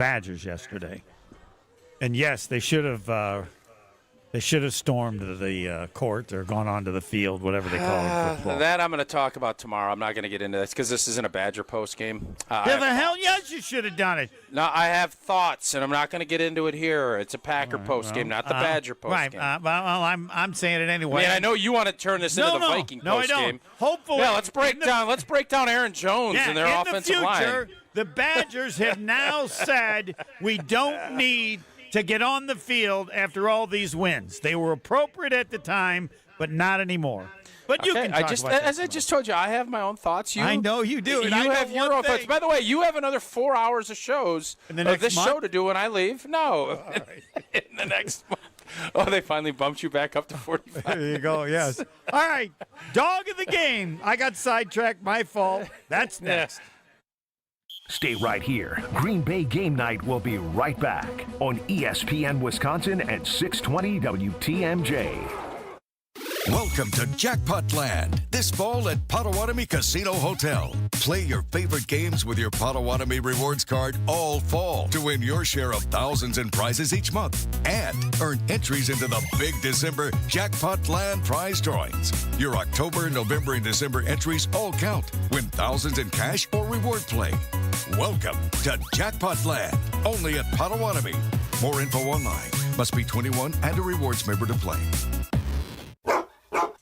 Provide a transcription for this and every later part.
Badgers yesterday. And yes, they should have stormed the court or gone onto the field, whatever they call it. Football. That I'm going to talk about tomorrow. I'm not going to get into this because this isn't a Badger post game. Yes, you should have done it. No, I have thoughts, and I'm not going to get into it here. It's a Packer post game, not the Badger post game. Right. Well, I'm saying it anyway. I know you want to turn this into the Viking post game. No, I don't. Hopefully, yeah. Let's break down Aaron Jones and their offensive line. In the future, the Badgers have now said we don't need to get on the field after all these wins. They were appropriate at the time, but not anymore. But you can talk about that. As I just told you, I have my own thoughts. I know you do. You have your own thoughts. By the way, you have another 4 hours of shows of this show to do when I leave. No, in the next month. Oh, they finally bumped you back up to 45. There you go, yes. All right, dog of the game. I got sidetracked, my fault. That's next. Stay right here. Green Bay Game Night will be right back on ESPN Wisconsin at 620 WTMJ. Welcome to Jackpot Land this fall at Potawatomi Casino Hotel. Play your favorite games with your Potawatomi Rewards card all fall to win your share of thousands in prizes each month and earn entries into the big December Jackpot Land prize drawings. Your October, November, and December entries all count. Win thousands in cash or reward play. Welcome to Jackpot Land, only at Potawatomi. More info online. Must be 21 and a rewards member to play.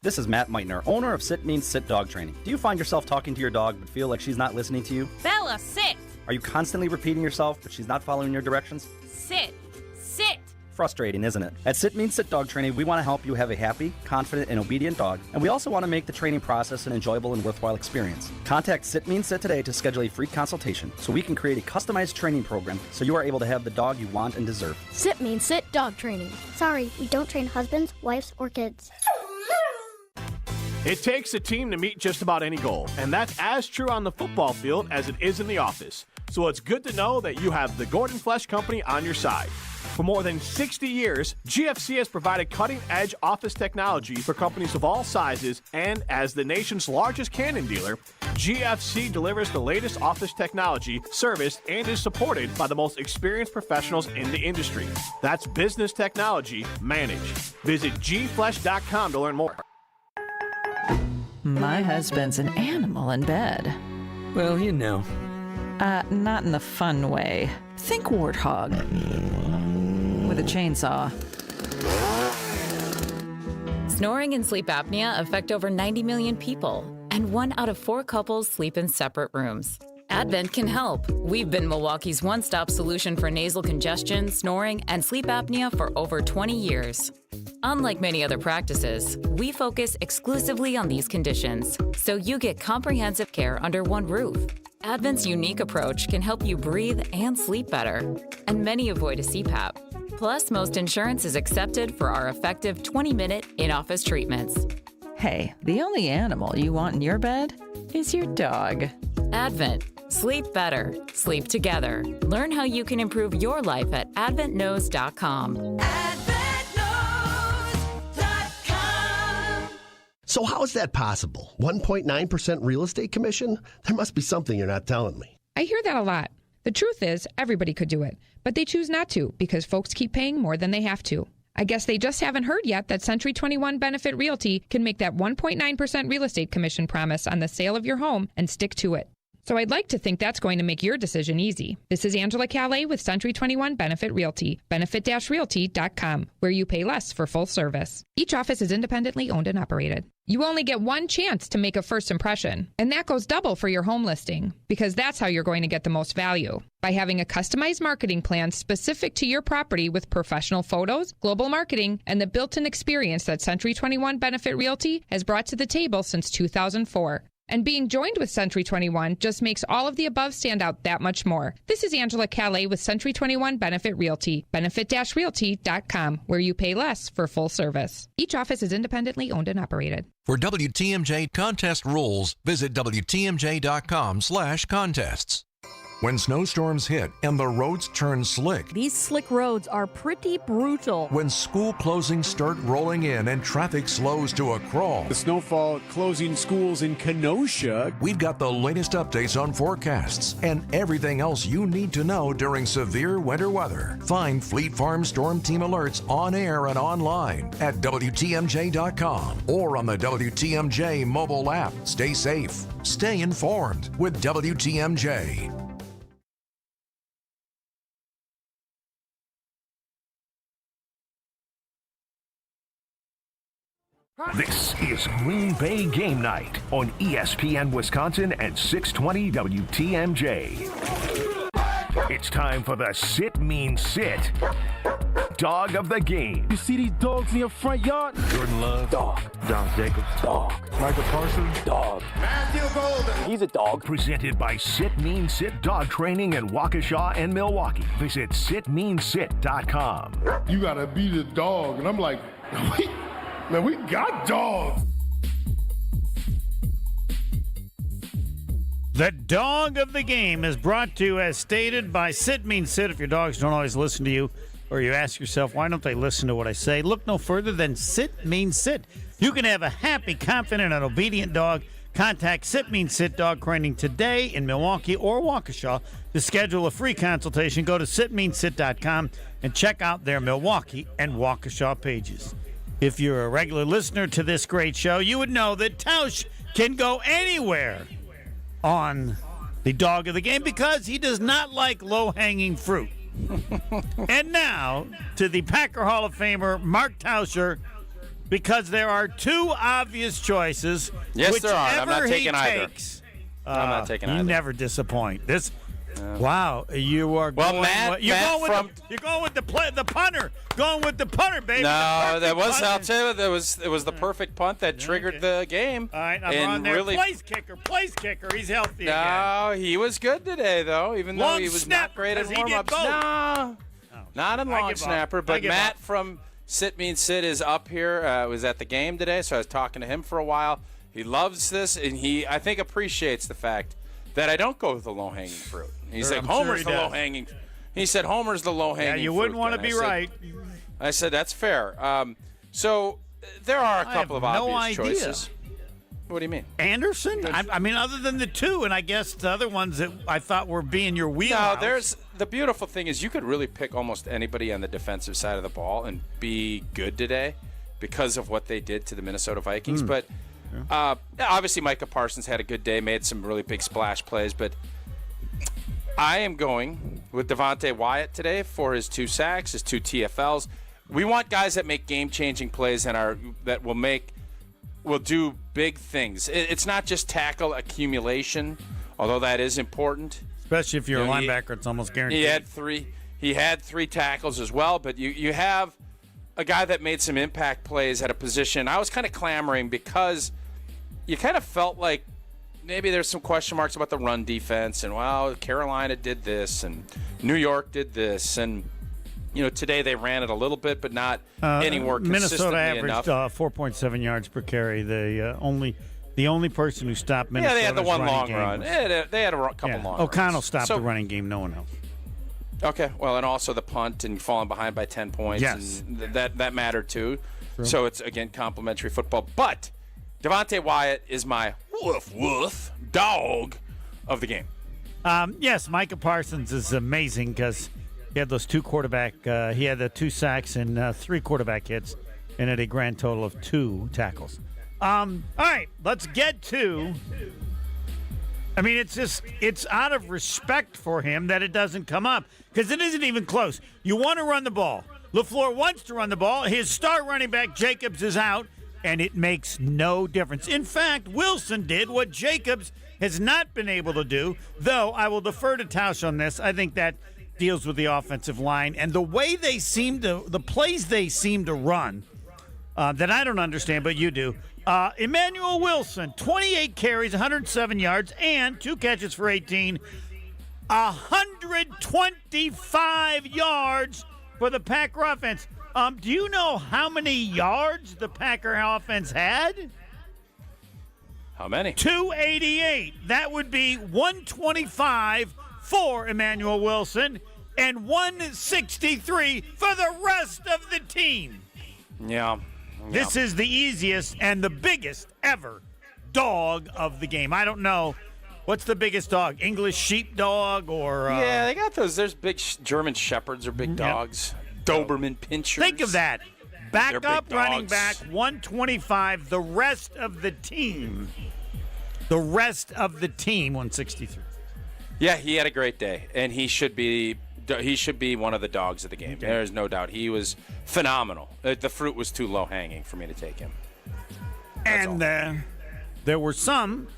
This is Matt Meitner, owner of Sit Means Sit Dog Training. Do you find yourself talking to your dog but feel like she's not listening to you? Bella, sit! Are you constantly repeating yourself but she's not following your directions? Sit! Sit! Frustrating, isn't it? At Sit Means Sit Dog Training, we want to help you have a happy, confident, and obedient dog, and we also want to make the training process an enjoyable and worthwhile experience. Contact Sit Means Sit today to schedule a free consultation so we can create a customized training program so you are able to have the dog you want and deserve. Sit Means Sit Dog Training. Sorry, we don't train husbands, wives, or kids. It takes a team to meet just about any goal, and that's as true on the football field as it is in the office. So it's good to know that you have the Gordon Flesh Company on your side. For more than 60 years, GFC has provided cutting-edge office technology for companies of all sizes, and as the nation's largest Canon dealer, GFC delivers the latest office technology, serviced, and is supported by the most experienced professionals in the industry. That's business technology managed. Visit gflesh.com to learn more. My husband's an animal in bed. Well, you know. Not in the fun way. Think warthog. With a chainsaw. Snoring and sleep apnea affect over 90 million people, and 1 out of 4 couples sleep in separate rooms. Advent can help. We've been Milwaukee's one-stop solution for nasal congestion, snoring, and sleep apnea for over 20 years. Unlike many other practices, we focus exclusively on these conditions, so you get comprehensive care under one roof. Advent's unique approach can help you breathe and sleep better, and many avoid a CPAP. Plus, most insurance is accepted for our effective 20-minute in-office treatments. Hey, the only animal you want in your bed is your dog. Advent. Sleep better. Sleep together. Learn how you can improve your life at adventknows.com. So how is that possible? 1.9% real estate commission? There must be something you're not telling me. I hear that a lot. The truth is, everybody could do it, but they choose not to because folks keep paying more than they have to. I guess they just haven't heard yet that Century 21 Benefit Realty can make that 1.9% real estate commission promise on the sale of your home and stick to it. So I'd like to think that's going to make your decision easy. This is Angela Calais with Century 21 Benefit Realty, benefit-realty.com, where you pay less for full service. Each office is independently owned and operated. You only get one chance to make a first impression, and that goes double for your home listing, because that's how you're going to get the most value. By having a customized marketing plan specific to your property with professional photos, global marketing, and the built-in experience that Century 21 Benefit Realty has brought to the table since 2004. And being joined with Century 21 just makes all of the above stand out that much more. This is Angela Calais with Century 21 Benefit Realty, benefit-realty.com, where you pay less for full service. Each office is independently owned and operated. For WTMJ contest rules, visit WTMJ.com/contests. When snowstorms hit and the roads turn slick. These slick roads are pretty brutal. When school closings start rolling in and traffic slows to a crawl. The snowfall closing schools in Kenosha. We've got the latest updates on forecasts and everything else you need to know during severe winter weather. Find Fleet Farm Storm Team alerts on air and online at WTMJ.com or on the WTMJ mobile app. Stay safe. Stay informed with WTMJ. This is Green Bay Game Night on ESPN Wisconsin and 620 WTMJ. It's time for the Sit Mean Sit Dog of the Game. You see these dogs in your front yard? Jordan Love. Dog. John Jacobs. Dog. Michael Parsons. Dog. Matthew Golden. He's a dog. Presented by Sit Mean Sit Dog Training in Waukesha and Milwaukee. Visit sitmeansit.com. You gotta be the dog. And I'm like, man, we got dogs. The dog of the game is brought to you as stated by Sit Mean Sit. If your dogs don't always listen to you, or you ask yourself, why don't they listen to what I say? Look no further than Sit Mean Sit. You can have a happy, confident, and obedient dog. Contact Sit Mean Sit Dog Training today in Milwaukee or Waukesha. To schedule a free consultation, go to sitmeansit.com and check out their Milwaukee and Waukesha pages. If you're a regular listener to this great show, you would know that Tausch can go anywhere on the dog of the game because he does not like low-hanging fruit. And now to the Packer Hall of Famer, Mark Tauscher, because there are two obvious choices. Yes, there are. I'm not taking either. I'm not taking either. You never disappoint. This. Wow, you are well, going. You're going with the punter. Going with the punter, baby. No, that was. I'll tell you, it was the perfect punt that triggered the game. All right, I'm on there. Really, place kicker. He's healthy again. No, he was good today, though. Even though he was not great in warm-ups. No, not in long snapper. But Matt from Sit Mean Sit is up here. Was at the game today, so I was talking to him for a while. He loves this, and he, I think, appreciates the fact that I don't go with the low-hanging fruit. He's like, Homer's the low-hanging. He said, Homer's the low-hanging fruit. Yeah, you wouldn't want to be right. I said, that's fair. So there are a couple of obvious choices. What do you mean? Anderson? I mean, other than the two, and I guess the other ones that I thought were being your wheelhouse. No, the beautiful thing is you could really pick almost anybody on the defensive side of the ball and be good today because of what they did to the Minnesota Vikings. But obviously Micah Parsons had a good day, made some really big splash plays, but I am going with Devontae Wyatt today for his 2 sacks, his 2 TFLs. We want guys that make game-changing plays and that will do big things. It's not just tackle accumulation, although that is important. Especially if you're a linebacker, it's almost guaranteed. He had 3 tackles as well, but you have a guy that made some impact plays at a position. I was kind of clamoring because you kind of felt like maybe there's some question marks about the run defense, and well, Carolina did this, and New York did this, and today they ran it a little bit, but not anywhere consistently enough. Minnesota averaged 4.7 yards per carry. The only person who stopped Minnesota. Yeah, they had the one long run. They had a couple long runs. O'Connell stopped the running game. No one else. Okay, well, and also the punt and falling behind by 10 points. Yes. And that mattered too. True. So it's, again, complimentary football. But Devontae Wyatt is my woof dog of the game. Yes, Micah Parsons is amazing because he had those 2 quarterback. He had the 2 sacks and 3 quarterback hits, and had a grand total of 2 tackles. All right, let's get to. I mean, it's out of respect for him that it doesn't come up because it isn't even close. You want to run the ball. LaFleur wants to run the ball. His star running back, Jacobs, is out, and it makes no difference. In fact, Wilson did what Jacobs has not been able to do, though I will defer to Tausch on this. I think that deals with the offensive line and the way the plays they seem to run that I don't understand, but you do. Emmanuel Wilson, 28 carries, 107 yards, and 2 catches for 18. 125 yards for the Packer offense. Do you know how many yards the Packer offense had? How many? 288. That would be 125 for Emmanuel Wilson and 163 for the rest of the team. Yeah. This is the easiest and the biggest ever dog of the game. I don't know. What's the biggest dog? English sheepdog or... yeah, they got those. There's big German Shepherds or big dogs. Doberman Pinschers. Think of that. Backup big running dogs. back, 125. The rest of the team. The rest of the team, 163. Yeah, he had a great day, and he should be one of the dogs of the game. There's no doubt. He was phenomenal. The fruit was too low-hanging for me to take him. And there were some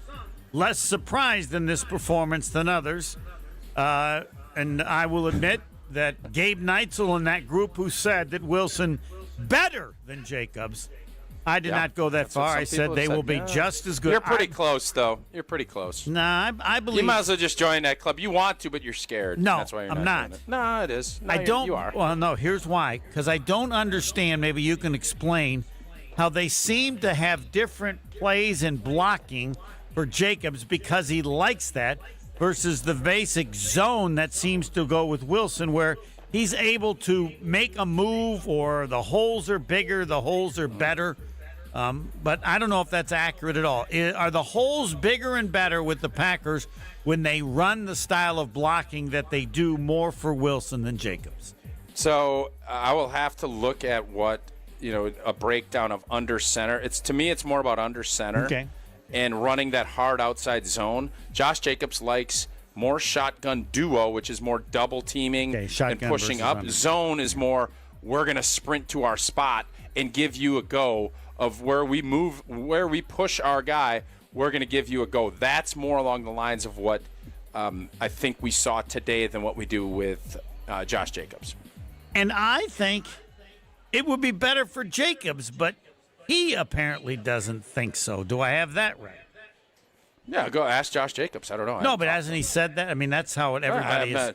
less surprised in this performance than others. And I will admit that Gabe Neitzel in that group who said that Wilson better than Jacobs. I did not go that far. I said they will be just as good. You're pretty close, though. You're pretty close. Nah, I believe. You might as well just join that club. You want to, but you're scared. No, that's why you're I'm not. not. Doing it. No, it is. No, I don't. You are. Well, no. Here's why. Because I don't understand. Maybe you can explain how they seem to have different plays and blocking for Jacobs because he likes that versus the basic zone that seems to go with Wilson, where he's able to make a move or the holes are bigger, the holes are better. But I don't know if that's accurate at all. Are the holes bigger and better with the Packers when they run the style of blocking that they do more for Wilson than Jacobs? So I will have to look at what, a breakdown of under center. To me, it's more about under center and running that hard outside zone. Josh Jacobs likes more shotgun duo, which is more double teaming and pushing up. Zone is more, we're going to sprint to our spot and give you a go. Of where we move, where we push our guy, we're going to give you a go. That's more along the lines of what I think we saw today than what we do with Josh Jacobs. And I think it would be better for Jacobs, but he apparently doesn't think so. Do I have that right? Yeah, go ask Josh Jacobs. I don't know. No, but hasn't he said that? I mean, that's how everybody is.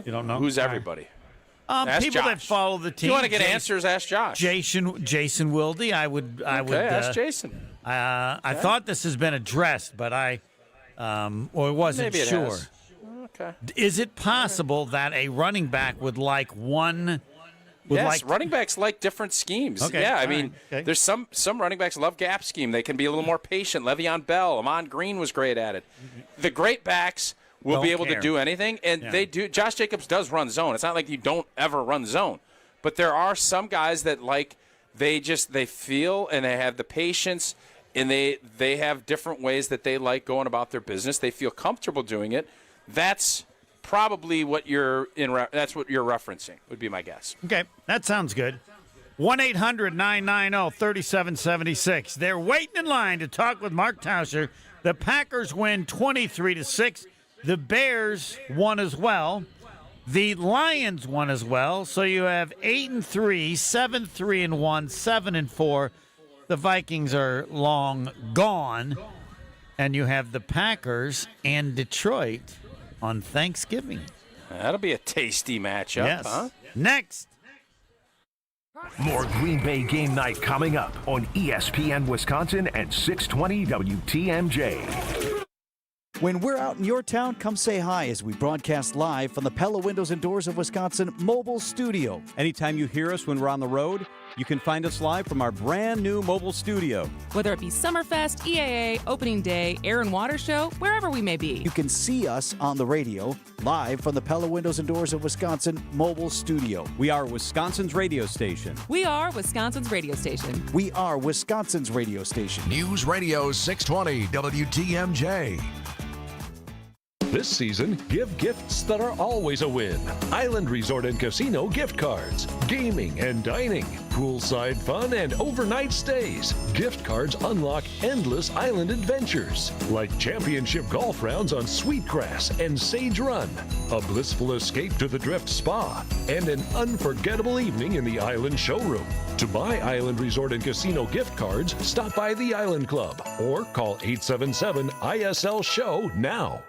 You don't know? Who's everybody? People Josh. that follow the team. If you want to get answers, ask Josh. Jason Wilde, I would. Ask Jason. I thought this has been addressed, but I wasn't Maybe it sure. has. Okay. Is it possible that a running back would like one? Yes, running backs like different schemes. Okay, yeah, I mean, okay. There's some running backs love gap scheme. They can be a little more patient. Le'Veon Bell, Amon Green was great at it. The great backs will be able to do anything, and they do. Josh Jacobs does run zone. It's not like you don't ever run zone, but there are some guys that they feel and they have the patience, and they have different ways that they like going about their business. They feel comfortable doing it. That's probably what that's what you're referencing, would be my guess. Okay, that sounds good. 1-800-990-3776. They're waiting in line to talk with Mark Tauscher. The Packers win 23-6. The Bears won as well. The Lions won as well. So you have 8-3, 7-3-1, 7-4. The Vikings are long gone. And you have the Packers and Detroit on Thanksgiving. That'll be a tasty matchup, yes. Huh? Next. More Green Bay game night coming up on ESPN Wisconsin at 620 WTMJ. When we're out in your town, come say hi as we broadcast live from the Pella Windows and Doors of Wisconsin mobile studio. Anytime you hear us when we're on the road, you can find us live from our brand new mobile studio. Whether it be Summerfest, EAA, Opening Day, Air and Water Show, wherever we may be. You can see us on the radio, live from the Pella Windows and Doors of Wisconsin mobile studio. We are Wisconsin's radio station. We are Wisconsin's radio station. We are Wisconsin's radio station. News Radio 620 WTMJ. This season, give gifts that are always a win. Island Resort and Casino gift cards, gaming and dining, poolside fun and overnight stays. Gift cards unlock endless island adventures, like championship golf rounds on Sweetgrass and Sage Run, a blissful escape to the Drift Spa, and an unforgettable evening in the Island Showroom. To buy Island Resort and Casino gift cards, stop by the Island Club or call 877-ISL-SHOW now.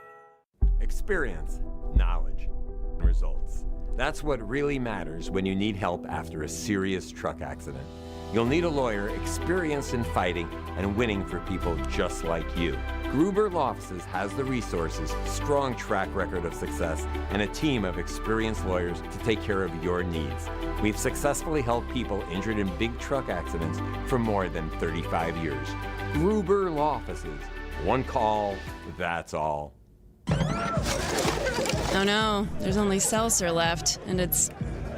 Experience, knowledge, results. That's what really matters when you need help after a serious truck accident. You'll need a lawyer experienced in fighting and winning for people just like you. Gruber Law Offices has the resources, strong track record of success, and a team of experienced lawyers to take care of your needs. We've successfully helped people injured in big truck accidents for more than 35 years. Gruber Law Offices. One call, that's all. Oh no, there's only seltzer left, and it's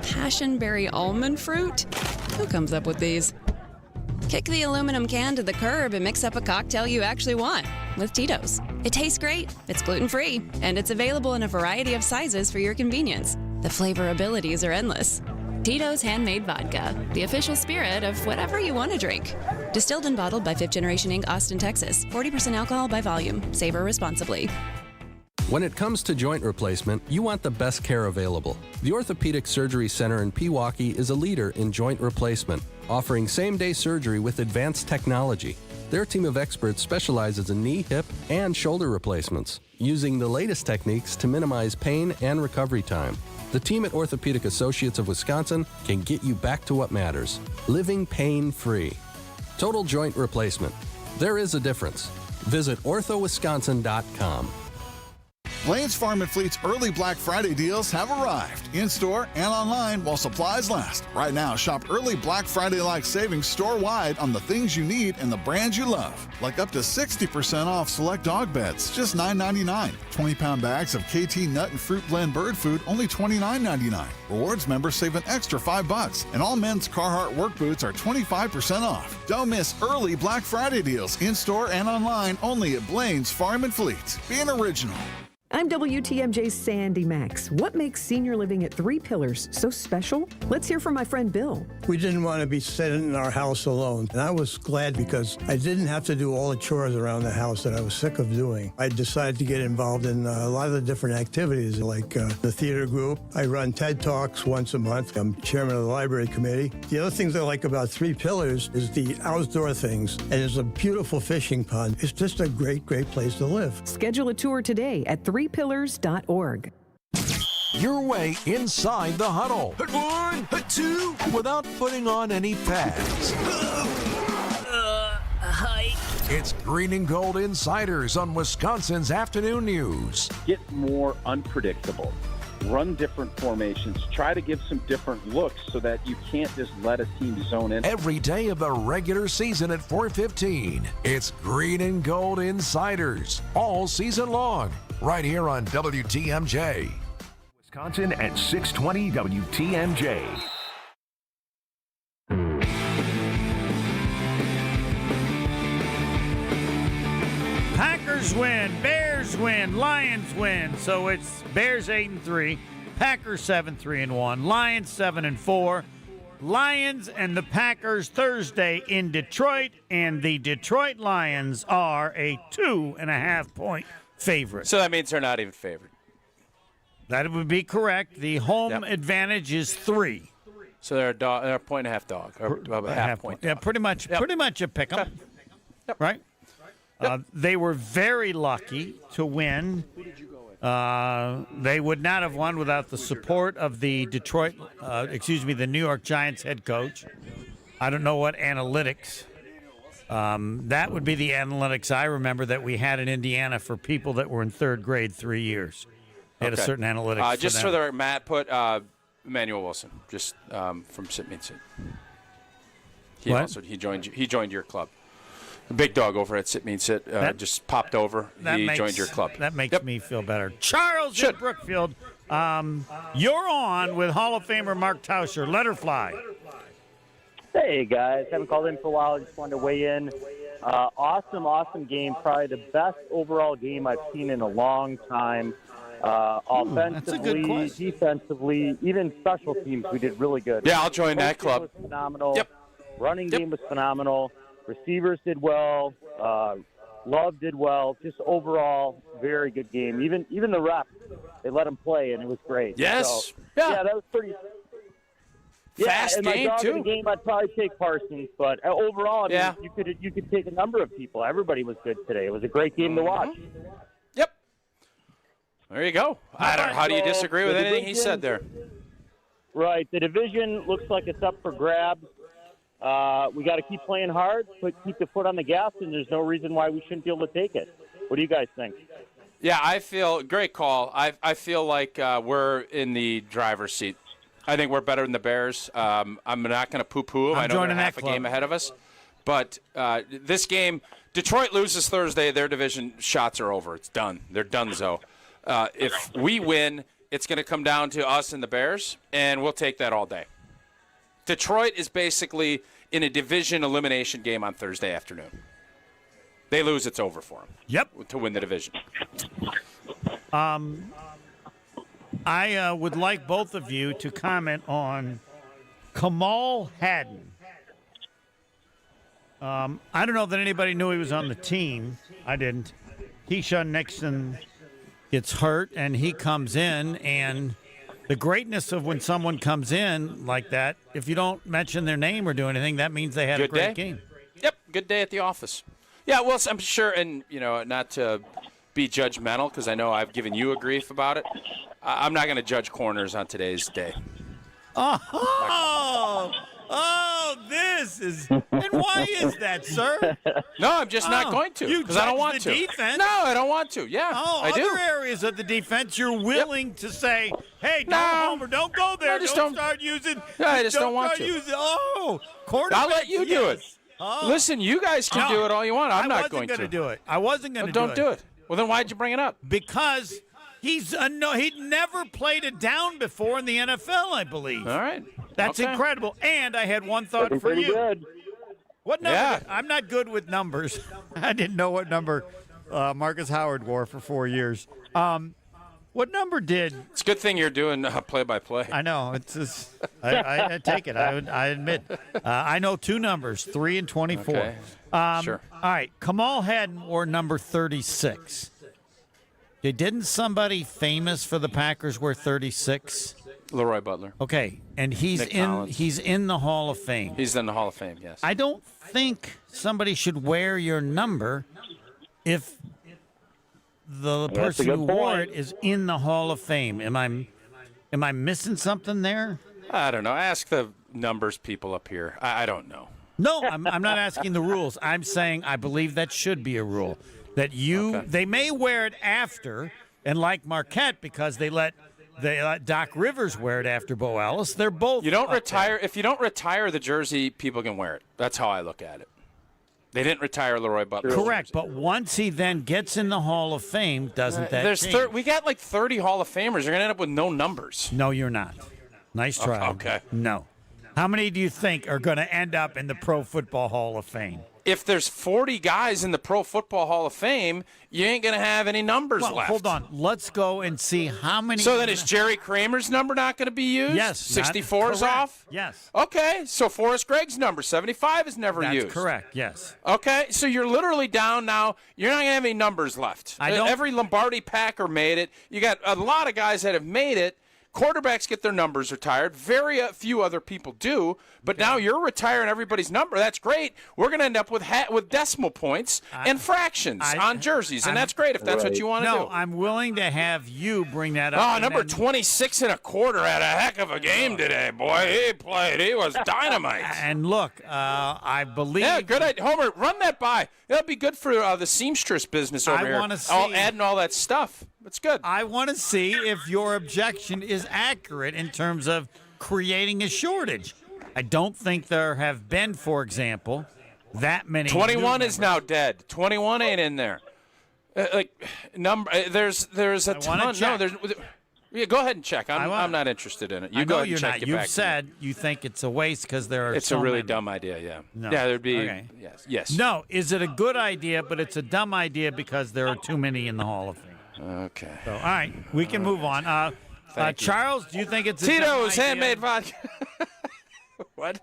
passionberry almond fruit? Who comes up with these? Kick the aluminum can to the curb and mix up a cocktail you actually want with Tito's. It tastes great, it's gluten-free, and it's available in a variety of sizes for your convenience. The flavor abilities are endless. Tito's Handmade Vodka, the official spirit of whatever you want to drink. Distilled and bottled by 5th Generation Inc., Austin, Texas. 40% alcohol by volume. Savor responsibly. When it comes to joint replacement, you want the best care available. The Orthopedic Surgery Center in Pewaukee is a leader in joint replacement, offering same-day surgery with advanced technology. Their team of experts specializes in knee, hip, and shoulder replacements, using the latest techniques to minimize pain and recovery time. The team at Orthopedic Associates of Wisconsin can get you back to what matters, living pain-free. Total joint replacement. There is a difference. Visit orthowisconsin.com. Blaine's Farm and Fleet's early Black Friday deals have arrived, in-store and online while supplies last. Right now, shop early Black Friday-like savings store-wide on the things you need and the brands you love. Like up to 60% off select dog beds, just $9.99. 20-pound bags of KT Nut and Fruit Blend bird food, only $29.99. Rewards members save an extra $5. And all men's Carhartt work boots are 25% off. Don't miss early Black Friday deals, in-store and online, only at Blaine's Farm and Fleet. Be an original. I'm WTMJ's Sandy Max. What makes senior living at Three Pillars so special? Let's hear from my friend Bill. We didn't want to be sitting in our house alone. And I was glad because I didn't have to do all the chores around the house that I was sick of doing. I decided to get involved in a lot of the different activities like the theater group. I run TED Talks once a month. I'm chairman of the library committee. The other things I like about Three Pillars is the outdoor things. And there's a beautiful fishing pond. It's just a great, great place to live. Schedule a tour today at threepillars.org. Your way inside the huddle. Hut one, hut two, without putting on any pads. Hike. It's Green and Gold Insiders on Wisconsin's Afternoon News. Get more unpredictable. Run different formations. Try to give some different looks so that you can't just let a team zone in. Every day of the regular season at 4:15. It's Green and Gold Insiders all season long. Right here on WTMJ. Wisconsin at 620 WTMJ. Packers win, Bears win, Lions win. So it's Bears 8-3, Packers 7-3-1, Lions 7-4. Lions and the Packers Thursday in Detroit, and the Detroit Lions are a 2.5-point favorite. So that means they're not even favored. That would be correct. The home advantage is 3. So they're a 1.5 dog, or a half point. Yeah, pretty much a pick 'em. Yep. Right? They were very lucky to win. They would not have won without the support of the the New York Giants head coach. I don't know what analytics. That would be the analytics I remember that we had in Indiana for people that were in third grade 3 years. They had a certain analytics. Just for the Matt put Emmanuel Wilson, just from Sit Mean Sit. He joined your club. The big dog over at Sit Mean Sit just popped over. He joined your club. That makes me feel better. Charles in Brookfield, you're on with Hall of Famer Mark Tauscher. Let her fly. Hey, guys. Haven't called in for a while. Just wanted to weigh in. Awesome game. Probably the best overall game I've seen in a long time. Offensively, defensively, even special teams, we did really good. Yeah, I'll join that club. Was phenomenal. Running game was phenomenal. Receivers did well. Love did well. Just overall, very good game. Even the refs, they let them play, and it was great. Yes. So, yeah, that was pretty. Fast and game, my dog too. In the game, I'd probably take Parsons, but overall, I mean, you could take a number of people. Everybody was good today. It was a great game to watch. Yep. There you go. How do you disagree with anything he said there? Right. The division looks like it's up for grabs. We got to keep playing hard, keep the foot on the gas, and there's no reason why we shouldn't be able to take it. What do you guys think? Yeah, I feel great call. I feel like we're in the driver's seat. I think we're better than the Bears. I'm not going to poo-poo them. I know they're half a game ahead of us. But this game, Detroit loses Thursday. Their division shots are over. It's done. They're donezo. If we win, it's going to come down to us and the Bears, and we'll take that all day. Detroit is basically in a division elimination game on Thursday afternoon. They lose, it's over for them. Yep. To win the division. I would like both of you to comment on Kamal Hadden. I don't know that anybody knew he was on the team. I didn't. Keyshawn Nixon gets hurt, and he comes in, and the greatness of when someone comes in like that, if you don't mention their name or do anything, that means they had a great game. Yep, good day at the office. Yeah, well, I'm sure, and, not to be judgmental, because I know I've given you a grief about it. I'm not going to judge corners on today's day. This is. And why is that, sir? No, I'm just not going to, because I don't want to. Defense? No, I don't want to. Yeah, I do. Other areas of the defense, you're willing to say, "Hey, Homer, don't go there. Don't start using." No, I just don't want to. Quarterback. I'll let you do it. Listen, you guys can do it all you want. I'm not going to do it. I wasn't going to do it. Don't do it. Well, then why'd you bring it up? Because he'd never played it down before in the NFL, I believe. All right. That's incredible. And I had one thought for you. Good. What number? Yeah. I'm not good with numbers. I didn't know what number Marcus Howard wore for 4 years. What number did? It's a good thing you're doing play-by-play. I know. It's just, I take it. I admit. I know two numbers, 3 and 24. Okay. Sure. All right. Kamal Hadden wore number 36. Okay, didn't somebody famous for the Packers wear 36? Leroy Butler. Okay, and he's in the Hall of Fame. He's in the Hall of Fame, yes. I don't think somebody should wear your number if the person who wore it is in the Hall of Fame. Am I missing something there? I don't know. Ask the numbers people up here. I don't know. No, I'm not asking the rules. I'm saying I believe that should be a rule. That they may wear it after, and like Marquette, because they let Doc Rivers wear it after Bo Ellis. They're both. You don't retire if you don't retire the jersey. People can wear it. That's how I look at it. They didn't retire Leroy Butler. Correct, but once he then gets in the Hall of Fame, doesn't that change? We got like 30 Hall of Famers. You're gonna end up with no numbers. No, you're not. Nice try. Okay. No. How many do you think are going to end up in the Pro Football Hall of Fame? If there's 40 guys in the Pro Football Hall of Fame, you ain't going to have any numbers left. Hold on. Let's go and see how many. So then is Jerry Kramer's number not going to be used? Yes. 64 is off? Yes. Okay. So Forrest Gregg's number, 75, is never used. That's correct, yes. Okay. So you're literally down now. You're not going to have any numbers left. Every Lombardi Packer made it. You got a lot of guys that have made it. Quarterbacks get their numbers retired. Very few other people do. But now you're retiring everybody's number. That's great. We're going to end up with decimal points and fractions on jerseys, and that's great if that's what you want to do. No, I'm willing to have you bring that up. Oh, number 26 and a quarter had a heck of a game today, boy. He played. He was dynamite. And look, I believe. Yeah, good idea. Homer, run that by. That'll be good for the seamstress business over here. I want to see. Adding all that stuff. It's good. I want to see if your objection is accurate in terms of creating a shortage. I don't think there have been, for example, that many. 21 is now dead. 21 ain't in there. There's a ton. No, yeah, go ahead and check. I'm not interested in it. You go ahead and check. You've said you think it's a waste because there are. It's a really dumb idea. Yeah. No. Yeah, there'd be. Okay. Yes. No, is it a good idea? But it's a dumb idea because there are too many in the Hall of Fame. Okay. So, all right, we can move on. Charles, do you think it's a Tito's dumb idea? handmade vodka? What?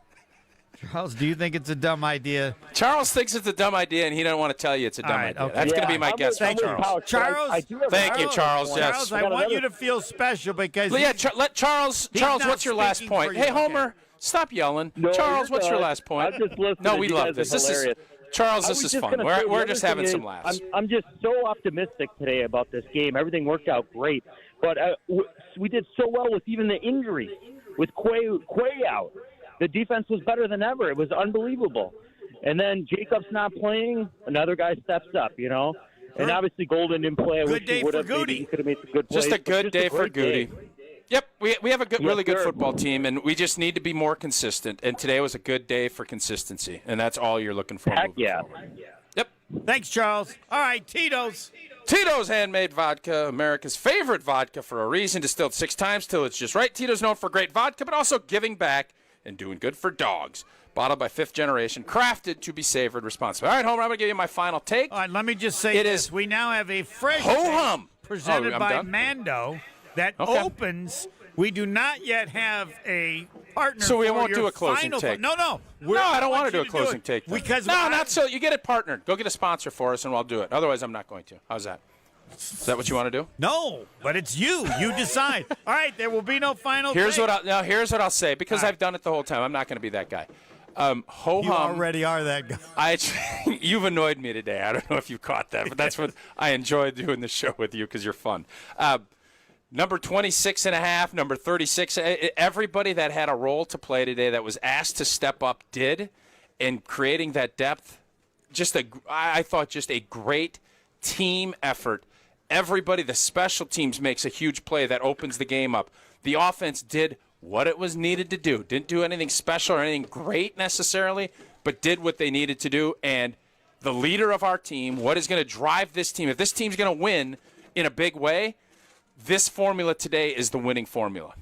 Charles, do you think it's a dumb idea? Charles thinks it's a dumb idea, and he doesn't want to tell you it's a dumb idea. Okay. That's going to be my guess for Charles. Charles, thank you, Charles. Yes. Charles, I want you to feel special because. Let Charles. Charles, what's your last point? Hey, Homer, stop yelling. No, Charles, what's your last point? I'm just listening. No, we love this. This is Charles. This is fun. We're just having some laughs. I'm just so optimistic today about this game. Everything worked out great, but we did so well with even the injuries, with Quay out. the defense was better than ever. It was unbelievable. And then Jacob's not playing. Another guy steps up, you know. And obviously Golden didn't play. I wish he would have. Maybe he could have made some good plays. Just a good day for Goody. Yep, we have a really good sir. football team, and we just need to be more consistent. And today was a good day for consistency, and that's all you're looking for. Heck yeah. Yep. Thanks, Charles. All right, Tito's. Tito's Handmade Vodka, America's favorite vodka for a reason, distilled 6 times till it's just right. Tito's known for great vodka, but also giving back and doing good for dogs. Bottled by 5th generation, crafted to be savored responsibly. All right, Homer, I'm going to give you my final take. All right, let me just say this. We now have a fresh Ho-hum presented by done? Mando that opens. We do not yet have a partner. So we for won't your do a closing final take. No. No, I don't want to do a closing take. Because not so. You get it partnered. Go get a sponsor for us, and we'll do it. Otherwise, I'm not going to. How's that? Is that what you want to do? No, but it's you. You decide. All right, there will be no final. Here's take. Here's what I'll say because I've done it the whole time. I'm not going to be that guy. Ho-hum. You already are that guy. You've annoyed me today. I don't know if you caught that, but that's what I enjoyed doing the show with you because you're fun. Number 26.5, number 36. Everybody that had a role to play today that was asked to step up did, and creating that depth. I thought just a great team effort. Everybody, the special teams makes a huge play that opens the game up. The offense did what it was needed to do. Didn't do anything special or anything great necessarily, but did what they needed to do. And the leader of our team, what is going to drive this team, if this team's going to win in a big way, this formula today is the winning formula.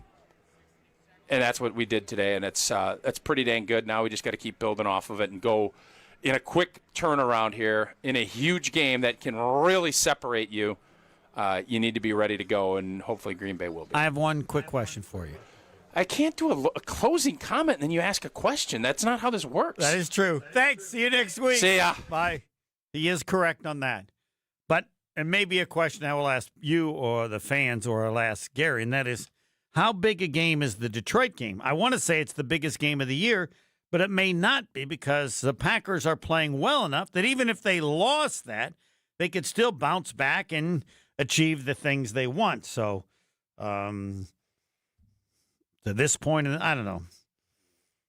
And that's what we did today, and that's pretty dang good. Now we just got to keep building off of it and go in a quick turnaround here in a huge game that can really separate you. You need to be ready to go, and hopefully Green Bay will be. I have one quick question for you. I can't do a closing comment and then you ask a question. That's not how this works. That is true. Thanks. See you next week. See ya. Bye. He is correct on that. But it may be a question I will ask you or the fans, or I'll ask Gary, and that is, how big a game is the Detroit game? I want to say it's the biggest game of the year, but it may not be because the Packers are playing well enough that even if they lost that, they could still bounce back and achieve the things they want. So, to this point, I don't know.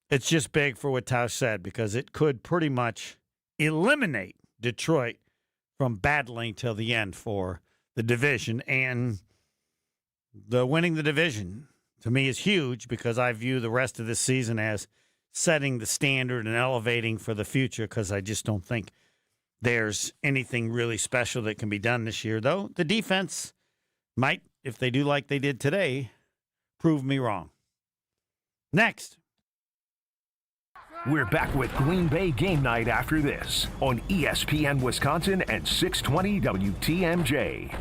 It's just big for what Tausch said because it could pretty much eliminate Detroit from battling till the end for the division. And the winning the division, to me, is huge because I view the rest of this season as setting the standard and elevating for the future because I just don't think there's anything really special that can be done this year, though. The defense might, if they do like they did today, prove me wrong. Next. We're back with Green Bay Game Night after this on ESPN Wisconsin and 620 WTMJ.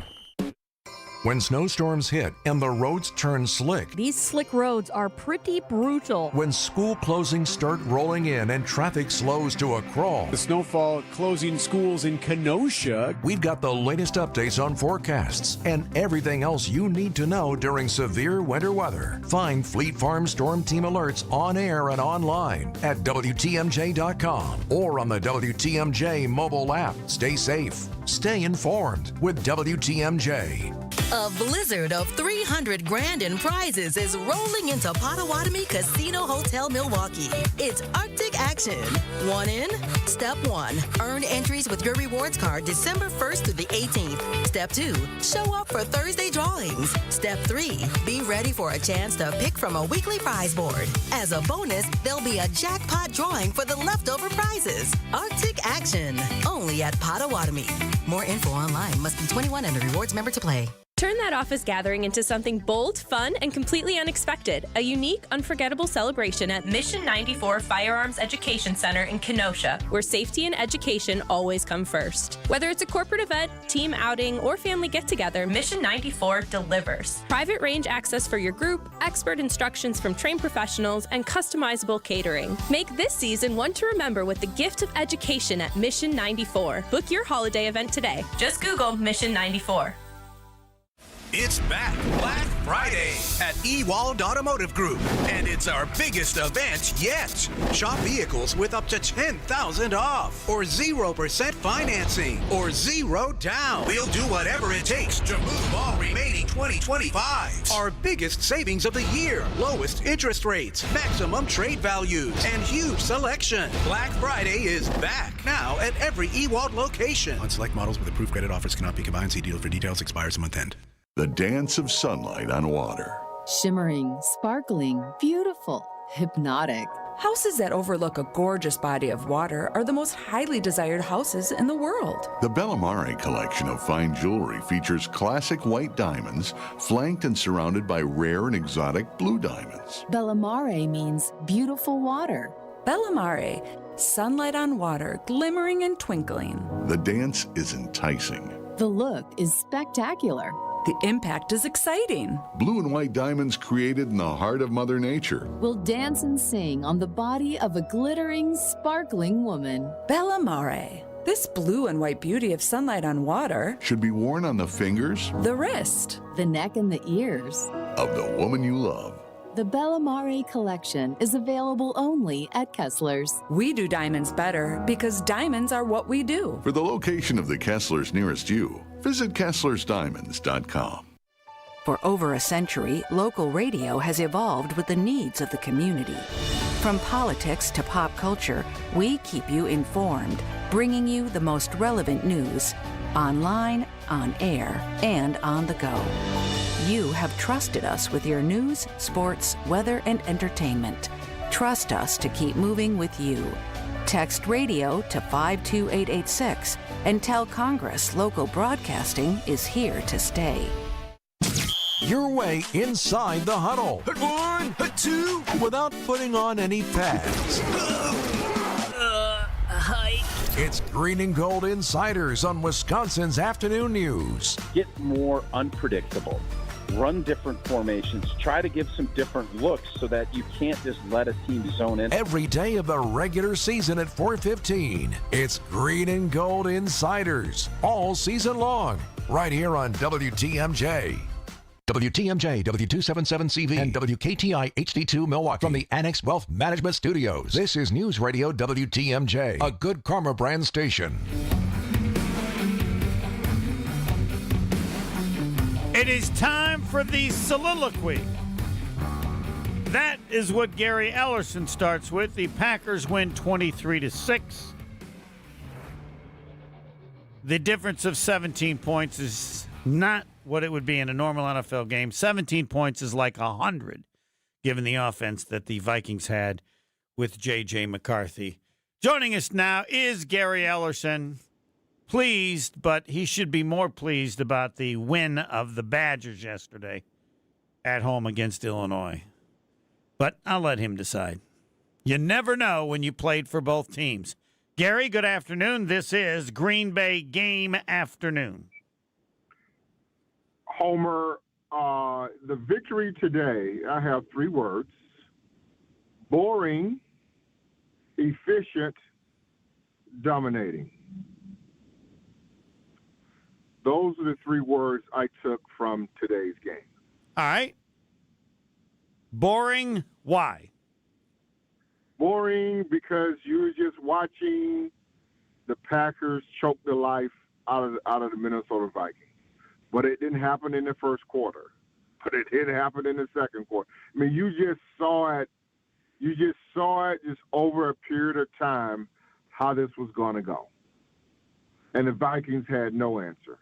When snowstorms hit and the roads turn slick. These slick roads are pretty brutal. When school closings start rolling in and traffic slows to a crawl. The snowfall closing schools in Kenosha. We've got the latest updates on forecasts and everything else you need to know during severe winter weather. Find Fleet Farm Storm Team alerts on air and online at WTMJ.com or on the WTMJ mobile app. Stay safe. Stay informed with WTMJ. A blizzard of $300 grand in prizes is rolling into Potawatomi Casino Hotel Milwaukee. It's Arctic action. One in? Step 1. Earn entries with your rewards card December 1st through the 18th. Step 2. Show up for Thursday drawings. Step 3. Be ready for a chance to pick from a weekly prize board. As a bonus, there'll be a jackpot drawing for the leftover prizes. Arctic action. Only at Potawatomi. More info online. Must be 21 and a rewards member to play. Turn that office gathering into something bold, fun, and completely unexpected. A unique, unforgettable celebration at Mission 94 Firearms Education Center in Kenosha, where safety and education always come first. Whether it's a corporate event, team outing, or family get-together, Mission 94 delivers. Private range access for your group, expert instructions from trained professionals, and customizable catering. Make this season one to remember with the gift of education at Mission 94. Book your holiday event today. Just Google Mission 94. It's back Black Friday at Ewald Automotive Group, and it's our biggest event yet. Shop vehicles with up to $10,000 off, or 0% financing, or 0 down. We'll do whatever it takes to move all remaining 2025. Our biggest savings of the year. Lowest interest rates, maximum trade values, and huge selection. Black Friday is back now at every Ewald location. On select models with approved credit offers cannot be combined. See dealer for details. Expires month end. The dance of sunlight on water. Shimmering, sparkling, beautiful, hypnotic. Houses that overlook a gorgeous body of water are the most highly desired houses in the world. The Bellamare collection of fine jewelry features classic white diamonds, flanked and surrounded by rare and exotic blue diamonds. Bellamare means beautiful water. Bellamare, sunlight on water, glimmering and twinkling. The dance is enticing. The look is spectacular. The impact is exciting. Blue and white diamonds created in the heart of Mother Nature. Will dance and sing on the body of a glittering, sparkling woman. Bellamare. This blue and white beauty of sunlight on water should be worn on the fingers, the wrist, the neck, and the ears of the woman you love. The Bellamare collection is available only at Kessler's. We do diamonds better because diamonds are what we do. For the location of the Kessler's nearest you, visit KesslersDiamonds.com. For over a century, local radio has evolved with the needs of the community. From politics to pop culture, we keep you informed, bringing you the most relevant news, online, on air, and on the go. You have trusted us with your news, sports, weather, and entertainment. Trust us to keep moving with you. Text radio to 52886 and tell Congress local broadcasting is here to stay. Your way inside the huddle. Hut one, hut two, without putting on any pads. It's Green and Gold Insiders on Wisconsin's Afternoon News. Get more unpredictable. Run different formations. Try to give some different looks so that you can't just let a team zone in. Every day of the regular season at 4:15. It's Green and Gold Insiders all season long, right here on WTMJ. WTMJ, W277CV, and WKTI HD2 Milwaukee. From the Annex Wealth Management Studios, this is News Radio WTMJ, a Good Karma brand station. It is time for the soliloquy. That is what Gary Ellerson starts with. The Packers win 23-6. The difference of 17 points is not what it would be in a normal NFL game. 17 points is like 100, given the offense that the Vikings had with J.J. McCarthy. Joining us now is Gary Ellerson. Pleased, but he should be more pleased about the win of the Badgers yesterday at home against Illinois. But I'll let him decide. You never know when you played for both teams. Gary, good afternoon. This is Green Bay Game Afternoon. Homer, the victory today, I have three words: boring, efficient, dominating. Those are the three words I took from today's game. All right. Boring, why? Boring because you were just watching the Packers choke the life out of the Minnesota Vikings. But it didn't happen in the first quarter. But it did happen in the second quarter. I mean, you just saw it. You just saw it just over a period of time how this was going to go. And the Vikings had no answer.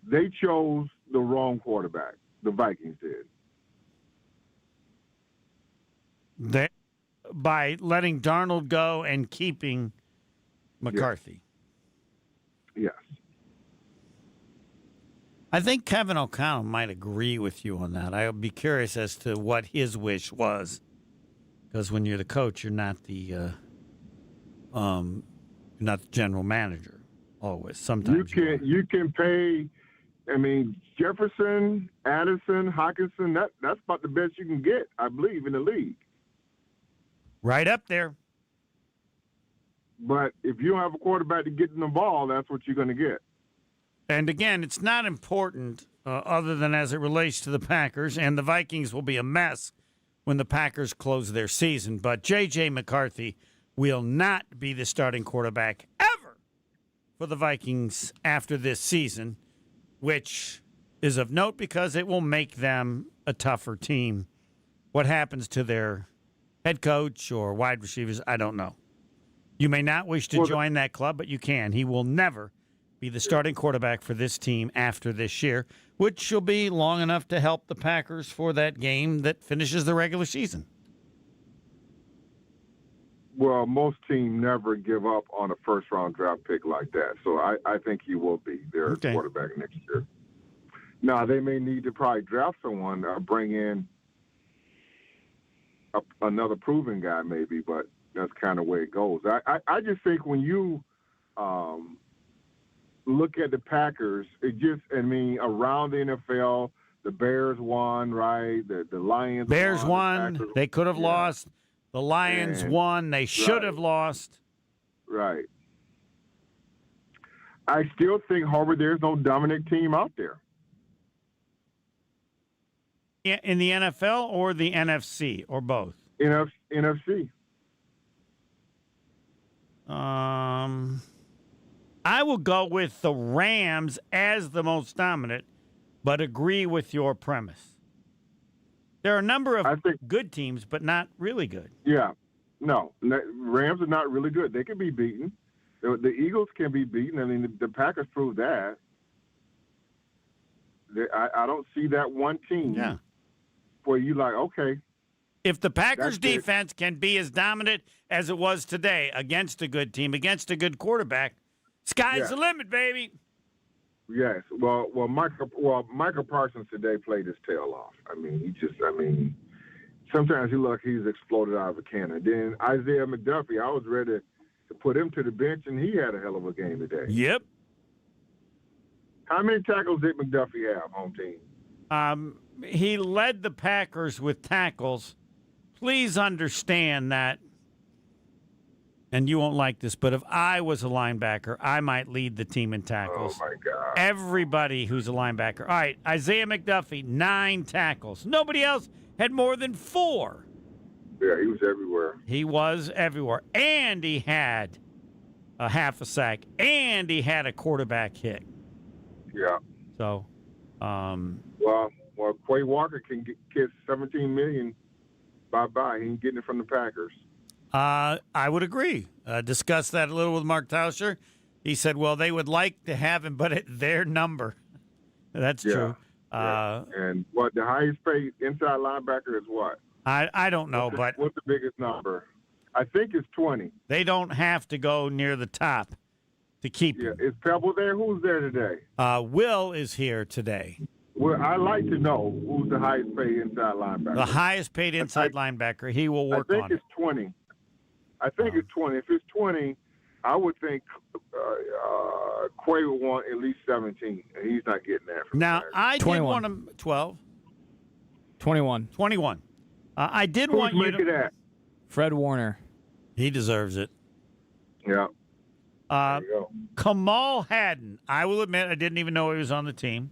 They chose the wrong quarterback. The Vikings did. By letting Darnold go and keeping McCarthy. Yes. I think Kevin O'Connell might agree with you on that. I would be curious as to what his wish was. Because when you're the coach, you're not the general manager always. Sometimes you can pay. I mean, Jefferson, Addison, Hockenson, that's about the best you can get, I believe, in the league. Right up there. But if you don't have a quarterback to get in the ball, that's what you're going to get. And again, it's not important other than as it relates to the Packers, and the Vikings will be a mess when the Packers close their season. But J.J. McCarthy will not be the starting quarterback ever for the Vikings after this season, which is of note because it will make them a tougher team. What happens to their head coach or wide receivers, I don't know. You may not wish to join that club, but you can. He will never be the starting quarterback for this team after this year, which will be long enough to help the Packers for that game that finishes the regular season. Well, most teams never give up on a first-round draft pick like that, so I think he will be their quarterback next year. Now, they may need to probably draft someone or bring in another proven guy maybe, but that's kind of where it goes. I just think when you look at the Packers, around the NFL, the Bears won, right? The Lions Bears won. The they could have lost. The Lions won. They should have lost. Right. I still think, Harvard, there's no dominant team out there. In the NFL or the NFC or both? NFC. I will go with the Rams as the most dominant, but agree with your premise. There are a number of good teams, but not really good. Yeah. No. Rams are not really good. They can be beaten. The Eagles can be beaten. I mean, the Packers proved that. I don't see that one team where you like, okay. If the Packers defense can be as dominant as it was today against a good team, against a good quarterback, sky's the limit, baby. Yes. Well, Michael Parsons today played his tail off. I mean, sometimes he's exploded out of a cannon. Then Isaiah McDuffie, I was ready to put him to the bench, and he had a hell of a game today. Yep. How many tackles did McDuffie have, home team? He led the Packers with tackles. Please understand that, and you won't like this, but if I was a linebacker, I might lead the team in tackles. Oh, my God. Everybody who's a linebacker. All right, Isaiah McDuffie, 9 tackles. Nobody else had more than 4. Yeah, he was everywhere. He was everywhere. And he had a half a sack, and he had a quarterback hit. Yeah. So, Well, Quay Walker can get $17 million. Bye-bye. He ain't getting it from the Packers. I would agree. Discussed that a little with Mark Tauscher. He said, well, they would like to have him, but at their number. That's true. And what the highest paid inside linebacker is what? I don't know, but what's the biggest number? I think it's 20. They don't have to go near the top to keep him. Is Pebble there? Who's there today? Will is here today. Well, I'd like to know who's the highest paid inside linebacker. The highest paid inside linebacker. He will work on it. I think it's 20. I think it's 20. If it's 20, I would think Quay would want at least 17, and he's not getting that. Now, I did want him 12. 21. 21. I did Who's want you to. That? Fred Warner. He deserves it. Yeah. There you go. Kamal Haddon. I will admit I didn't even know he was on the team.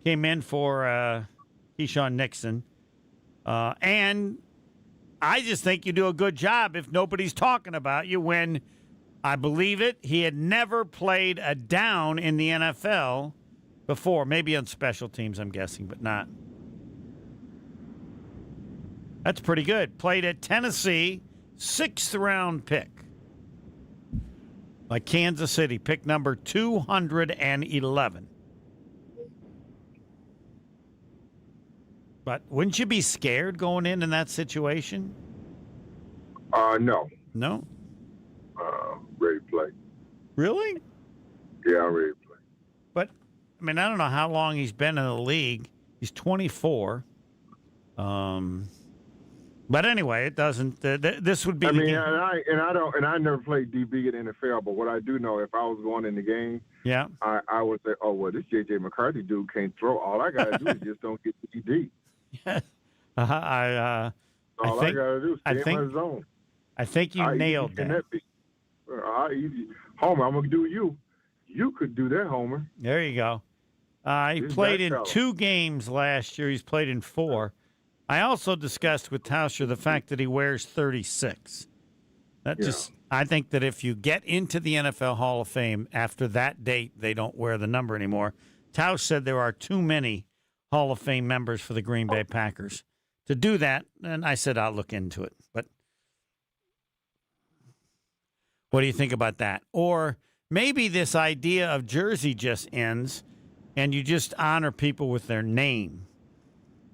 Came in for Keyshawn Nixon. And I just think you do a good job if nobody's talking about you when, I believe it, he had never played a down in the NFL before. Maybe on special teams, I'm guessing, but not. That's pretty good. Played at Tennessee, 6th-round pick. Like Kansas City, pick number 211. But wouldn't you be scared going in that situation? No. No? Ready to play. Really? Yeah, I'm ready to play. But, I mean, I don't know how long he's been in the league. He's 24. But anyway, it doesn't. This would be. I mean, I never played DB in the NFL, but what I do know, if I was going in the game, I would say, oh well, this JJ McCarthy dude can't throw. All I gotta do is just don't get the DD. All I gotta do is stay in my zone. I think you nailed that. Homer, I'm gonna do you. You could do that, Homer. There you go. He played in 2 games last year. He's played in 4. I also discussed with Tauscher the fact that he wears 36. I think that if you get into the NFL Hall of Fame after that date, they don't wear the number anymore. Tausch said there are too many Hall of Fame members for the Green Bay Packers to do that, and I said I'll look into it. But what do you think about that? Or maybe this idea of jersey just ends, and you just honor people with their name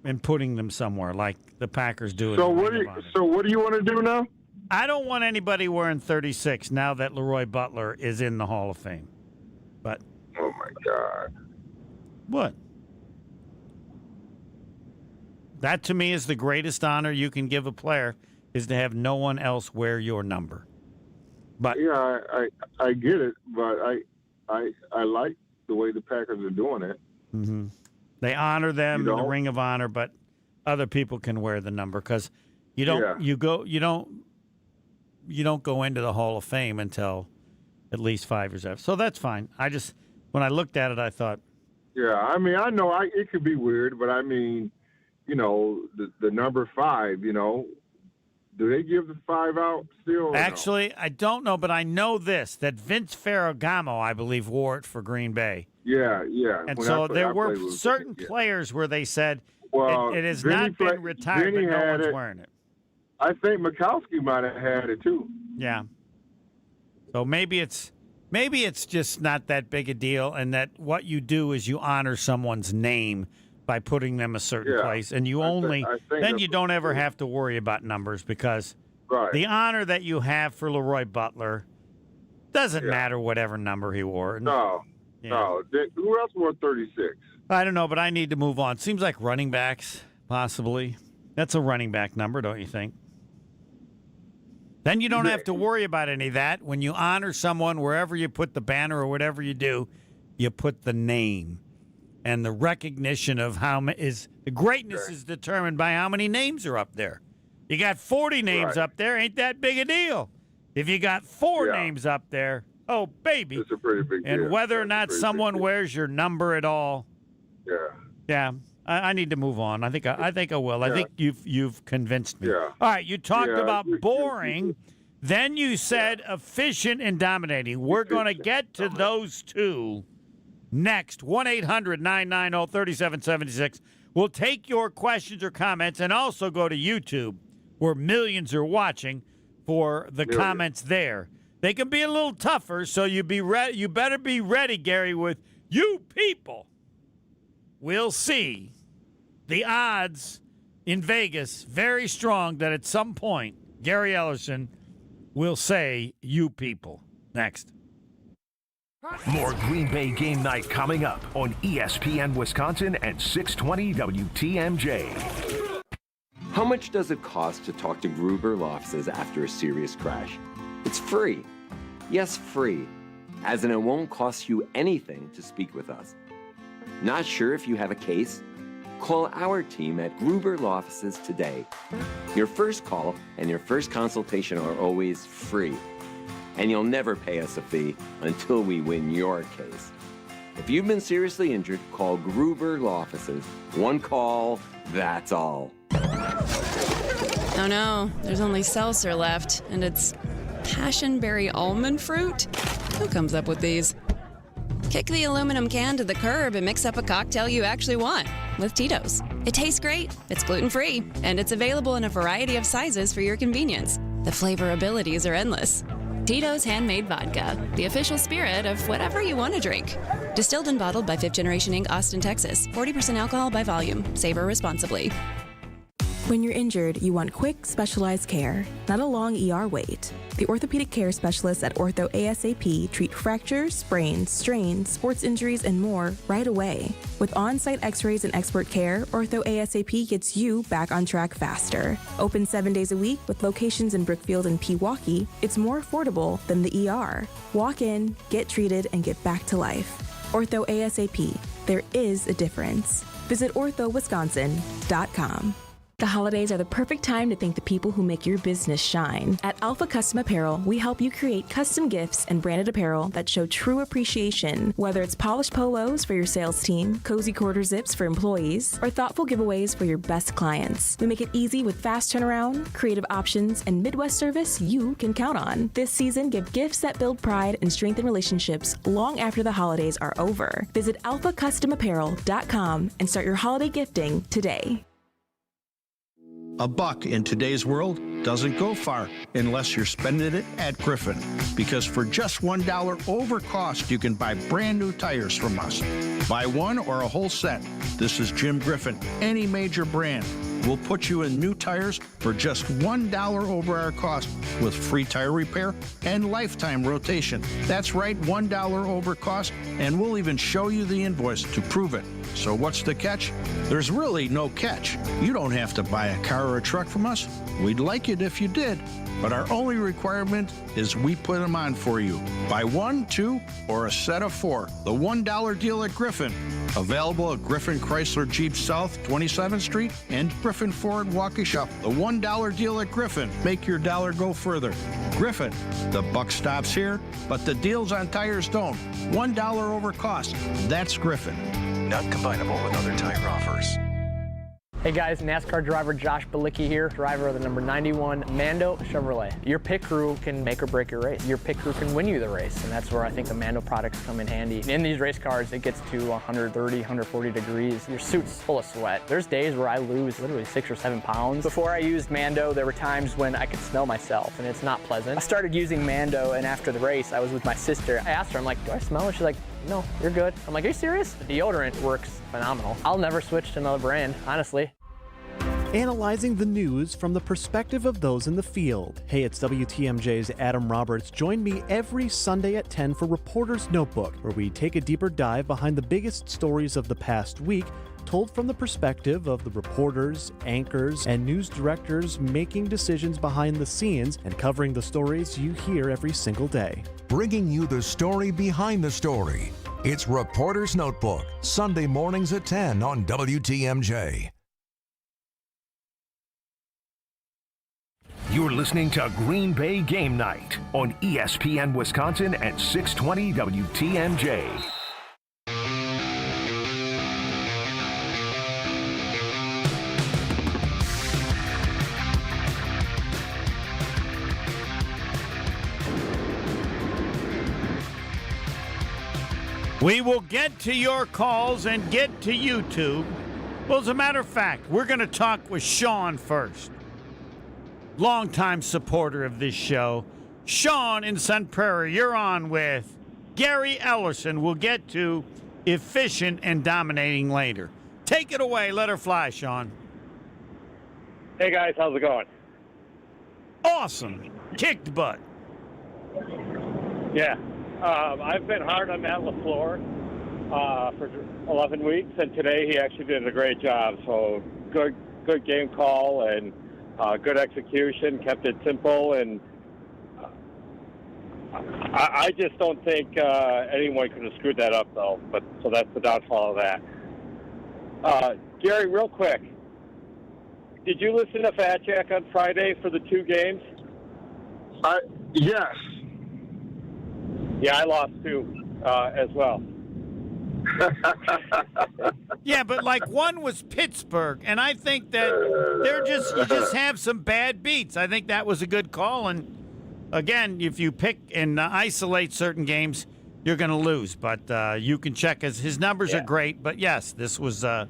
and putting them somewhere like the Packers do. So what do you want to do now? I don't want anybody wearing 36 now that Leroy Butler is in the Hall of Fame. But oh my God. What? That to me is the greatest honor you can give a player, is to have no one else wear your number. But yeah, I get it, but I like the way the Packers are doing it. Mm-hmm. They honor them in the Ring of Honor, but other people can wear the number because you don't you don't go into the Hall of Fame until at least 5 years after. So that's fine. When I looked at it, I thought. Yeah, I mean, I know it could be weird, but I mean, the number 5, do they give the 5 out still? Actually, no? I don't know, but I know this, that Vince Ferragamo, I believe, wore it for Green Bay. Yeah. And so there were certain players where they said it has not been retired, but no one's wearing it. I think Mikowski might have had it too. Yeah. So maybe it's just not that big a deal, and that what you do is you honor someone's name by putting them a certain place, and you then you don't ever have to worry about numbers because the honor that you have for Leroy Butler doesn't matter whatever number he wore. No. Who else wore 36? I don't know, but I need to move on. Seems like running backs, possibly. That's a running back number, don't you think? Then you don't have to worry about any of that. When you honor someone, wherever you put the banner or whatever you do, you put the name. And the recognition of the greatness is determined by how many names are up there. You got 40 names up there, ain't that big a deal. If you got 4 names up there, oh, baby. It's a pretty big deal. And whether or not someone wears your number at all. Yeah. I need to move on. I think I will. Yeah. I think you've convinced me. Yeah. All right, you talked about boring. Then you said efficient and dominating. We're going to get to those two next. 1-800-990-3776. We'll take your questions or comments and also go to YouTube where millions are watching for the comments there. They can be a little tougher, so you better be ready, Gary, with you people. We'll see. The odds in Vegas, very strong that at some point, Gary Ellerson will say, you people. Next. More Green Bay game night coming up on ESPN Wisconsin and 620 WTMJ. How much does it cost to talk to Gruber Law Offices after a serious crash? It's free. Yes, free. As in, it won't cost you anything to speak with us. Not sure if you have a case? Call our team at Gruber Law Offices today. Your first call and your first consultation are always free. And you'll never pay us a fee until we win your case. If you've been seriously injured, call Gruber Law Offices. One call, that's all. Oh no, there's only seltzer left, and it's passionberry almond fruit? Who comes up with these? Kick the aluminum can to the curb and mix up a cocktail you actually want with Tito's. It tastes great, it's gluten-free, and it's available in a variety of sizes for your convenience. The flavor abilities are endless. Tito's Handmade Vodka, the official spirit of whatever you want to drink. Distilled and bottled by 5th Generation Inc., Austin, Texas. 40% alcohol by volume. Savor responsibly. When you're injured, you want quick, specialized care, not a long ER wait. The orthopedic care specialists at Ortho ASAP treat fractures, sprains, strains, sports injuries, and more right away. With on-site x-rays and expert care, Ortho ASAP gets you back on track faster. Open 7 days a week with locations in Brookfield and Pewaukee, it's more affordable than the ER. Walk in, get treated, and get back to life. Ortho ASAP. There is a difference. Visit orthowisconsin.com. The holidays are the perfect time to thank the people who make your business shine. At Alpha Custom Apparel, we help you create custom gifts and branded apparel that show true appreciation. Whether it's polished polos for your sales team, cozy quarter zips for employees, or thoughtful giveaways for your best clients, we make it easy with fast turnaround, creative options, and Midwest service you can count on. This season, give gifts that build pride and strengthen relationships long after the holidays are over. Visit alphacustomapparel.com and start your holiday gifting today. A buck in today's world doesn't go far unless you're spending it at Griffin. Because for just $1 over cost, you can buy brand new tires from us. Buy one or a whole set. This is Jim Griffin. Any major brand. We'll put you in new tires for just $1 over our cost with free tire repair and lifetime rotation. That's right, $1 over cost, and we'll even show you the invoice to prove it. So what's the catch? There's really no catch. You don't have to buy a car or a truck from us. We'd like it if you did, but our only requirement is we put them on for you. Buy one, two, or a set of four. The $1 deal at Griffin. Available at Griffin Chrysler Jeep South 27th Street and Griffin Ford Waukesha. The $1 deal at Griffin. Make your dollar go further. Griffin, the buck stops here, but the deals on tires don't. $1 over cost. That's Griffin. Not combinable with other tire offers. Hey guys, NASCAR driver Josh Balicki here, driver of the number 91 Mando Chevrolet. Your pit crew can make or break your race. Your pit crew can win you the race, and that's where I think the Mando products come in handy. In these race cars, it gets to 130, 140 degrees. Your suit's full of sweat. There's days where I lose literally 6 or 7 pounds. Before I used Mando, there were times when I could smell myself, and it's not pleasant. I started using Mando, and after the race, I was with my sister. I asked her, I'm like, do I smell it? She's like, no, you're good. I'm like, are you serious? The deodorant works phenomenal. I'll never switch to another brand, honestly. Analyzing the news from the perspective of those in the field. Hey, it's WTMJ's Adam Roberts. Join me every Sunday at 10 for Reporter's Notebook, where we take a deeper dive behind the biggest stories of the past week, told from the perspective of the reporters, anchors, and news directors making decisions behind the scenes and covering the stories you hear every single day. Bringing you the story behind the story. It's Reporter's Notebook, Sunday mornings at 10 on WTMJ. You're listening to Green Bay Game Night on ESPN Wisconsin at 620 WTMJ. We will get to your calls and get to YouTube. Well, as a matter of fact, we're going to talk with Sean first. Longtime supporter of this show. Sean in Sun Prairie, you're on with Gary Ellerson. We'll get to efficient and dominating later. Take it away. Let her fly, Sean. Hey, guys. How's it going? Awesome. Kicked butt. Yeah. I've been hard on Matt LaFleur for 11 weeks, and today he actually did a great job. So good game call and good execution, kept it simple, and I just don't think anyone could have screwed that up, though. But so that's the downfall of that. Gary, real quick, did you listen to Fat Jack on Friday for the 2 games? Yes. Yeah, I lost 2 as well. Yeah, but like one was Pittsburgh, and I think that you just have some bad beats. I think that was a good call, and again, if you pick and isolate certain games, you're going to lose. But you can check his numbers are great. But yes, this was the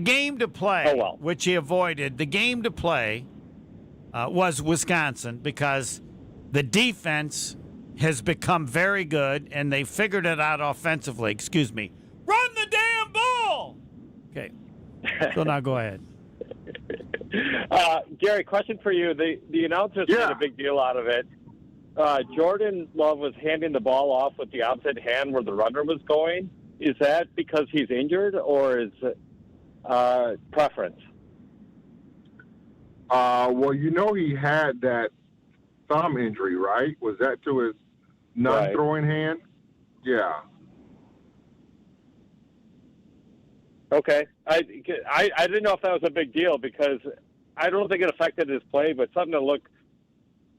game to play, which he avoided. The game to play was Wisconsin because the defense has become very good, and they figured it out offensively. Excuse me. Run the damn ball! Okay. So now go ahead. Gary, question for you. The announcers made a big deal out of it. Jordan Love was handing the ball off with the opposite hand where the runner was going. Is that because he's injured, or is it preference? Well, he had that thumb injury, right? Was that to his non-throwing hand? Yeah. Okay. I didn't know if that was a big deal because I don't think it affected his play, but something to look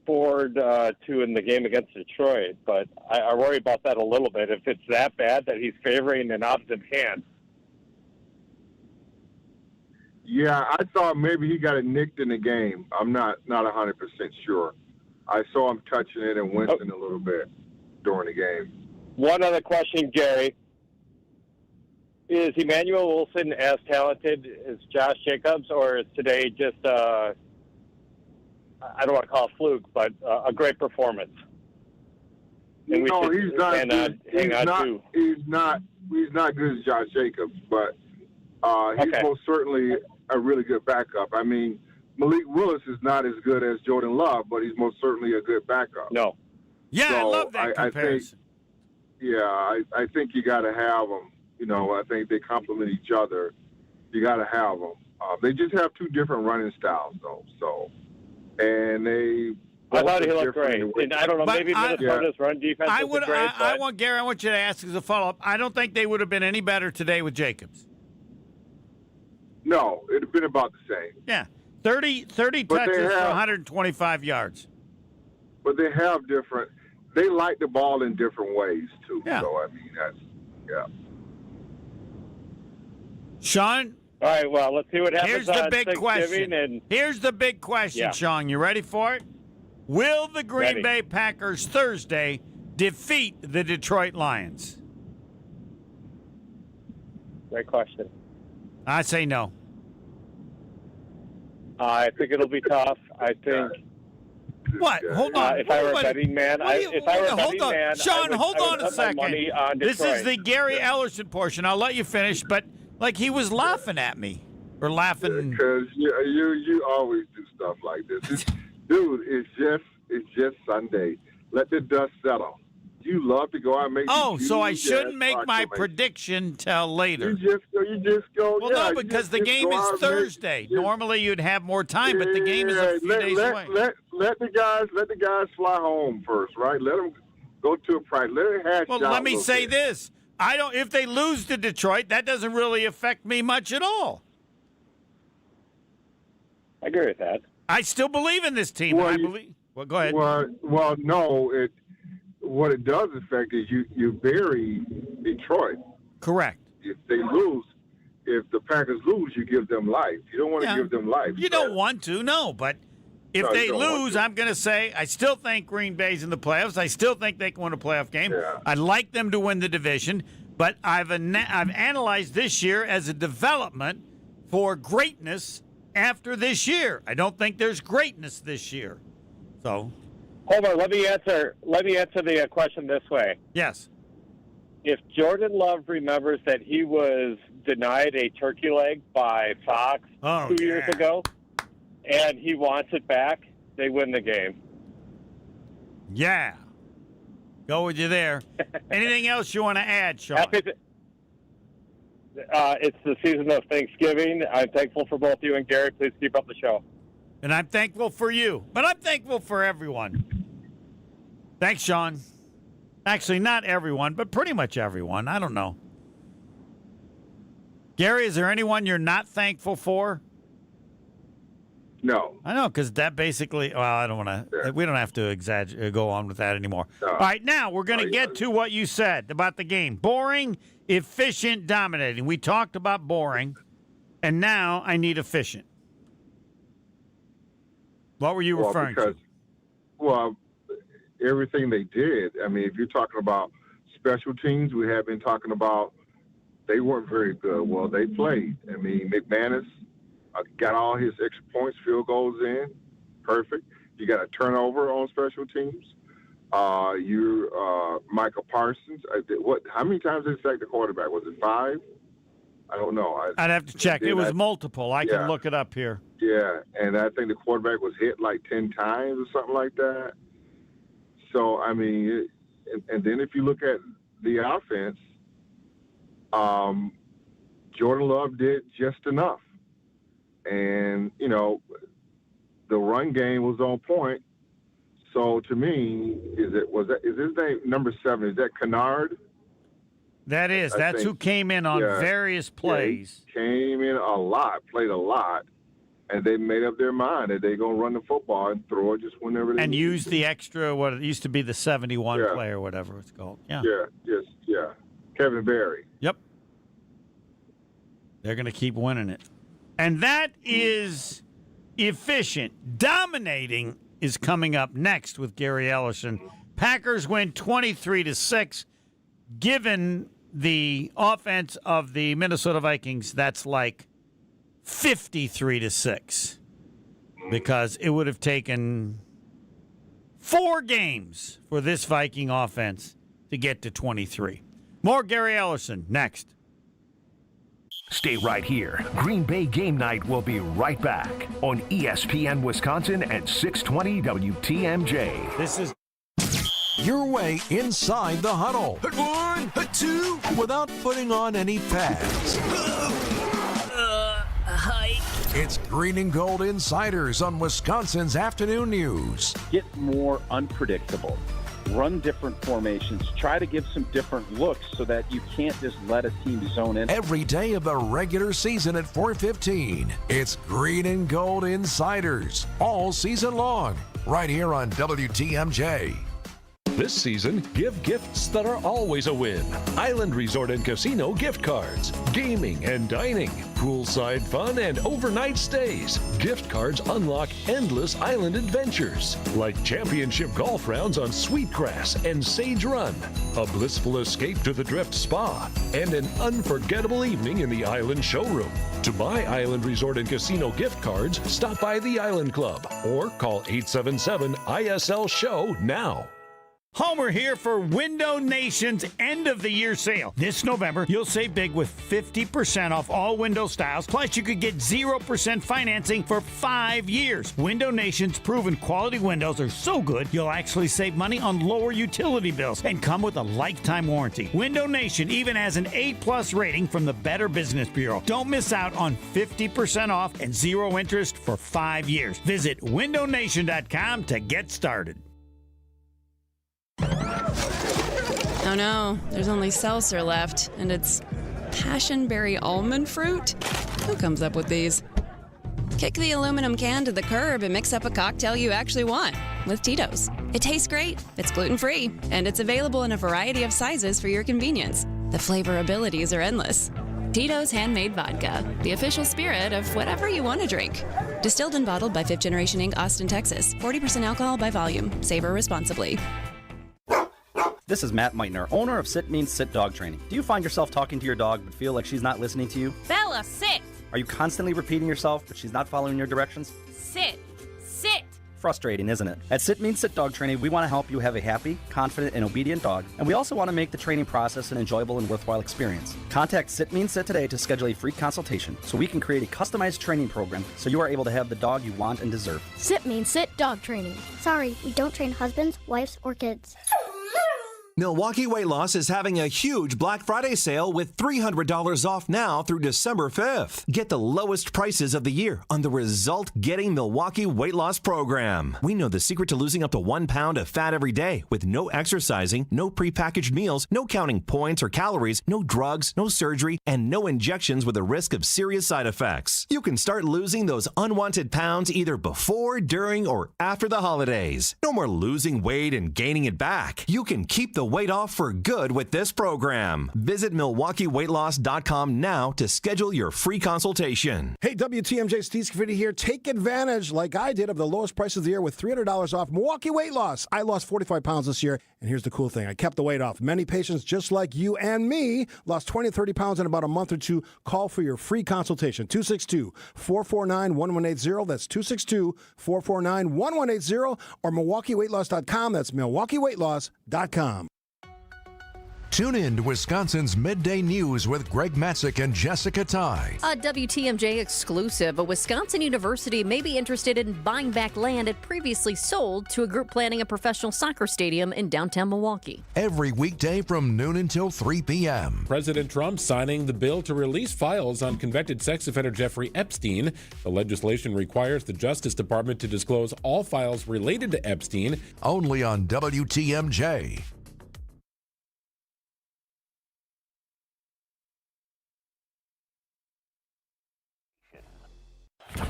forward to in the game against Detroit. But I worry about that a little bit. If it's that bad that he's favoring an opposite hand. Yeah, I thought maybe he got it nicked in the game. I'm not 100% sure. I saw him touching it and wincing a little bit during the game. One other question, Gary. Is Emmanuel Wilson as talented as Josh Jacobs, or is today just I don't want to call it a fluke, but a great performance? And No, he's not. He's not good as Josh Jacobs, but he's most certainly a really good backup. I mean, Malik Willis is not as good as Jordan Love, but he's most certainly a good backup. No. Yeah, so I love that comparison. I think you got to have them. You know, I think they complement each other. You got to have them. They just have two different running styles, though. So, and they. I thought he looked great. And I don't know, maybe Minnesota's run defense I isn't great. I want Gary. I want you to ask as a follow-up. I don't think they would have been any better today with Jacobs. No, it'd have been about the same. Yeah, 30 touches for 125 yards. But they have different. They like the ball in different ways too. Yeah. So I mean, that's Sean? All right, well, let's see what happens. Here's the big Thanksgiving question. Here's the big question, Sean. You ready for it? Will the Green Bay Packers Thursday defeat the Detroit Lions? Great question. I say no. I think it'll be tough. I think. What? Hold on. If I were a betting man, Sean, hold on a second. On this is the Gary Ellerson portion. I'll let you finish, but like he was laughing at me or laughing because you always do stuff like this, dude. It's just Sunday. Let the dust settle. You love to go out and make. Oh, so I shouldn't make my prediction till later. You just go. Well, no, because the game is Thursday. Normally, you'd have more time, but the game is a few days away. Let the guys fly home first, right? Let them go to a practice. Let it hash out. Well, let me say this: if they lose to Detroit, that doesn't really affect me much at all. I agree with that. I still believe in this team. Well, Well, go ahead. Well, no. What it does affect is you bury Detroit. Correct. If they lose, if the Packers lose, you give them life. You don't want to give them life. You don't want to, no. But if they lose, I'm going to say I still think Green Bay's in the playoffs. I still think they can win a playoff game. Yeah. I'd like them to win the division. But I've analyzed this year as a development for greatness after this year. I don't think there's greatness this year. So. Hold on, let me answer the question this way. Yes. If Jordan Love remembers that he was denied a turkey leg by Fox 2 years ago, and he wants it back, they win the game. Yeah. Go with you there. Anything else you want to add, Sean? It's the season of Thanksgiving. I'm thankful for both you and Gary. Please keep up the show. And I'm thankful for you, but I'm thankful for everyone. Thanks, Sean. Actually, not everyone, but pretty much everyone. I don't know. Gary, is there anyone you're not thankful for? No. I know, because that basically, well, I don't want to, we don't have to go on with that anymore. No. All right, now we're going to get to what you said about the game. Boring, efficient, dominating. We talked about boring, and now I need efficient. What were you referring to? Well, everything they did. I mean, if you're talking about special teams, we have been talking about they weren't very good. Well, they played. I mean, McManus got all his extra points, field goals in. Perfect. You got a turnover on special teams. Michael Parsons. How many times did they sack the quarterback? Was it 5? I don't know. I'd have to check. It was multiple. I can look it up here. Yeah, and I think the quarterback was hit like 10 times or something like that. So, I mean, and then if you look at the offense, Jordan Love did just enough. And, you know, the run game was on point. So, to me, is his name number 7? Is that Kennard? That is. That's who came in on various plays. Yeah, came in a lot, played a lot, and they made up their mind that they're going to run the football and throw it just whenever they and need use to. the extra, what it used to be the 71 play or whatever it's called. Yeah. Yeah. Kevin Berry. Yep. They're going to keep winning it. And that is efficient. Dominating is coming up next with Gary Ellerson. Packers win 23-6. Given the offense of the Minnesota Vikings, that's like 53-6. Because it would have taken 4 games for this Viking offense to get to 23. More Gary Ellerson next. Stay right here. Green Bay Game Night will be right back on ESPN Wisconsin at 620 WTMJ. This is your way inside the huddle. Hut 1, hut 2. Without putting on any pads. It's Green and Gold Insiders on Wisconsin's Afternoon News. Get more unpredictable. Run different formations. Try to give some different looks so that you can't just let a team zone in. Every day of the regular season at 4:15. It's Green and Gold Insiders all season long, right here on WTMJ. This season, give gifts that are always a win. Island Resort and Casino gift cards, gaming and dining, poolside fun and overnight stays. Gift cards unlock endless island adventures, like championship golf rounds on Sweetgrass and Sage Run, a blissful escape to the Drift Spa, and an unforgettable evening in the Island Showroom. To buy Island Resort and Casino gift cards, stop by the Island Club or call 877-ISL-SHOW now. Homer here for Window Nation's end-of-the-year sale. This November, you'll save big with 50% off all window styles, plus you could get 0% financing for 5 years. Window Nation's proven quality windows are so good, you'll actually save money on lower utility bills and come with a lifetime warranty. Window Nation even has an A+ rating from the Better Business Bureau. Don't miss out on 50% off and 0 interest for 5 years. Visit windownation.com to get started. Oh no, there's only seltzer left, and it's passionberry almond fruit? Who comes up with these? Kick the aluminum can to the curb and mix up a cocktail you actually want with Tito's. It tastes great, it's gluten-free, and it's available in a variety of sizes for your convenience. The flavor abilities are endless. Tito's Handmade Vodka, the official spirit of whatever you want to drink. Distilled and bottled by 5th Generation Inc., Austin, Texas. 40% alcohol by volume. Savor responsibly. This is Matt Meitner, owner of Sit Means Sit Dog Training. Do you find yourself talking to your dog but feel like she's not listening to you? Bella, sit! Are you constantly repeating yourself but she's not following your directions? Sit! Sit! Frustrating, isn't it? At Sit Means Sit Dog Training, we want to help you have a happy, confident, and obedient dog, and we also want to make the training process an enjoyable and worthwhile experience. Contact Sit Means Sit today to schedule a free consultation so we can create a customized training program so you are able to have the dog you want and deserve. Sit Means Sit Dog Training. Sorry, we don't train husbands, wives, or kids. Milwaukee Weight Loss is having a huge Black Friday sale with $300 off now through December 5th. Get the lowest prices of the year on the result-getting Milwaukee Weight Loss program. We know the secret to losing up to 1 pound of fat every day with no exercising, no prepackaged meals, no counting points or calories, no drugs, no surgery, and no injections with a risk of serious side effects. You can start losing those unwanted pounds either before, during, or after the holidays. No more losing weight and gaining it back. You can keep the weight off for good with this program. Visit MilwaukeeWeightLoss.com now to schedule your free consultation. Hey, WTMJ, Steve Scafidi here. Take advantage, like I did, of the lowest price of the year with $300 off Milwaukee Weight Loss. I lost 45 pounds this year, and here's the cool thing. I kept the weight off. Many patients just like you and me lost 20 to 30 pounds in about a month or two. Call for your free consultation. 262-449-1180. That's 262-449-1180 or MilwaukeeWeightLoss.com. That's MilwaukeeWeightLoss.com. Tune in to Wisconsin's Midday News with Greg Matzik and Jessica Ty. A WTMJ exclusive. A Wisconsin university may be interested in buying back land it previously sold to a group planning a professional soccer stadium in downtown Milwaukee. Every weekday from noon until 3 p.m. President Trump signing the bill to release files on convicted sex offender Jeffrey Epstein. The legislation requires the Justice Department to disclose all files related to Epstein. Only on WTMJ.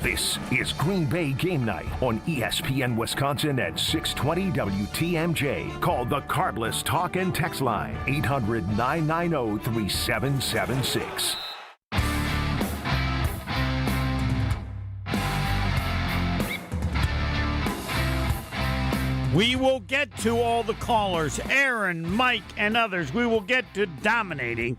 This is Green Bay Game Night on ESPN Wisconsin at 620 WTMJ. Call the Carbless Talk and Text Line, 800-990-3776. We will get to all the callers, Aaron, Mike, and others. We will get to dominating.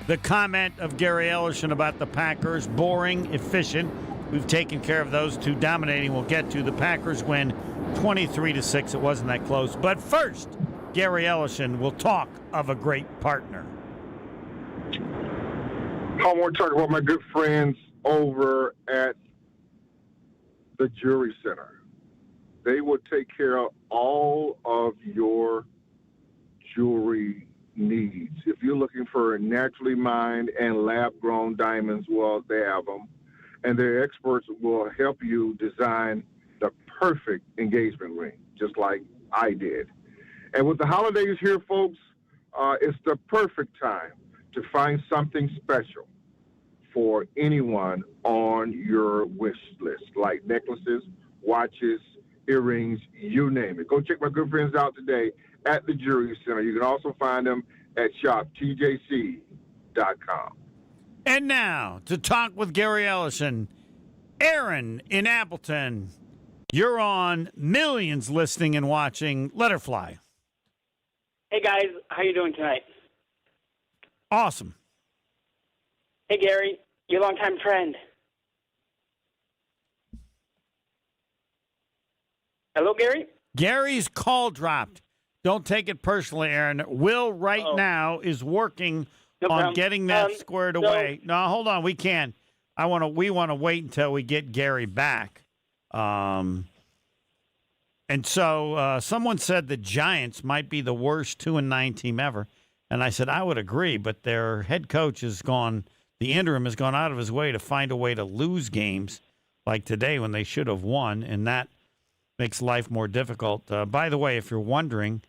The comment of Gary Ellerson about the Packers, boring, efficient. We've taken care of those two. Dominating we'll get to. The Packers win 23-6. It wasn't that close. But first, Gary Ellerson will talk of a great partner. I want to talk about my good friends over at the Jewelry Center. They will take care of all of your jewelry needs. If you're looking for naturally mined and lab-grown diamonds, well, they have them. And their experts will help you design the perfect engagement ring, just like I did. And with the holidays here, folks, it's the perfect time to find something special for anyone on your wish list, like necklaces, watches, earrings, you name it. Go check my good friends out today at the Jewelry Center. You can also find them at shoptjc.com. And now, to talk with Gary Ellerson, Aaron in Appleton. You're on, millions listening and watching. Let her fly. Hey, guys. How you doing tonight? Awesome. Hey, Gary. Your longtime friend. Hello, Gary? Gary's call dropped. Don't take it personally, Aaron. Will now is working on getting that squared away. No, hold on. We can't. We want to wait until we get Gary back. And so someone said the Giants might be the worst 2-9 team ever. And I said, I would agree, but their head coach has gone, the interim has gone out of his way to find a way to lose games like today when they should have won. And that makes life more difficult. By the way, if you're wondering,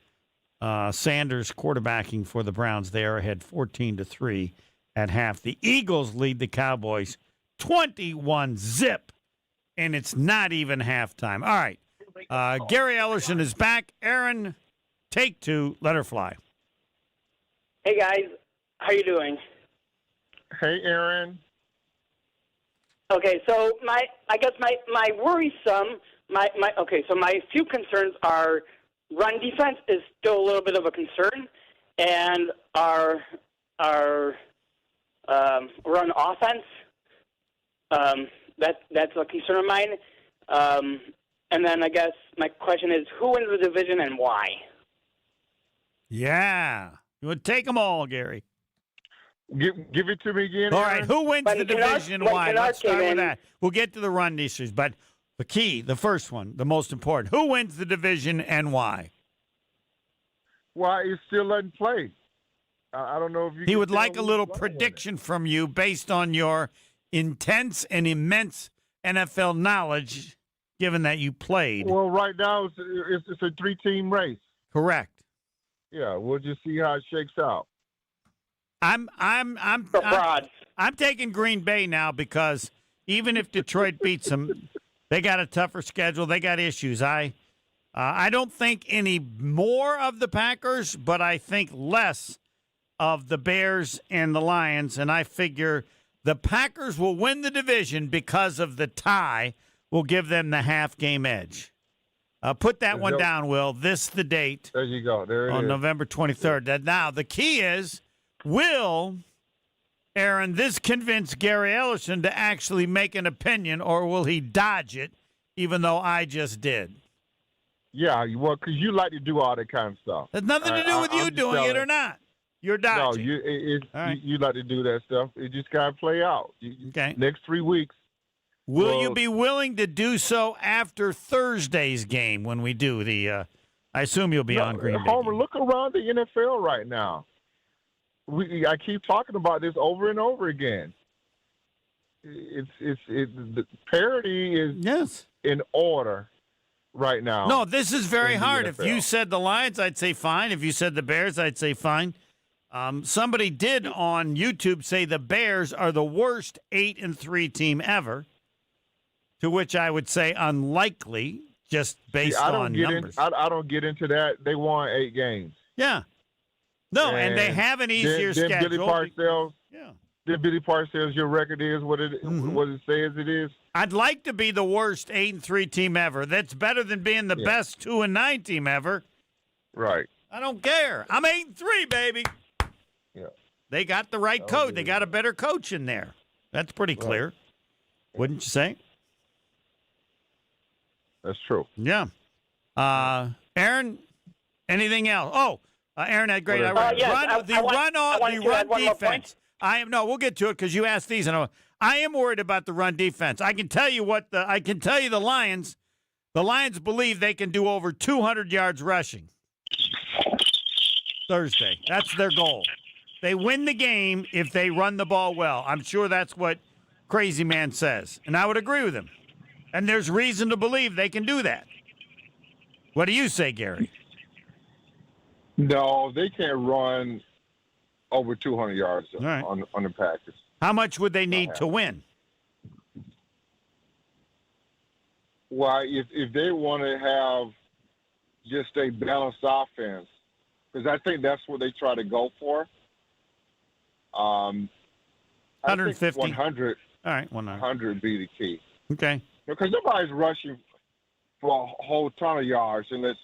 Sanders quarterbacking for the Browns, they are ahead 14-3 at half. The Eagles lead the Cowboys 21-zip, and it's not even halftime. All right, Gary Ellerson is back. Aaron, take two. Let her fly. Hey, guys. How you doing? Hey, Aaron. Okay, so my worrisome, my few concerns are run defense is still a little bit of a concern, and our run offense, that's a concern of mine. And then I guess my question is, who wins the division and why? Yeah. You would take them all, Gary. Give it to me again. All right, who wins the division and why? Let's start with that. We'll get to the run issues, but the key, the first one, the most important. Who wins the division and why? Why he still letting play? I don't know if you. He would like a little prediction from you based on your intense and immense NFL knowledge, given that you played. Well, right now it's a 3-team race. Correct. Yeah, we'll just see how it shakes out. I'm taking Green Bay now because even if Detroit beats them, they got a tougher schedule. They got issues. I don't think any more of the Packers, but I think less of the Bears and the Lions. And I figure the Packers will win the division because of the tie will give them the half-game edge. Put that one down, Will. This the date. There you go. There it is. On November 23rd. Now, the key is, will, Aaron, this convince Gary Ellerson to actually make an opinion, or will he dodge it, even though I just did? Yeah, well, because you like to do all that kind of stuff. There's nothing to do with you doing it or not. You're dodging. No, you like to do that stuff. It just got to play out. Okay. Next 3 weeks. Will you be willing to do so after Thursday's game when we do the I assume you'll be on Green Bay. Homer, look around the NFL right now. I keep talking about this over and over again. The parity is in order right now. No, this is very hard. If you said the Lions, I'd say fine. If you said the Bears, I'd say fine. Somebody did on YouTube say the Bears are the worst 8-3 team ever. to which I would say unlikely, just based on numbers. I don't get into that. They won 8 games. Yeah. No, and they have an easier schedule. Billy Parcells. Yeah. Did Billy Parcells, your record is what it says it is? I'd like to be the worst 8-3 team ever. That's better than being the best 2-9 team ever. Right. I don't care. I'm 8-3, baby. Yeah. They got the right coach. They got a better coach in there. That's pretty clear. Wouldn't you say? That's true. Yeah. Aaron, anything else? Oh, Aaron had great. Run defense. We'll get to it because you asked these. I am worried about the run defense. I can tell you the Lions. The Lions believe they can do over 200 yards rushing Thursday. That's their goal. They win the game if they run the ball well. I'm sure that's what Crazy Man says, and I would agree with him. And there's reason to believe they can do that. What do you say, Gary? No, they can't run over 200 yards on the Packers. How much would they need to win? Well, if they want to have just a balanced offense, because I think that's what they try to go for. 150. 100. All right, 100 be the key. Okay. Because nobody's rushing for a whole ton of yards unless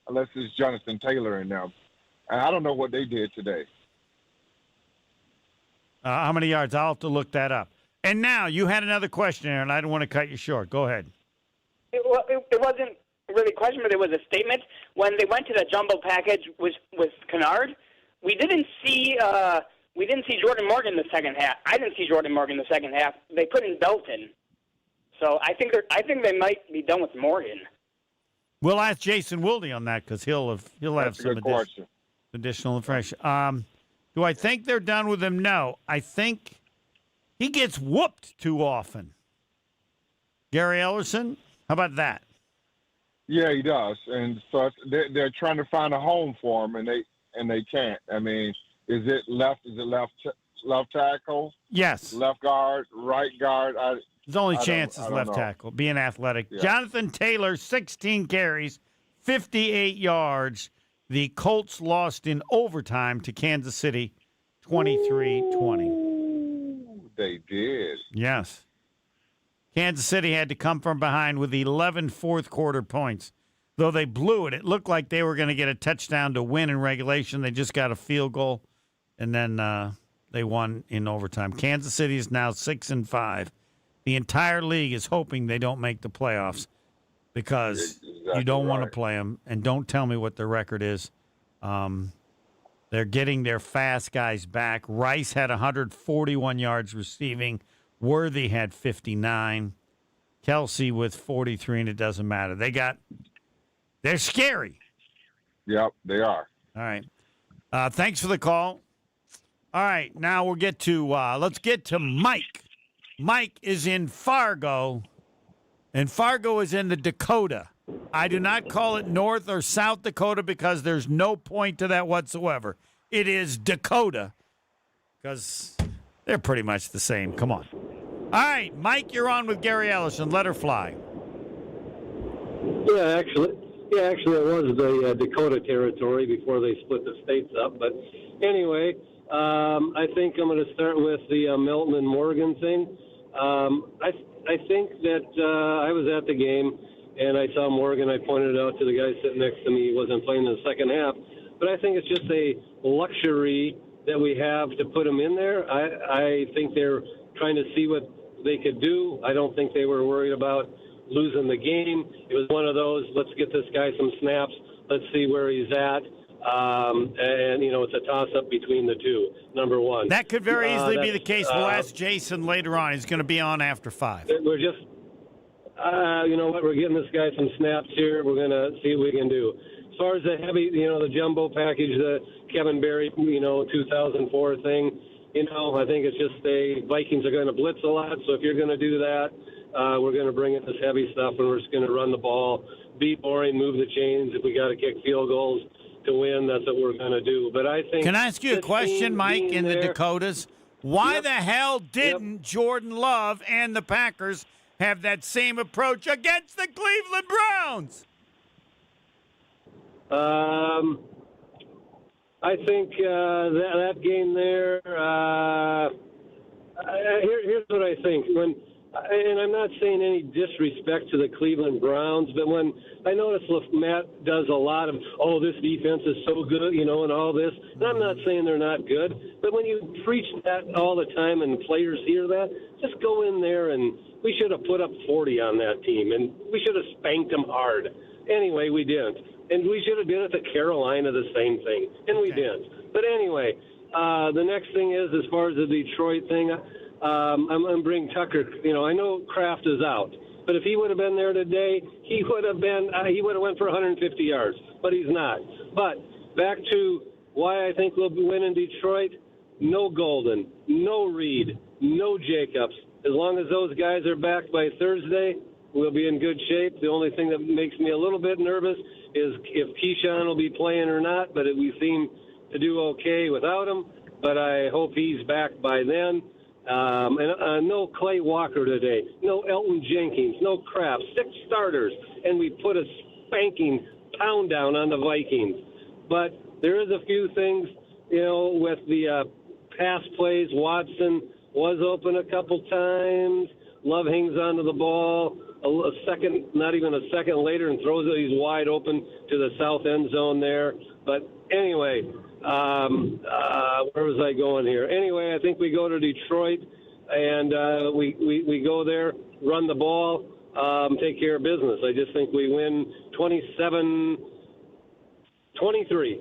it's Jonathan Taylor in them. And I don't know what they did today. How many yards? I'll have to look that up. And now, you had another question, Aaron. I don't want to cut you short. Go ahead. It wasn't really a question, but it was a statement. When they went to the jumbo package with Kennard, we didn't see Jordan Morgan in the second half. I didn't see Jordan Morgan in the second half. They put in Belton. So I think they might be done with Morgan. We'll ask Jason Wilde on that because he'll have some additional information. Do I think they're done with him? No. I think he gets whooped too often. Gary Ellerson, how about that? Yeah, he does, and so they're trying to find a home for him, and they can't. I mean, is it left tackle? Yes. Left guard, right guard. His only chance is left tackle, being athletic. Yeah. Jonathan Taylor, 16 carries, 58 yards. The Colts lost in overtime to Kansas City, 23-20. They did. Yes. Kansas City had to come from behind with 11 fourth-quarter points. Though they blew it, it looked like they were going to get a touchdown to win in regulation. They just got a field goal, and then they won in overtime. Kansas City is now 6-5. The entire league is hoping they don't make the playoffs because you don't want to play them. And don't tell me what their record is. They're getting their fast guys back. Rice had 141 yards receiving. Worthy had 59. Kelsey with 43, and it doesn't matter. They're scary. Yep, they are. All right. Thanks for the call. All right, now we'll get to let's get to Mike. Mike is in Fargo, and Fargo is in the Dakota. I do not call it North or South Dakota because there's no point to that whatsoever. It is Dakota because they're pretty much the same. Come on. All right, Mike, you're on with Gary Ellison. Let her fly. Yeah, actually, it was the Dakota territory before they split the states up. But anyway, I think I'm going to start with the Milton and Morgan thing. I think that I was at the game, and I saw Morgan. I pointed it out to the guy sitting next to me. He wasn't playing in the second half. But I think it's just a luxury that we have to put him in there. I think they're trying to see what they could do. I don't think they were worried about losing the game. It was one of those, let's get this guy some snaps. Let's see where he's at. And, it's a toss-up between the two, number one. That could very easily be the case. We'll ask Jason later on. He's going to be on after 5. We're just, you know what, we're getting this guy some snaps here. We're going to see what we can do. As far as the heavy, the jumbo package, the Kevin Berry, 2004 thing, I think it's just the Vikings are going to blitz a lot. So if you're going to do that, we're going to bring in this heavy stuff, and we're just going to run the ball, be boring, move the chains. If we got to kick field goals to win, that's what we're going to do. But I think. Can I ask you a question, Mike, in the Dakotas? Why the hell didn't Jordan Love and the Packers have that same approach against the Cleveland Browns? I think that game there. Here's what I think. And I'm not saying any disrespect to the Cleveland Browns, but when I notice Matt does a lot of, this defense is so good, and all this, and I'm not saying they're not good, but when you preach that all the time and players hear that, just go in there and we should have put up 40 on that team, and we should have spanked them hard. Anyway, we didn't. And we should have done it to Carolina the same thing, and we didn't. But anyway, the next thing is, as far as the Detroit thing, I'm going to bring Tucker. I know Kraft is out, but if he would have been there today, he would have went for 150 yards, but he's not. But back to why I think we'll win in Detroit, no Golden, no Reed, no Jacobs. As long as those guys are back by Thursday, we'll be in good shape. The only thing that makes me a little bit nervous is if Keyshawn will be playing or not, but we seem to do okay without him. But I hope he's back by then. And no Clay Walker today, no Elton Jenkins, no Kraft, 6 starters, and we put a spanking pound down on the Vikings. But there is a few things, with the pass plays. Watson was open a couple times. Love hangs onto the ball not even a second later, and throws it. He's wide open to the south end zone there. But anyway, where was I going here? Anyway, I think we go to Detroit, and we go there, run the ball, take care of business. I just think we win 27-23.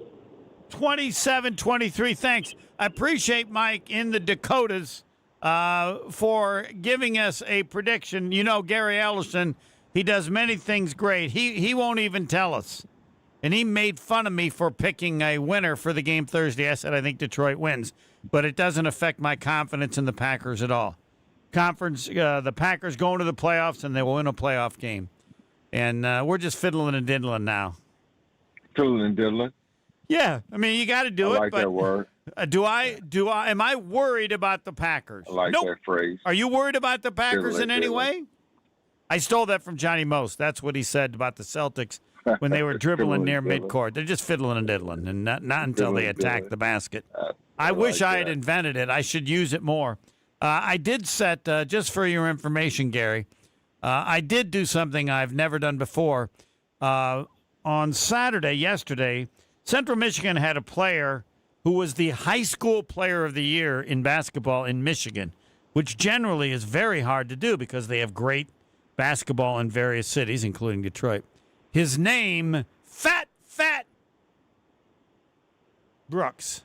27-23. Thanks. I appreciate Mike in the Dakotas for giving us a prediction. Gary Ellison, he does many things great. He won't even tell us. And he made fun of me for picking a winner for the game Thursday. I said I think Detroit wins, but it doesn't affect my confidence in the Packers at all. The Packers going to the playoffs, and they will win a playoff game. And we're just fiddling and diddling now. Fiddling and diddling? Yeah. I mean, you got to do it. I like that word. Am I worried about the Packers? I like that phrase. Are you worried about the Packers in any way? I stole that from Johnny Most. That's what he said about the Celtics when they were dribbling near midcourt. They're just fiddling and diddling, and not until they attack the basket. I wish I had invented it. I should use it more. I did set, just for your information, Gary, I did do something I've never done before. On yesterday, Central Michigan had a player who was the high school player of the year in basketball in Michigan, which generally is very hard to do because they have great basketball in various cities, including Detroit. His name, Fat Brooks.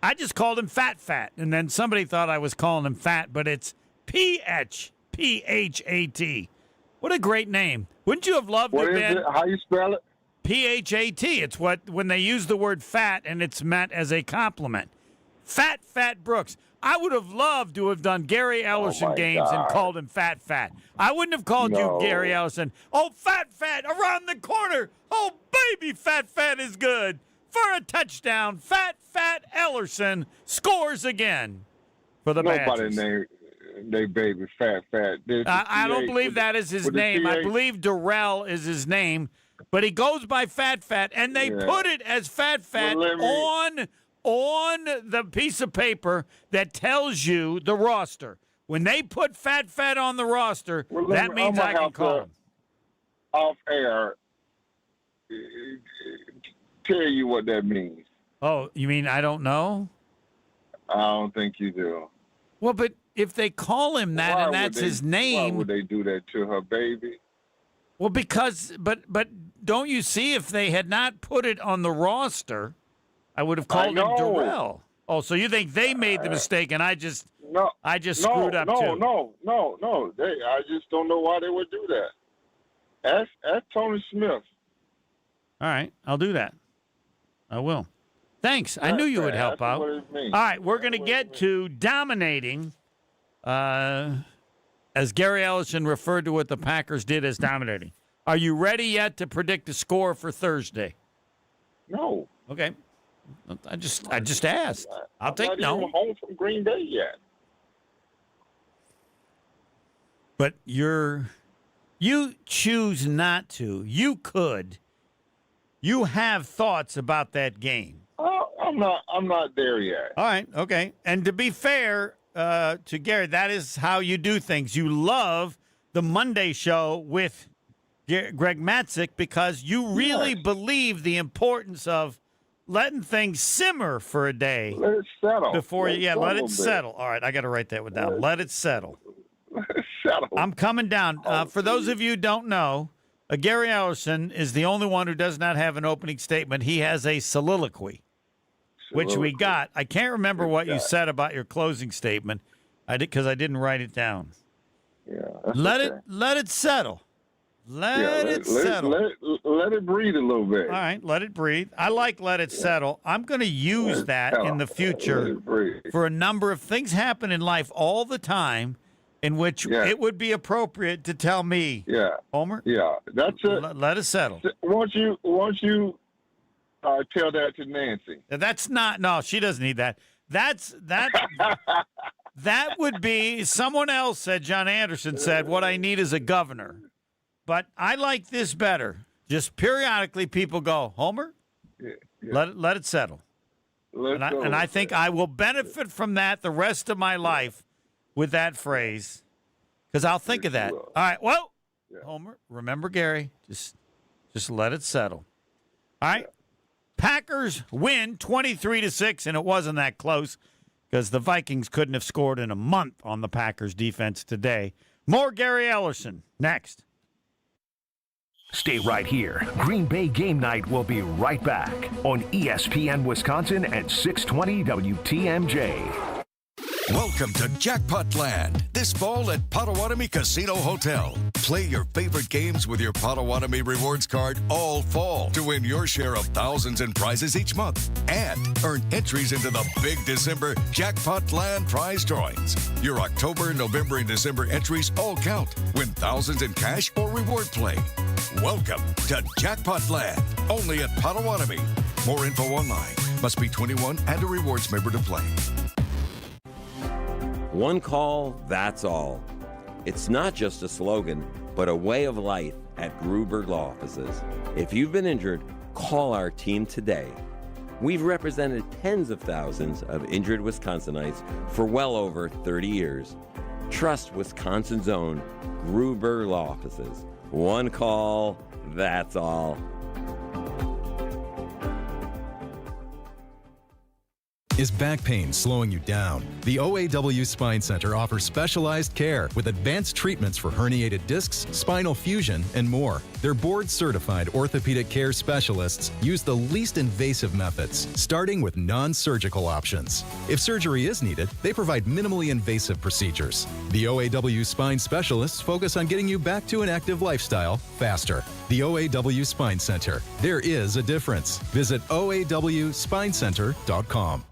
I just called him Fat, and then somebody thought I was calling him fat, but it's P-H-P-H-A-T. What a great name. Wouldn't you have loved to have been? How you spell it? P-H-A-T. It's when they use the word fat and it's meant as a compliment. Fat Brooks. I would have loved to have done Gary Ellison games and called him Fat. I wouldn't have called you Gary Ellison. Oh, Fat around the corner. Oh, baby, Fat is good. For a touchdown, Fat Ellerson scores again for the Badgers. Nobody named baby Fat. I don't believe that is his name. I believe Darrell is his name, but he goes by Fat, and they put it as Fat on the piece of paper that tells you the roster. When they put Fat on the roster, that means I can call him. Off air, tell you what that means. Oh, you mean I don't know? I don't think you do. Well, but if they call him that and that's his name. Why would they do that to her baby? Well, because, but don't you see if they had not put it on the roster, I would have called him Darrell. Oh, so you think they made the mistake and I just screwed up too? No. I just don't know why they would do that. Ask Tony Smith. All right, I'll do that. I will. Thanks. I knew you would help out. All right, we're going to get to dominating, as Gary Ellison referred to what the Packers did as dominating. Are you ready yet to predict the score for Thursday? No. Okay. I just asked. I'll take no. I'm not even home from Green Bay yet. But you choose not to. You could. You have thoughts about that game. I'm not there yet. All right, okay. And to be fair to Gary, that is how you do things. You love the Monday show with Greg Matzik because you really believe the importance of letting things simmer for a day. Let it settle. Let it settle. All right, I got to write that one down. Let it settle. Let it settle. I'm coming down. For those of you who don't know, Gary Ellerson is the only one who does not have an opening statement. He has a soliloquy, which we got. I can't remember what you said about your closing statement. I did because I didn't write it down. Yeah. Let it settle. Let it settle. Let it breathe a little bit. All right, let it breathe. I like let it settle. I'm going to use that in the future for a number of things happen in life all the time in which it would be appropriate to tell me, Homer. Yeah, that's it. Let it settle. Once you tell that to Nancy. That's not. No, she doesn't need that. That would be someone else said. John Anderson said, "What I need is a governor." But I like this better. Just periodically, people go, Homer, let it settle. And I think I will benefit from that the rest of my life with that phrase because I'll think of that. All right, well, Homer, remember Gary, just let it settle. All right, Packers win 23-6, and it wasn't that close because the Vikings couldn't have scored in a month on the Packers defense today. More Gary Ellerson next. Stay right here. Green Bay Game Night will be right back on ESPN Wisconsin at 620 WTMJ. Welcome to Jackpot Land, this fall at Potawatomi Casino Hotel. Play your favorite games with your Potawatomi Rewards card all fall to win your share of thousands in prizes each month and earn entries into the big December Jackpot Land prize drawings. Your October, November, and December entries all count. Win thousands in cash or reward play. Welcome to Jackpot Land, only at Potawatomi. More info online. Must be 21 and a rewards member to play. One call, that's all. It's not just a slogan, but a way of life at Gruber Law Offices. If you've been injured, call our team today. We've represented tens of thousands of injured Wisconsinites for well over 30 years. Trust Wisconsin's own Gruber Law Offices. One call, that's all. Is back pain slowing you down? The OAW Spine Center offers specialized care with advanced treatments for herniated discs, spinal fusion, and more. Their board-certified orthopedic care specialists use the least invasive methods, starting with non-surgical options. If surgery is needed, they provide minimally invasive procedures. The OAW Spine Specialists focus on getting you back to an active lifestyle faster. The OAW Spine Center. There is a difference. Visit OAWSpineCenter.com.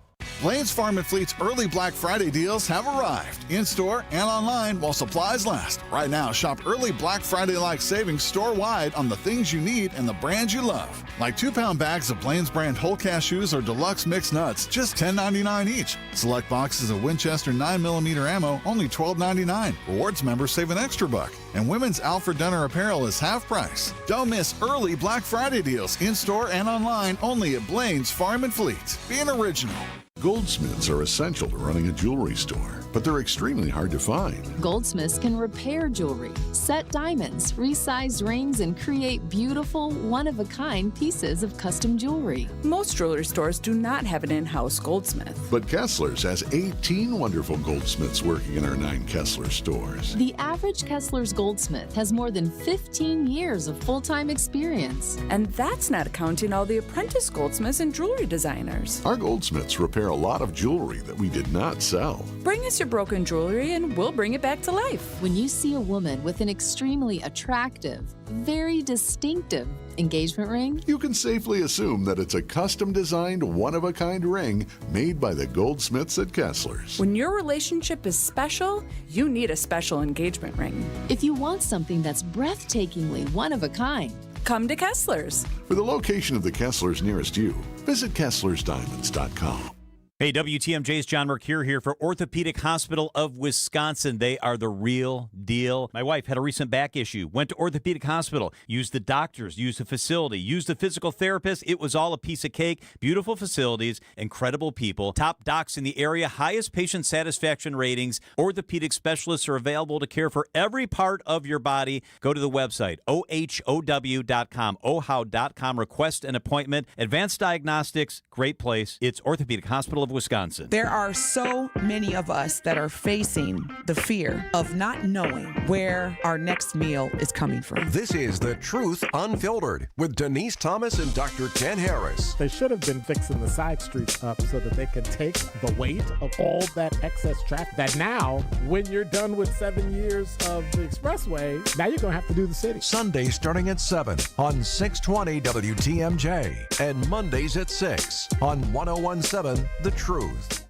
Blaine's Farm and Fleet's early Black Friday deals have arrived, in-store and online while supplies last. Right now, shop early Black Friday-like savings store-wide on the things you need and the brands you love. Like 2-pound bags of Blaine's brand whole cashews or deluxe mixed nuts, just $10.99 each. Select boxes of Winchester 9mm ammo, only $12.99. Rewards members save an extra $1. And women's Alfred Dunner apparel is half price. Don't miss early Black Friday deals in-store and online only at Blaine's Farm and Fleet. Be an original. Goldsmiths are essential to running a jewelry store, but they're extremely hard to find. Goldsmiths can repair jewelry, set diamonds, resize rings, and create beautiful, one-of-a-kind pieces of custom jewelry. Most jewelry stores do not have an in-house goldsmith. But Kessler's has 18 wonderful goldsmiths working in our 9 Kessler stores. The average Kessler's goldsmith has more than 15 years of full-time experience. And that's not counting all the apprentice goldsmiths and jewelry designers. Our goldsmiths repair a lot of jewelry that we did not sell. Bring us your broken jewelry and we'll bring it back to life. When you see a woman with an extremely attractive, very distinctive engagement ring, you can safely assume that it's a custom-designed, one-of-a-kind ring made by the goldsmiths at Kessler's. When your relationship is special, you need a special engagement ring. If you want something that's breathtakingly one-of-a-kind, come to Kessler's. For the location of the Kessler's nearest you, visit KesslersDiamonds.com. Hey, WTMJ's John Mercure here for Orthopedic Hospital of Wisconsin. They are the real deal. My wife had a recent back issue, went to Orthopedic Hospital, used the doctors, used the facility, used the physical therapist. It was all a piece of cake. Beautiful facilities, incredible people, top docs in the area, highest patient satisfaction ratings. Orthopedic specialists are available to care for every part of your body. Go to the website, OHOW.com, OHOW.com. Request an appointment. Advanced diagnostics, great place. It's Orthopedic Hospital of Wisconsin. There are so many of us that are facing the fear of not knowing where our next meal is coming from. This is The Truth Unfiltered with Denise Thomas and Dr. Ken Harris. They should have been fixing the side streets up so that they could take the weight of all that excess traffic. That now, when you're done with 7 years of the expressway, now you're going to have to do the city. Sunday starting at 7 on 620 WTMJ and Mondays at 6 on 1017 The Truth.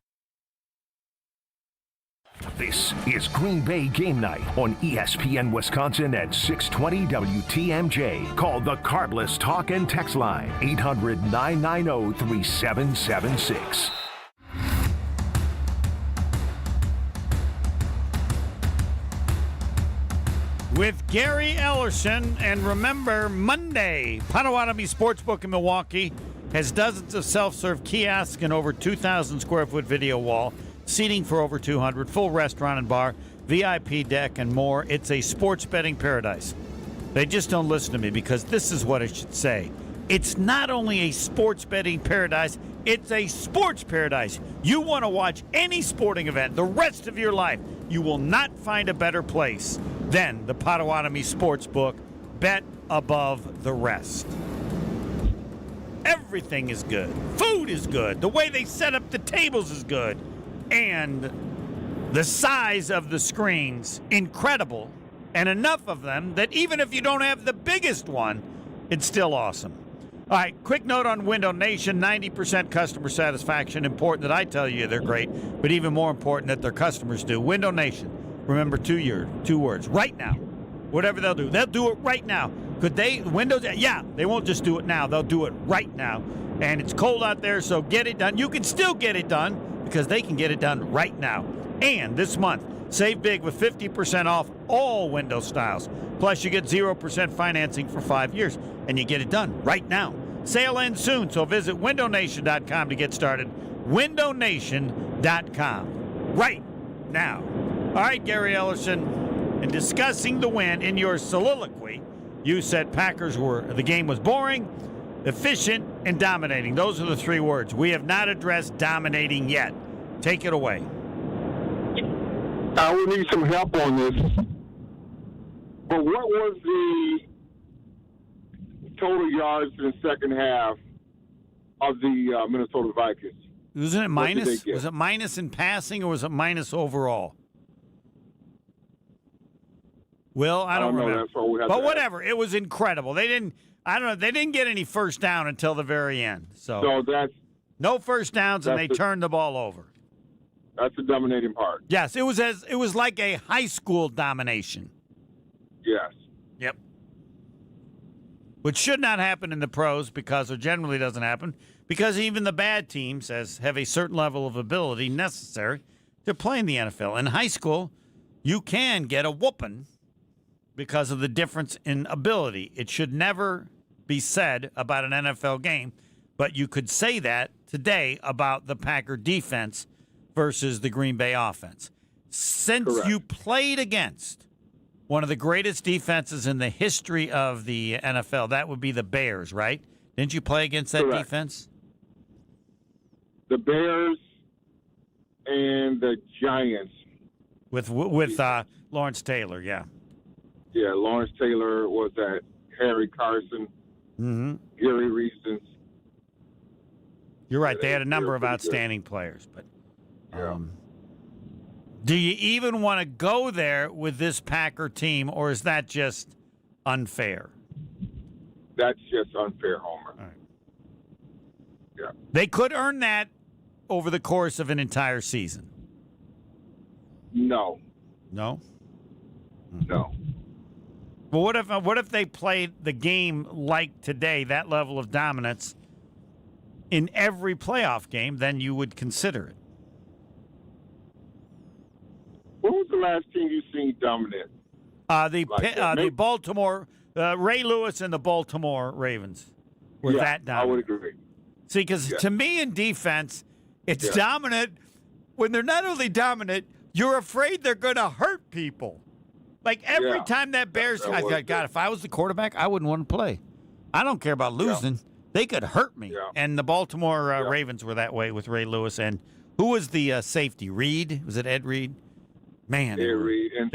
This is Green Bay Game Night on ESPN Wisconsin at 620 WTMJ. Call the Carbless Talk and Text Line, 800-990-3776. With Gary Ellerson, and remember, Monday, Potawatomi Sportsbook in Milwaukee has dozens of self-serve kiosks and over 2,000 square foot video wall, seating for over 200, full restaurant and bar, VIP deck, and more. It's a sports betting paradise. They just don't listen to me because this is what I should say. It's not only a sports betting paradise, it's a sports paradise. You want to watch any sporting event the rest of your life, you will not find a better place than the Potawatomi Sportsbook. Bet above the rest. Everything is good. Food is good. The way they set up the tables is good. And the size of the screens, incredible. And enough of them that even if you don't have the biggest one, it's still awesome. All right, quick note on Window Nation, 90% customer satisfaction. Important that I tell you they're great, but even more important that their customers do. Window Nation, remember two words, right now. Whatever they'll do it right now. Could they, Windows, yeah, they won't just do it now, they'll do it right now. And it's cold out there, so get it done. You can still get it done because they can get it done right now. And this month, save big with 50% off all window styles. Plus, you get 0% financing for 5 years, and you get it done right now. Sale ends soon, so visit windownation.com to get started. windownation.com. Right now. All right, Gary Ellerson, in discussing the win in your soliloquy, you said the game was boring, efficient, and dominating. Those are the three words. We have not addressed dominating yet. Take it away. I would need some help on this. But what was the total yards in the second half of the Minnesota Vikings? Wasn't it minus? Was it minus in passing or was it minus overall? Will, I don't remember. That's what we have but to whatever, it was incredible. They didn't get any first down until the very end. So that's no first downs, and they turned the ball over. That's the dominating part. Yes, it was like a high school domination. Yes. Yep. Which should not happen in the pros or generally doesn't happen, because even the bad teams have a certain level of ability necessary to play in the NFL. In high school, you can get a whooping because of the difference in ability. It should never be said about an NFL game, but you could say that today about the Packer defense versus the Green Bay offense. Since Correct. You played against one of the greatest defenses in the history of the NFL, that would be the Bears, right? Didn't you play against that Correct. defense? The Bears and the Giants. With Lawrence Taylor, yeah. Yeah, Lawrence Taylor was that Harry Carson, Gary Reasons. You're right. They had a number of outstanding players, but do you even want to go there with this Packer team, or is that just unfair? That's just unfair, Homer. All right. Yeah. They could earn that over the course of an entire season. No. No? No. Well, what if they played the game like today, that level of dominance, in every playoff game, then you would consider it. What was the last team you seen dominant? The Baltimore, Ray Lewis and the Baltimore Ravens were that dominant. I would agree. See, because to me in defense, it's dominant. When they're not only dominant, you're afraid they're going to hurt people. Like every time that Bears, I thought, God, if I was the quarterback, I wouldn't want to play. I don't care about losing. They could hurt me. Yeah. And the Baltimore Ravens were that way with Ray Lewis. And who was the safety? Reed? Was it Ed Reed? Man. Ed Reed. And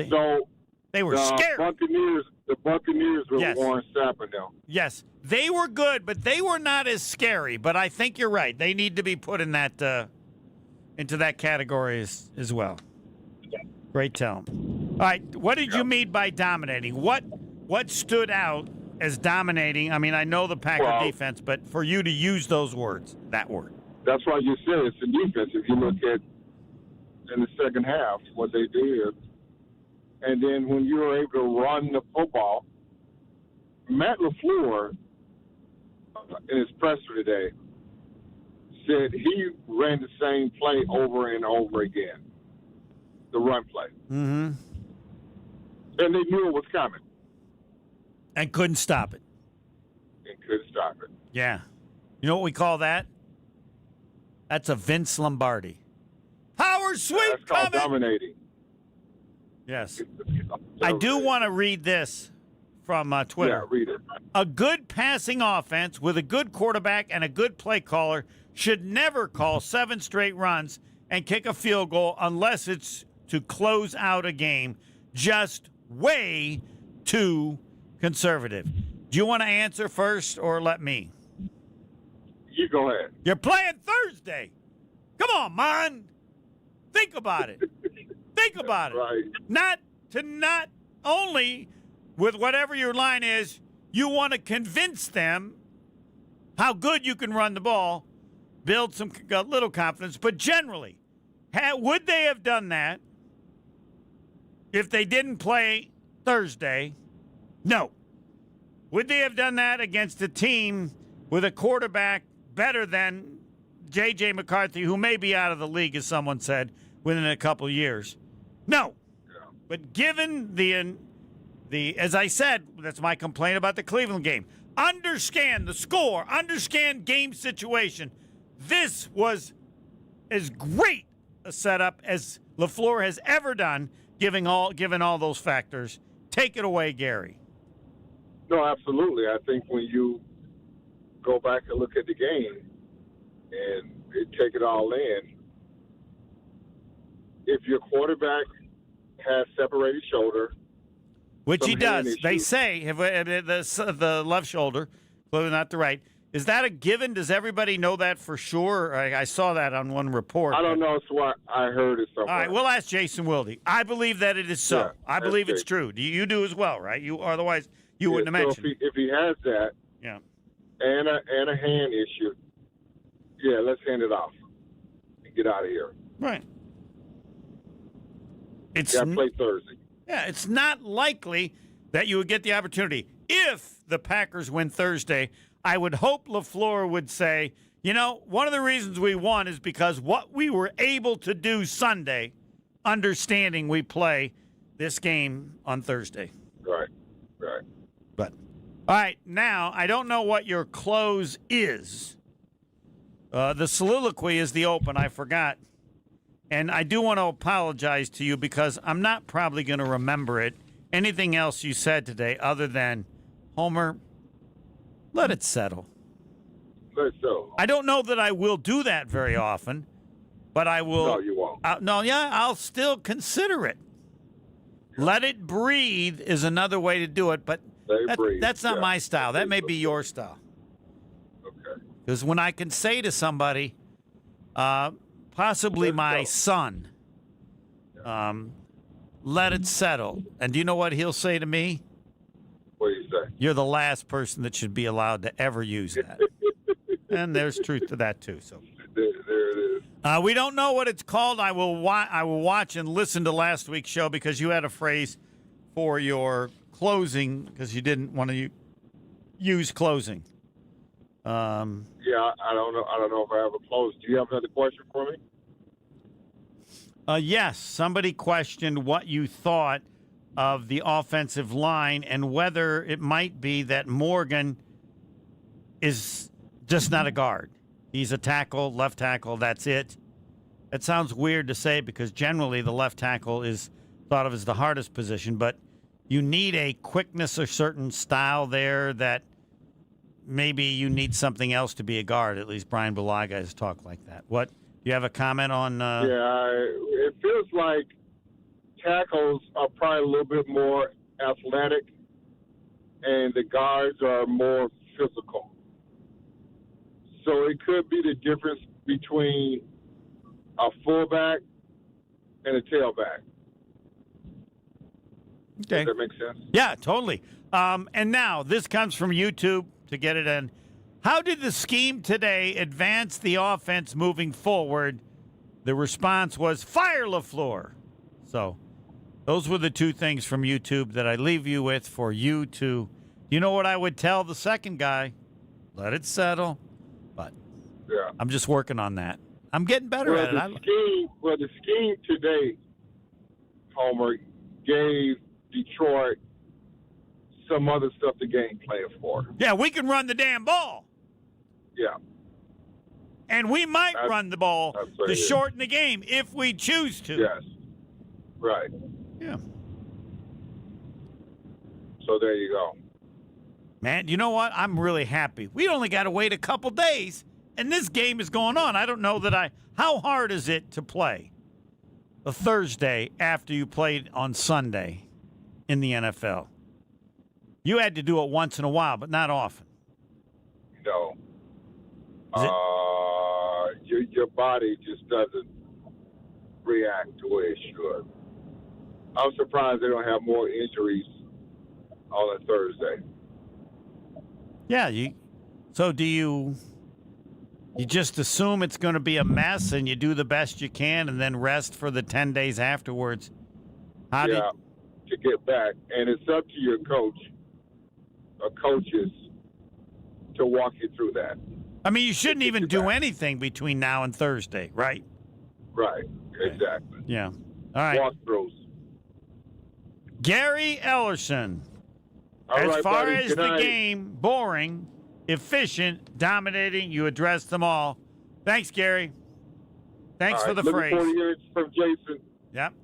they were scared. The Buccaneers were Warren Sapp and them. Yes. They were good, but they were not as scary. But I think you're right. They need to be put in that into that category as well. Great tell. All right, what did you mean by dominating? What stood out as dominating? I mean, I know the Packer defense, but for you to use those words, that word. That's why you said it's the defense. If you look at in the second half, what they did, and then when you were able to run the football, Matt LaFleur, in his presser today, said he ran the same play over and over again, the run play. Mm-hmm. And they knew it was coming. And couldn't stop it. Yeah. You know what we call that? That's a Vince Lombardi. Power sweep that's called dominating. Yes. I do want to read this from Twitter. Yeah, read it. A good passing offense with a good quarterback and a good play caller should never call 7 straight runs and kick a field goal unless it's to close out a game. Just way too conservative. Do you want to answer first or let me? You go ahead. You're playing Thursday. Come on, man. Think about it. Think about it. Right. Not only with whatever your line is, you want to convince them how good you can run the ball, build some little confidence, but generally, would they have done that if they didn't play Thursday? No. Would they have done that against a team with a quarterback better than J.J. McCarthy, who may be out of the league, as someone said, within a couple of years? No. Yeah. But given the as I said, that's my complaint about the Cleveland game. Understand the score. Understand game situation. This was as great a setup as LaFleur has ever done, given all those factors. Take it away, Gary. No, absolutely. I think when you go back and look at the game and take it all in, if your quarterback has separated shoulder, which he does, they say the left shoulder, clearly not the right. Is that a given? Does everybody know that for sure? I saw that on one report. I don't know. It's what I heard it somewhere. All right, we'll ask Jason Wilde. I believe that it is so. Yeah, I believe it's true. You do as well, right? You otherwise you wouldn't have mentioned. If he has that, and a hand issue, let's hand it off and get out of here. Right. It's got to play Thursday. Yeah, it's not likely that you would get the opportunity. If the Packers win Thursday, I would hope LaFleur would say, one of the reasons we won is because what we were able to do Sunday, understanding we play this game on Thursday. Right. But, all right, now, I don't know what your close is. The soliloquy is the open. I forgot. And I do want to apologize to you because I'm not probably going to remember it. Anything else you said today other than, Homer, let it settle. Let it settle. I don't know that I will do that very often, but I will. No, you won't. I'll still consider it. Let it breathe is another way to do it, but that's not my style. That may be your style. Okay. Because when I can say to somebody, possibly my son, let it settle. And do you know what he'll say to me? What do you say? You're the last person that should be allowed to ever use that. And there's truth to that, too. So there it is. We don't know what it's called. I will watch and listen to last week's show because you had a phrase for your closing because you didn't want to use closing. Yeah, I don't know. I don't know if I ever closed. Do you have another question for me? Yes. Somebody questioned what you thought of the offensive line and whether it might be that Morgan is just not a guard. He's a tackle, left tackle, that's it. It sounds weird to say because generally the left tackle is thought of as the hardest position, but you need a quickness or certain style there that maybe you need something else to be a guard. At least Brian Bulaga has talked like that. What? You have a comment on? Yeah, it feels like tackles are probably a little bit more athletic, and the guards are more physical. So it could be the difference between a fullback and a tailback. Okay. Does that make sense? Yeah, totally. And now this comes from YouTube to get it in. How did the scheme today advance the offense moving forward? The response was fire LaFleur. So those were the two things from YouTube that I leave you with for you to, you know what I would tell the second guy? Let it settle. But yeah, I'm just working on that. I'm getting better at it. The scheme today, Homer, gave Detroit some other stuff to game plan for. Yeah, we can run the damn ball. Yeah. And we might run the ball to shorten the game if we choose to. Yes. Right. Yeah. So there you go. Man, you know what? I'm really happy. We only got to wait a couple days, and this game is going on. I don't know that how hard is it to play a Thursday after you played on Sunday in the NFL? You had to do it once in a while, but not often. No. Your body just doesn't react the way it should. I'm surprised they don't have more injuries on a Thursday. Yeah, so do you just assume it's going to be a mess and you do the best you can and then rest for the 10 days afterwards? To get back. And it's up to your coach or coaches to walk you through that. I mean, you shouldn't even do anything between now and Thursday, right? Right, exactly. Yeah. All right. Walkthroughs. Gary Ellerson. All as right, far buddy. as Good the night. game, boring, efficient, dominating, you addressed them all. Thanks, Gary. Thanks for the phrase. Looking forward to hearing from Jason. Yep.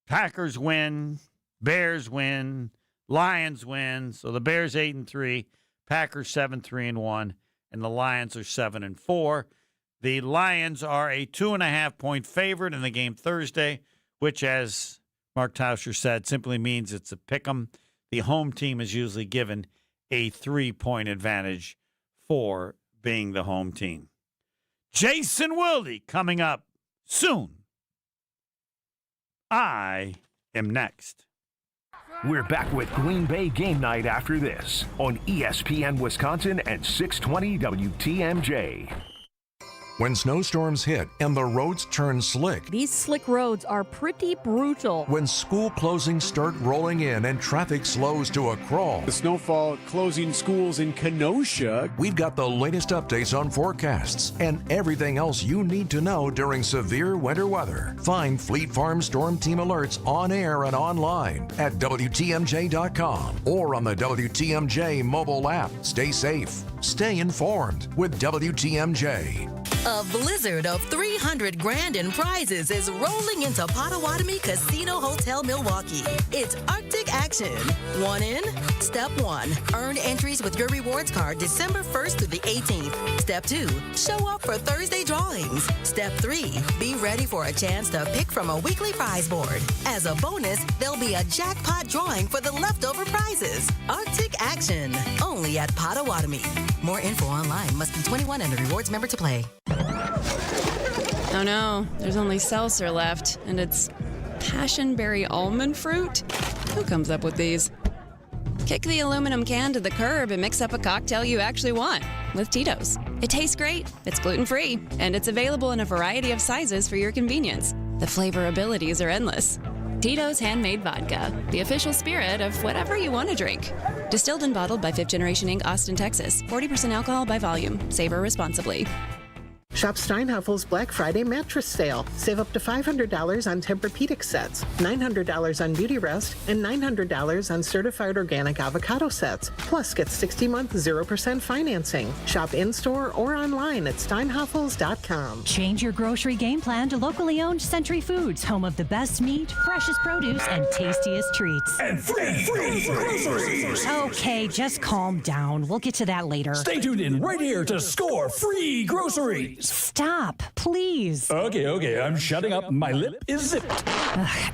Packers win. Bears win. Lions win. So the Bears 8-3. Packers 7-3-1. And the Lions are 7-4. The Lions are a 2.5-point favorite in the game Thursday, which, as Mark Tauscher said, simply means it's a pick 'em. The home team is usually given a 3-point advantage for being the home team. Jason Wilde coming up soon. I am next. We're back with Green Bay Game Night after this on ESPN Wisconsin and 620 WTMJ. When snowstorms hit and the roads turn slick. These slick roads are pretty brutal. When school closings start rolling in and traffic slows to a crawl. The snowfall closing schools in Kenosha. We've got the latest updates on forecasts and everything else you need to know during severe winter weather. Find Fleet Farm Storm Team alerts on air and online at WTMJ.com or on the WTMJ mobile app. Stay safe. Stay informed with WTMJ. A blizzard of $300 grand in prizes is rolling into Potawatomi Casino Hotel Milwaukee. It's Arctic action. One in? Step 1. Earn entries with your rewards card December 1st through the 18th. Step 2. Show up for Thursday drawings. Step 3. Be ready for a chance to pick from a weekly prize board. As a bonus, there'll be a jackpot drawing for the leftover prizes. Arctic action. Only at Potawatomi. More info online. Must be 21 and a rewards member to play. Oh no, there's only seltzer left, and it's passionberry almond fruit? Who comes up with these? Kick the aluminum can to the curb and mix up a cocktail you actually want with Tito's. It tastes great, it's gluten-free, and it's available in a variety of sizes for your convenience. The flavor abilities are endless. Tito's Handmade Vodka, the official spirit of whatever you want to drink. Distilled and bottled by Fifth Generation Inc., Austin, Texas. 40% alcohol by volume. Savor responsibly. Shop Steinhaffel's Black Friday mattress sale. Save up to $500 on Tempur-Pedic sets, $900 on Beauty Rest, and $900 on certified organic avocado sets. Plus, get 60-month 0% financing. Shop in-store or online at steinhaffels.com. Change your grocery game plan to locally owned Century Foods, home of the best meat, freshest produce, and tastiest treats. And free groceries. Okay, just calm down. We'll get to that later. Stay tuned in right here to score free groceries. Stop, please. Okay, I'm shutting up. My lip is zipped.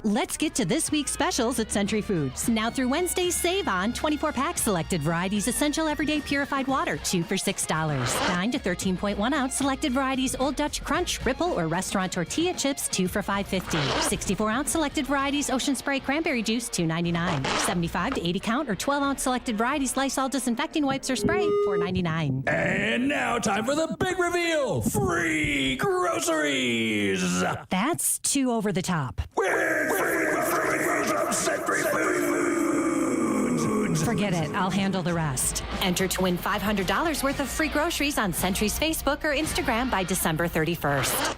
Let's get to this week's specials at Century Foods. Now through Wednesday, save on 24-pack selected varieties Essential Everyday Purified Water, 2 for $6. 9 to 13.1 ounce selected varieties Old Dutch Crunch, Ripple, or Restaurant Tortilla Chips, 2 for $5.50. 64 ounce selected varieties Ocean Spray Cranberry Juice, $2.99. 75 to 80 count or 12 ounce selected varieties Lysol Disinfecting Wipes or Spray, $4.99. And now time for the big reveal. Free groceries. That's too over the top. Forget it. I'll handle the rest. Enter to win $500 worth of free groceries on Century's Facebook or Instagram by December 31st.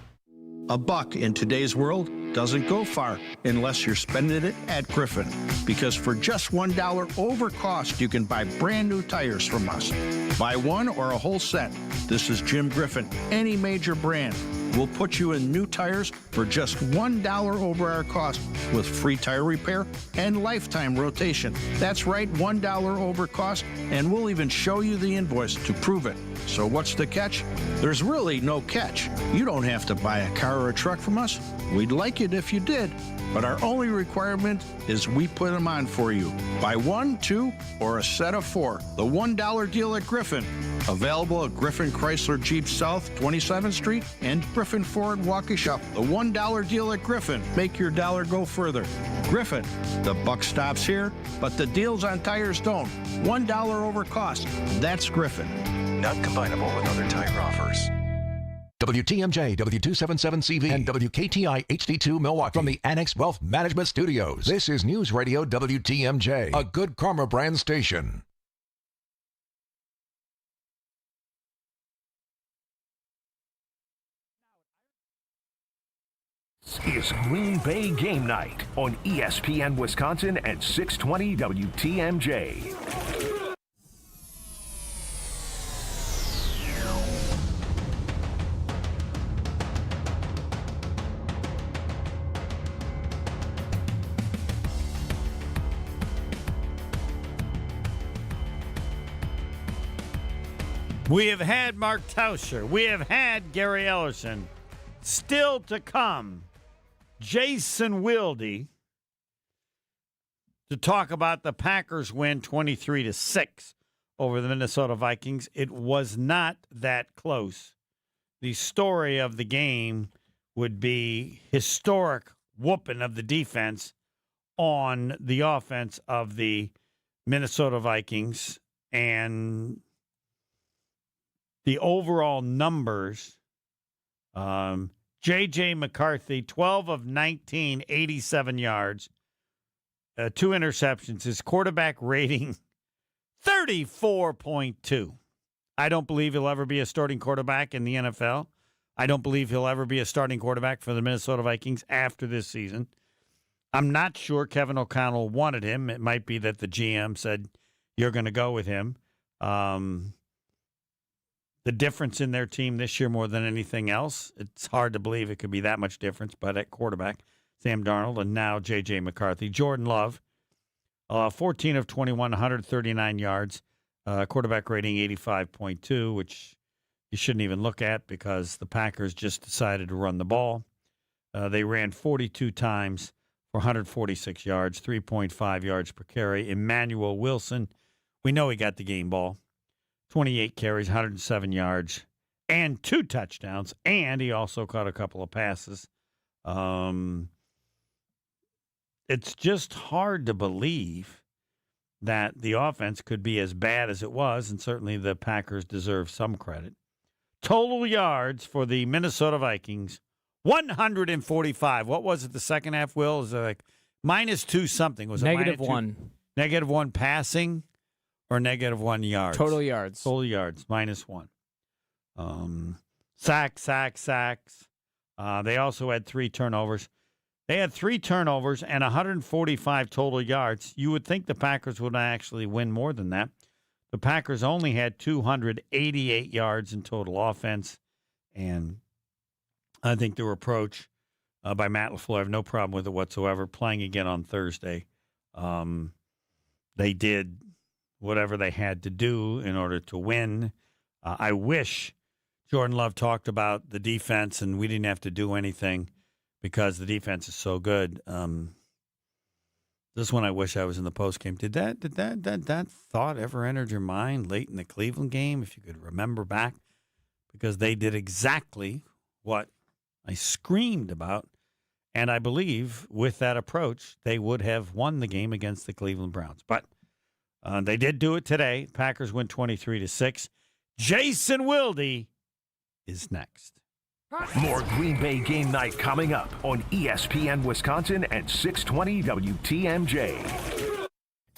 A buck in today's world doesn't go far unless you're spending it at Griffin. Because for just $1 over cost, you can buy brand new tires from us. Buy one or a whole set. This is Jim Griffin. Any major brand. We'll put you in new tires for just $1 over our cost with free tire repair and lifetime rotation. That's right, $1 over cost, and we'll even show you the invoice to prove it. So what's the catch? There's really no catch. You don't have to buy a car or a truck from us. We'd like it if you did, but our only requirement is we put them on for you. Buy one, two, or a set of 4. The $1 deal at Griffin. Available at Griffin Chrysler Jeep South 27th Street and Griffin Ford Waukesha. The $1 deal at Griffin. Make your dollar go further. Griffin, the buck stops here, but the deals on tires don't. $1 over cost. That's Griffin. Not combinable with other tire offers. WTMJ, W277CV, and WKTI HD2 Milwaukee from the Annex Wealth Management Studios. This is News Radio WTMJ, a Good Karma brand station. Is Green Bay Game Night on ESPN Wisconsin at 620 WTMJ. We have had Mark Tauscher. We have had Gary Ellerson. Still to come, Jason Wilde to talk about the Packers win 23-6 over the Minnesota Vikings. It was not that close. The story of the game would be historic whooping of the defense on the offense of the Minnesota Vikings, and the overall numbers. J.J. McCarthy, 12 of 19, 87 yards, 2 interceptions. His quarterback rating, 34.2. I don't believe he'll ever be a starting quarterback in the NFL. I don't believe he'll ever be a starting quarterback for the Minnesota Vikings after this season. I'm not sure Kevin O'Connell wanted him. It might be that the GM said, you're going to go with him. The difference in their team this year more than anything else, it's hard to believe it could be that much difference, but at quarterback, Sam Darnold, and now J.J. McCarthy. Jordan Love, 14 of 21, 139 yards, quarterback rating 85.2, which you shouldn't even look at because the Packers just decided to run the ball. They ran 42 times for 146 yards, 3.5 yards per carry. Emmanuel Wilson, we know he got the game ball. 28 carries, 107 yards, and 2 touchdowns, and he also caught a couple of passes. It's just hard to believe that the offense could be as bad as it was, and certainly the Packers deserve some credit. Total yards for the Minnesota Vikings, 145. What was it the second half, Will? Is it like -2 something. Was it -1? -1 passing or -1 yards? Total yards. Total yards, -1. Sacks. They also had 3 turnovers. They had 3 turnovers and 145 total yards. You would think the Packers would actually win more than that. The Packers only had 288 yards in total offense, and I think their approach by Matt LaFleur, I have no problem with it whatsoever. Playing again on Thursday, they did whatever they had to do in order to win. I wish Jordan Love talked about the defense and we didn't have to do anything because the defense is so good. This one I wish I was in the postgame. Did that thought ever enter your mind late in the Cleveland game, if you could remember back? Because they did exactly what I screamed about. And I believe with that approach, they would have won the game against the Cleveland Browns. But they did do it today. Packers win 23-6. Jason Wilde is next. More Green Bay game night coming up on ESPN Wisconsin at 620 WTMJ.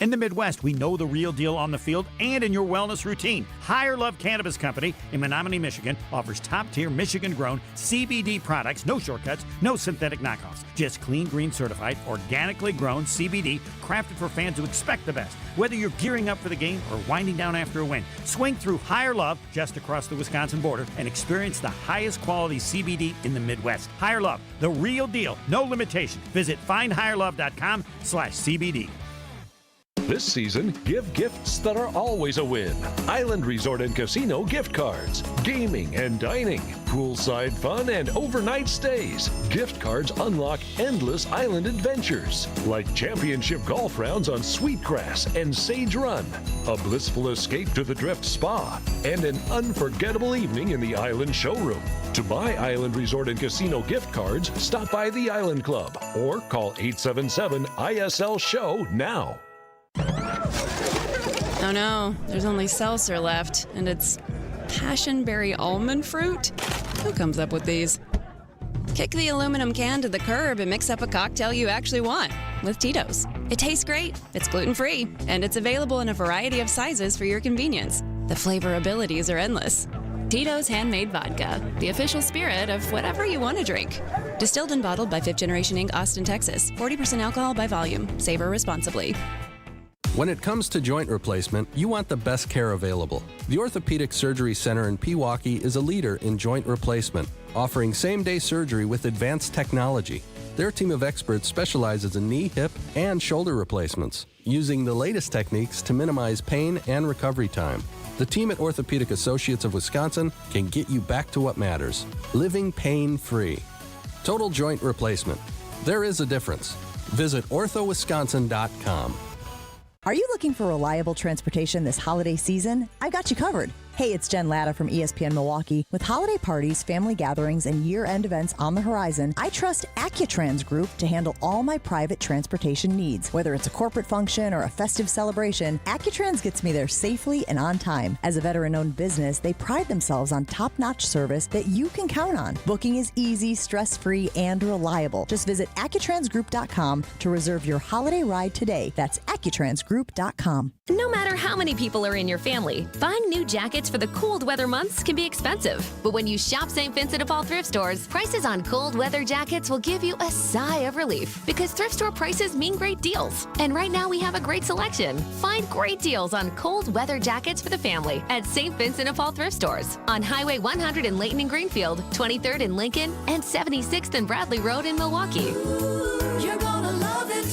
In the Midwest, we know the real deal on the field and in your wellness routine. Higher Love Cannabis Company in Menominee, Michigan offers top-tier Michigan-grown CBD products, no shortcuts, no synthetic knockoffs. Just clean, green certified, organically grown CBD crafted for fans who expect the best. Whether you're gearing up for the game or winding down after a win, swing through Higher Love just across the Wisconsin border and experience the highest quality CBD in the Midwest. Higher Love, the real deal, no limitation. Visit findhigherlove.com/CBD. This season, give gifts that are always a win. Island Resort and Casino gift cards, gaming and dining, poolside fun, and overnight stays. Gift cards unlock endless island adventures, like championship golf rounds on Sweetgrass and Sage Run, a blissful escape to the Drift Spa, and an unforgettable evening in the Island Showroom. To buy Island Resort and Casino gift cards, stop by the Island Club or call 877-ISL-SHOW now. Oh no, there's only seltzer left, and it's passionberry almond fruit? Who comes up with these? Kick the aluminum can to the curb and mix up a cocktail you actually want with Tito's. It tastes great, it's gluten-free, and it's available in a variety of sizes for your convenience. The flavor abilities are endless. Tito's Handmade Vodka, the official spirit of whatever you want to drink. Distilled and bottled by 5th Generation Inc., Austin, Texas. 40% alcohol by volume. Savor responsibly. When it comes to joint replacement, you want the best care available. The Orthopedic Surgery Center in Pewaukee is a leader in joint replacement, offering same-day surgery with advanced technology. Their team of experts specializes in knee, hip, and shoulder replacements, using the latest techniques to minimize pain and recovery time. The team at Orthopedic Associates of Wisconsin can get you back to what matters, living pain-free. Total joint replacement. There is a difference. Visit orthowisconsin.com. Are you looking for reliable transportation this holiday season? I've got you covered. Hey, it's Jen Latta from ESPN Milwaukee. With holiday parties, family gatherings, and year-end events on the horizon, I trust Accutrans Group to handle all my private transportation needs. Whether it's a corporate function or a festive celebration, Accutrans gets me there safely and on time. As a veteran-owned business, they pride themselves on top-notch service that you can count on. Booking is easy, stress-free, and reliable. Just visit AccuTransGroup.com to reserve your holiday ride today. That's AccuTransGroup.com. No matter how many people are in your family, buying new jackets for the cold weather months can be expensive. But when you shop St. Vincent de Paul thrift stores, prices on cold weather jackets will give you a sigh of relief because thrift store prices mean great deals. And right now we have a great selection. Find great deals on cold weather jackets for the family at St. Vincent de Paul thrift stores on Highway 100 in Layton and Greenfield, 23rd in Lincoln, and 76th and Bradley Road in Milwaukee. You're gonna love it,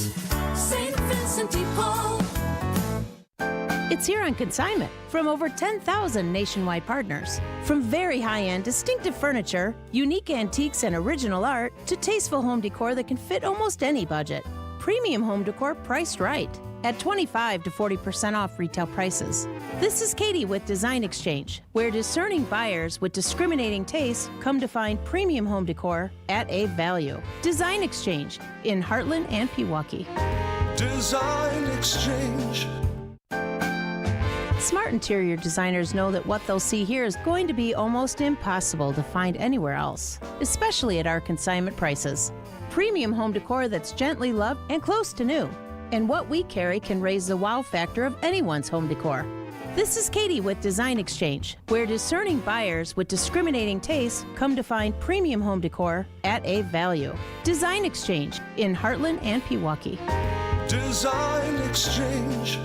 St. Vincent de Paul. It's here on consignment from over 10,000 nationwide partners. From very high-end, distinctive furniture, unique antiques and original art, to tasteful home decor that can fit almost any budget. Premium home decor priced right at 25 to 40% off retail prices. This is Katie with Design Exchange, where discerning buyers with discriminating tastes come to find premium home decor at a value. Design Exchange in Heartland and Pewaukee. Design Exchange. Smart interior designers know that what they'll see here is going to be almost impossible to find anywhere else, especially at our consignment prices. Premium home decor that's gently loved and close to new. And what we carry can raise the wow factor of anyone's home decor. This is Katie with Design Exchange, where discerning buyers with discriminating tastes come to find premium home decor at a value. Design Exchange in Heartland and Pewaukee. Design Exchange.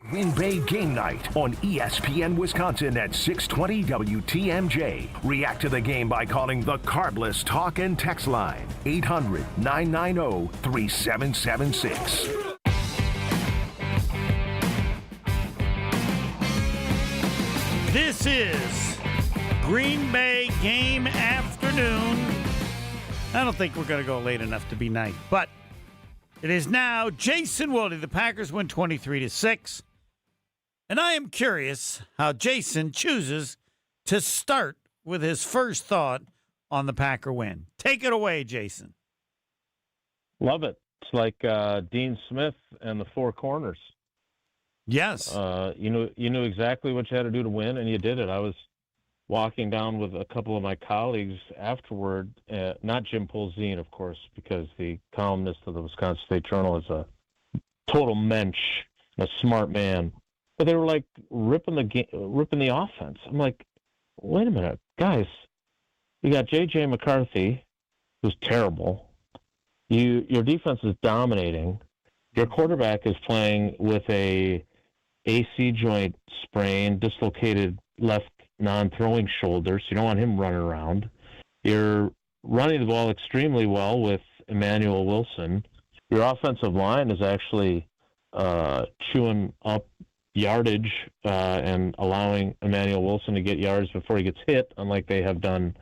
Green Bay Game Night on ESPN Wisconsin at 620 WTMJ. React to the game by calling the Carbless Talk and Text line, 800-990-3776. This is Green Bay Game Afternoon. I don't think we're going to go late enough to be night, but it is now Jason Wilde. The Packers win 23-6. And I am curious how Jason chooses to start with his first thought on the Packer win. Take it away, Jason. Love it. It's like Dean Smith and the Four Corners. Yes. You knew exactly what you had to do to win, and you did it. I was walking down with a couple of my colleagues afterward, not Jim Polzine, of course, because the columnist of the Wisconsin State Journal is a total mensch, a smart man. But they were like ripping the offense. I'm like, wait a minute, guys. You got J.J. McCarthy, who's terrible. Your defense is dominating. Your quarterback is playing with a AC joint sprain, dislocated left non-throwing shoulder, so you don't want him running around. You're running the ball extremely well with Emmanuel Wilson. Your offensive line is actually chewing up yardage and allowing Emmanuel Wilson to get yards before he gets hit, unlike they have done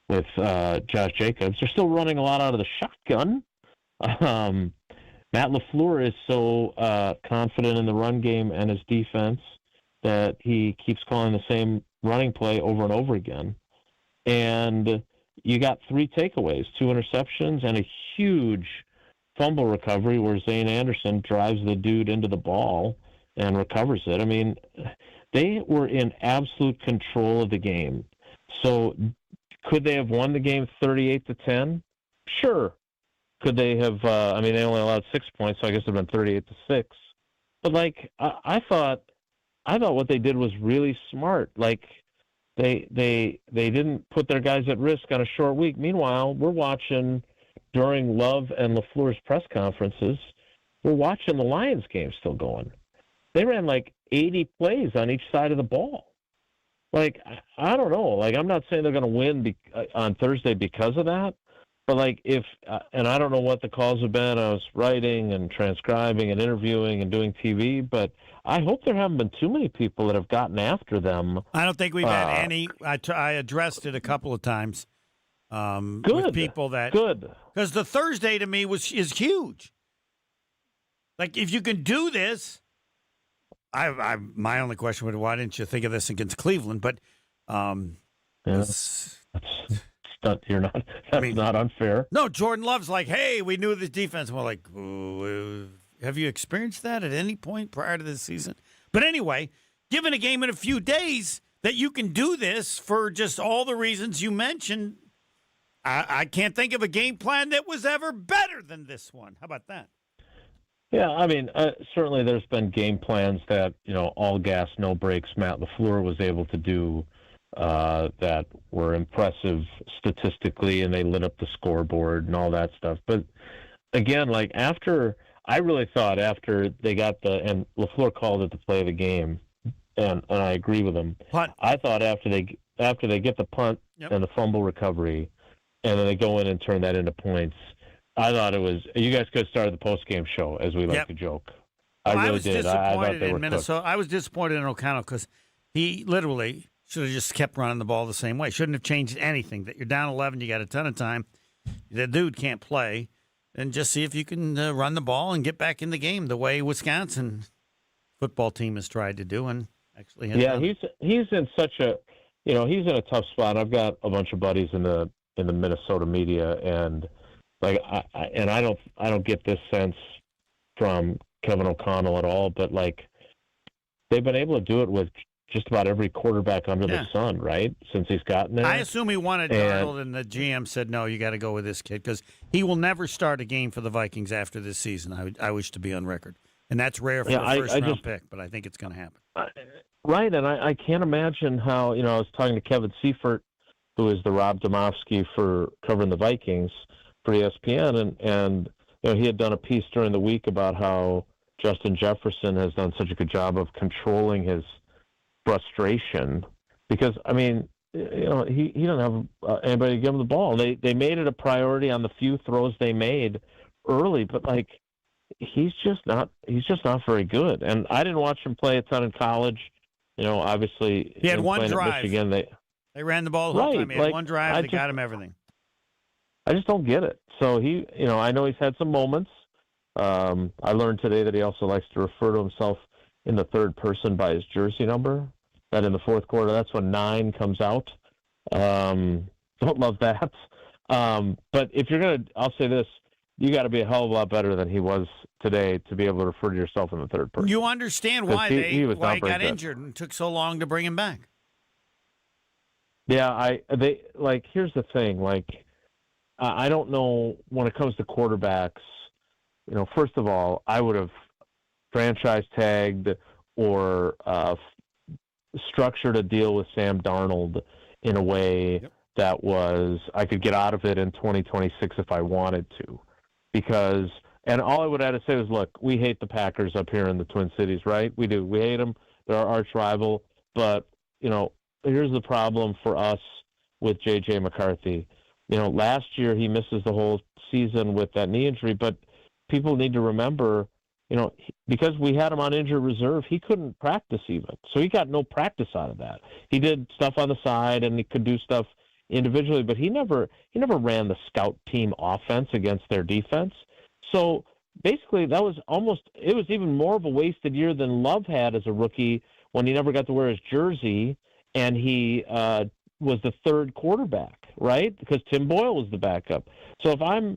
with Josh Jacobs. They're still running a lot out of the shotgun. Matt LaFleur is so confident in the run game and his defense that he keeps calling the same running play over and over again. And you got 3 takeaways, 2 interceptions, and a huge fumble recovery where Zane Anderson drives the dude into the ball and recovers it. I mean, they were in absolute control of the game. So could they have won the game 38-10? Sure. Could they have, they only allowed 6 points, so I guess it would have been 38-6. But, I thought what they did was really smart. They didn't put their guys at risk on a short week. Meanwhile, we're watching during Love and LaFleur's press conferences, we're watching the Lions game still going. They ran 80 plays on each side of the ball. I don't know. I'm not saying they're going to win on Thursday because of that. But and I don't know what the calls have been. I was writing and transcribing and interviewing and doing TV, but I hope there haven't been too many people that have gotten after them. I don't think we've had any. I addressed it a couple of times. With people that because the Thursday to me is huge. If you can do this, my only question was why didn't you think of this against Cleveland? But that's not unfair. No, Jordan Love's hey, we knew this defense. We're have you experienced that at any point prior to this season? But anyway, given a game in a few days that you can do this for just all the reasons you mentioned, I can't think of a game plan that was ever better than this one. How about that? Yeah, certainly there's been game plans that, all gas, no brakes, Matt LaFleur was able to do that were impressive statistically, and they lit up the scoreboard and all that stuff. But again, I really thought after they got and LaFleur called it the play of the game, and I agree with him. Punt. I thought after they get the punt and the fumble recovery, and then they go in and turn that into points, I thought it was, you guys could have started the post-game show, as we like to joke. I really did. I thought they were Minnesota. cooked. I was disappointed in O'Connell because he literally should have just kept running the ball the same way. Shouldn't have changed anything. That you're down 11, you got a ton of time. The dude can't play. And just see if you can run the ball and get back in the game the way Wisconsin football team has tried to do and actually has done. He's in such a, he's in a tough spot. I've got a bunch of buddies in the Minnesota media, and I don't get this sense from Kevin O'Connell at all, but they've been able to do it with just about every quarterback under the sun, right? Since he's gotten there. I assume he wanted Darnold, and the GM said, no, you got to go with this kid because he will never start a game for the Vikings after this season. I wish to be on record. And that's rare for a first-round pick, but I think it's going to happen. Right, and I can't imagine how, I was talking to Kevin Seifert, who is the Rob Domofsky for covering the Vikings for ESPN, and he had done a piece during the week about how Justin Jefferson has done such a good job of controlling his frustration because, he doesn't have anybody to give him the ball. They made it a priority on the few throws they made early, but he's just not very good. And I didn't watch him play a ton in college. Obviously he had one drive. At Michigan, they ran the ball the whole time. He had one drive. They got him everything. I just don't get it. So I know he's had some moments. I learned today that he also likes to refer to himself in the third person by his jersey number. That in the fourth quarter, that's when 9 comes out. Don't love that. But if you're gonna, I'll say this: you got to be a hell of a lot better than he was today to be able to refer to yourself in the third person. You understand why he got injured and took so long to bring him back. Yeah, here's the thing, I don't know when it comes to quarterbacks, first of all, I would have franchise tagged or structured a deal with Sam Darnold in a way that was, I could get out of it in 2026 if I wanted to. Because, and all I would have to say was, look, we hate the Packers up here in the Twin Cities, right? We do. We hate them. They're our arch rival. But, here's the problem for us with J.J. McCarthy. Last year he misses the whole season with that knee injury, but people need to remember, because we had him on injured reserve, he couldn't practice even. So he got no practice out of that. He did stuff on the side and he could do stuff individually, but he never ran the scout team offense against their defense. So basically it was even more of a wasted year than Love had as a rookie when he never got to wear his jersey and he was the third quarterback, right? Because Tim Boyle was the backup. So if I'm,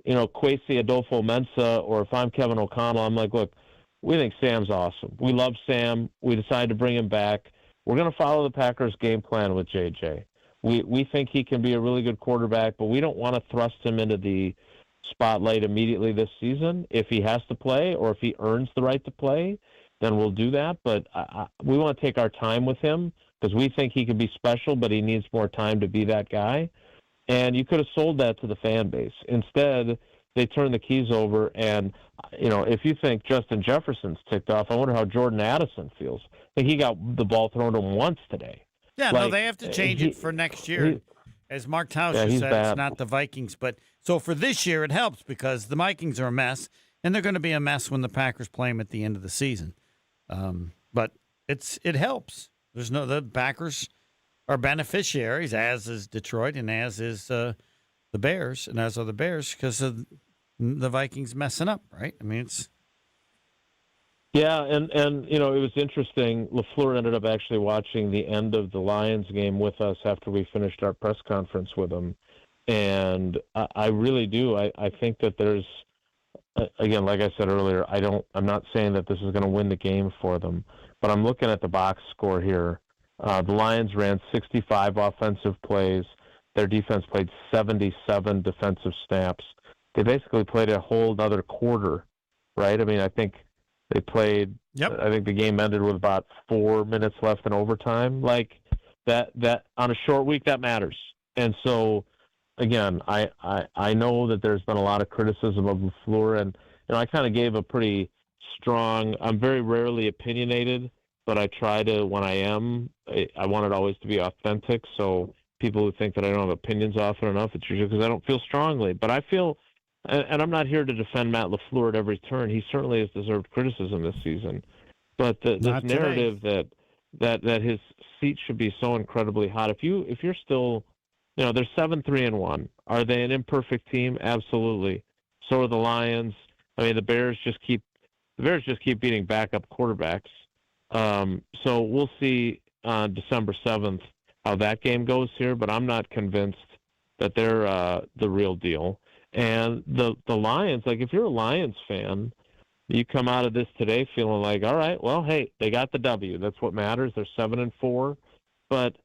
Kwesi Adolfo-Mensah, or if I'm Kevin O'Connell, I'm like, look, we think Sam's awesome. We love Sam. We decided to bring him back. We're going to follow the Packers' game plan with JJ. We think he can be a really good quarterback, but we don't want to thrust him into the spotlight immediately this season. If he has to play or if he earns the right to play, then we'll do that. But we want to take our time with him because we think he can be special, but he needs more time to be that guy. And you could have sold that to the fan base. Instead, they turned the keys over. And, if you think Justin Jefferson's ticked off, I wonder how Jordan Addison feels. I think he got the ball thrown to him once today. Yeah, no, they have to change it for next year. As Mark Tauscher said, bad. It's not the Vikings. But so for this year, it helps because the Vikings are a mess, and they're going to be a mess when the Packers play them at the end of the season. But it helps. The Packers are beneficiaries, as is Detroit and as is the Bears, and as are the Bears because of the Vikings messing up, right? it's... Yeah, and it was interesting. LaFleur ended up actually watching the end of the Lions game with us after we finished our press conference with him. And I really do. I think that there's, again, like I said earlier, I'm not saying that this is going to win the game for them, but I'm looking at the box score here. The Lions ran 65 offensive plays. Their defense played 77 defensive snaps. They basically played a whole other quarter, right? I think they played. Yep. I think the game ended with about 4 minutes left in overtime. Like that on a short week, that matters. And so, again, I know that there's been a lot of criticism of LaFleur, and I kind of gave a pretty strong. I'm very rarely opinionated, but I try to when I am. I want it always to be authentic. So people who think that I don't have opinions often enough, it's usually because I don't feel strongly. But I feel. And I'm not here to defend Matt LaFleur at every turn. He certainly has deserved criticism this season. But this narrative that his seat should be so incredibly hot. If you're still, they're 7-3-1. Are they an imperfect team? Absolutely. So are the Lions. The Bears just keep beating backup quarterbacks. So we'll see on December 7th how that game goes here. But I'm not convinced that they're the real deal. And the Lions, if you're a Lions fan, you come out of this today feeling like, all right, well, hey, they got the W. That's what matters. They're 7-4. But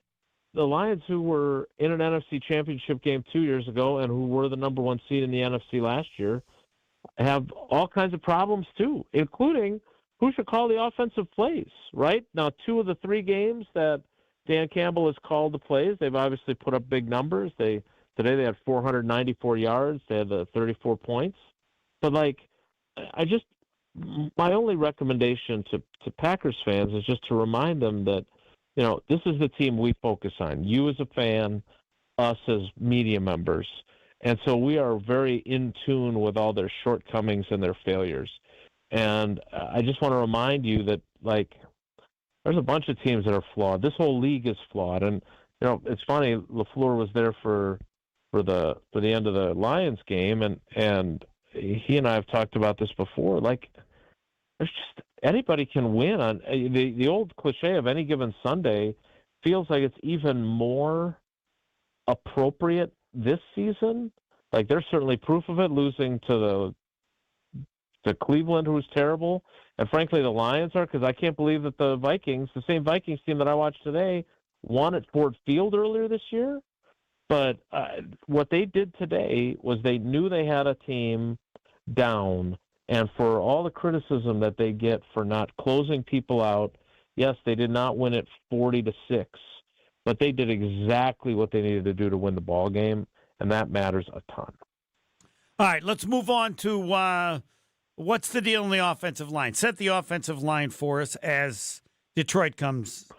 the Lions, who were in an NFC championship game 2 years ago and who were the number one seed in the NFC last year, have all kinds of problems too, including who should call the offensive plays, right? Now, 2 of the 3 games that Dan Campbell has called the plays, they've obviously put up big numbers. Today they had 494 yards. They had 34 points. But, my only recommendation to Packers fans is just to remind them that, this is the team we focus on. You as a fan, us as media members. And so we are very in tune with all their shortcomings and their failures. And I just want to remind you that, there's a bunch of teams that are flawed. This whole league is flawed. And, it's funny, LaFleur was there for the end of the Lions game, and he and I have talked about this before. There's just anybody can win on the old cliche of any given Sunday feels like it's even more appropriate this season. There's certainly proof of it, losing to the Cleveland, who was terrible, and frankly the Lions are, because I can't believe that the Vikings, the same Vikings team that I watched today, won at Ford Field earlier this year. But what they did today was they knew they had a team down, and for all the criticism that they get for not closing people out, yes, they did not win it 40-6, but they did exactly what they needed to do to win the ball game, and that matters a ton. All right, let's move on to what's the deal in the offensive line. Set the offensive line for us as Detroit comes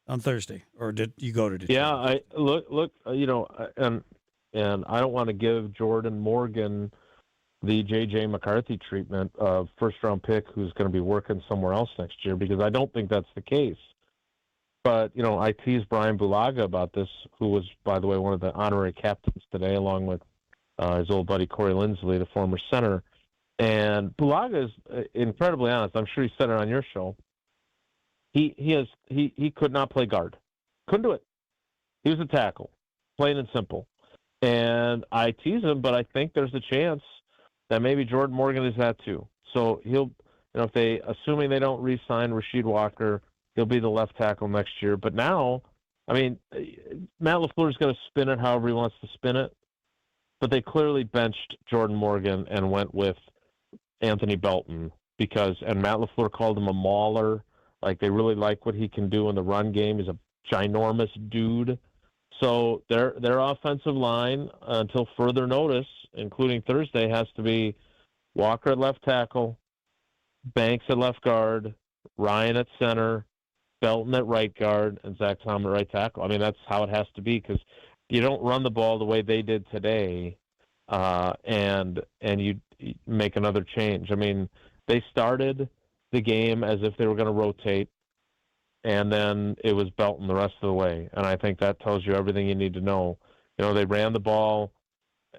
on Thursday, or did you go to Detroit? Yeah, I look, and I don't want to give Jordan Morgan the J.J. McCarthy treatment of first-round pick who's going to be working somewhere else next year, because I don't think that's the case. But, I teased Brian Bulaga about this, who was, by the way, one of the honorary captains today, along with his old buddy Corey Lindsley, the former center. And Bulaga is incredibly honest. I'm sure he said it on your show. He could not play guard. Couldn't do it. He was a tackle, plain and simple. And I tease him, but I think there's a chance that maybe Jordan Morgan is that too. So he'll, assuming they don't re-sign Rasheed Walker, he'll be the left tackle next year. But now, Matt LaFleur's going to spin it however he wants to spin it. But they clearly benched Jordan Morgan and went with Anthony Belton and Matt LaFleur called him a mauler. They really like what he can do in the run game. He's a ginormous dude. So their offensive line, until further notice, including Thursday, has to be Walker at left tackle, Banks at left guard, Ryan at center, Belton at right guard, and Zach Tom at right tackle. That's how it has to be, because you don't run the ball the way they did today, and you make another change. They started the game as if they were going to rotate, and then it was Belton the rest of the way. And I think that tells you everything you need to know. They ran the ball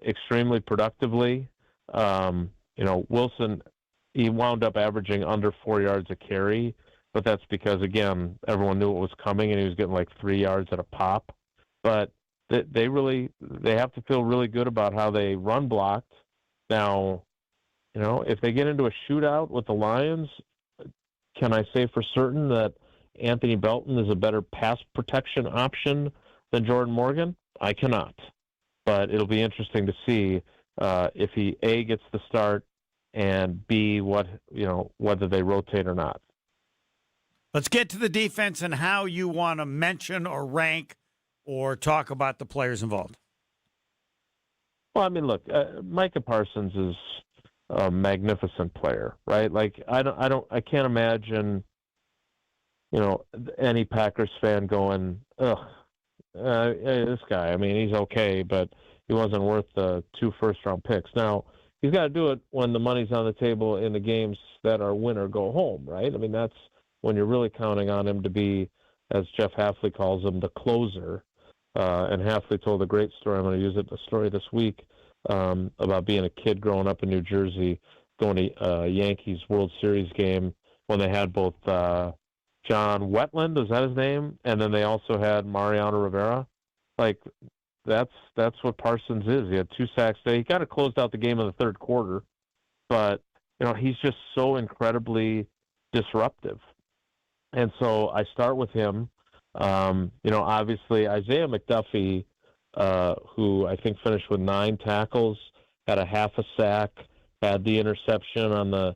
extremely productively. Wilson, he wound up averaging under 4 yards a carry, but that's because, again, everyone knew it was coming, and he was getting 3 yards at a pop. But they have to feel really good about how they run blocked. Now, if they get into a shootout with the Lions, can I say for certain that Anthony Belton is a better pass protection option than Jordan Morgan? I cannot. But it'll be interesting to see if he, A, gets the start, and B, whether they rotate or not. Let's get to the defense and how you want to mention or rank or talk about the players involved. Well, look, Micah Parsons is a magnificent player, right? I can't imagine, any Packers fan going, ugh, this guy. He's okay, but he wasn't worth the 2 first-round picks. Now, he's got to do it when the money's on the table in the games that are win or go home, right? That's when you're really counting on him to be, as Jeff Hafley calls him, the closer. And Hafley told a great story. I'm going to use it, a story this week, about being a kid growing up in New Jersey, going to a Yankees World Series game when they had both John Wetland, is that his name? And then they also had Mariano Rivera. That's what Parsons is. He had 2 sacks today. He kind of closed out the game in the third quarter, but he's just so incredibly disruptive. And so I start with him. Obviously Isaiah McDuffie, who I think finished with 9 tackles, had a half a sack, had the interception on the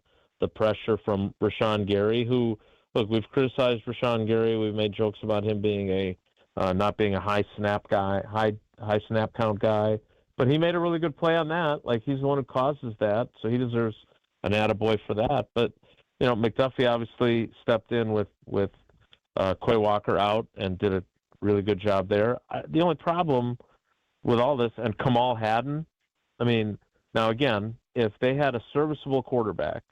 pressure from Rashawn Gary, who, look, we've criticized Rashawn Gary. We've made jokes about him being not being a high snap snap count guy, but he made a really good play on that. Like, he's the one who causes that, so he deserves an attaboy for that. But, McDuffie obviously stepped in with Quay Walker out and did a really good job there. The only problem with all this, and Kamal Hadden, now again, if they had a serviceable quarterback,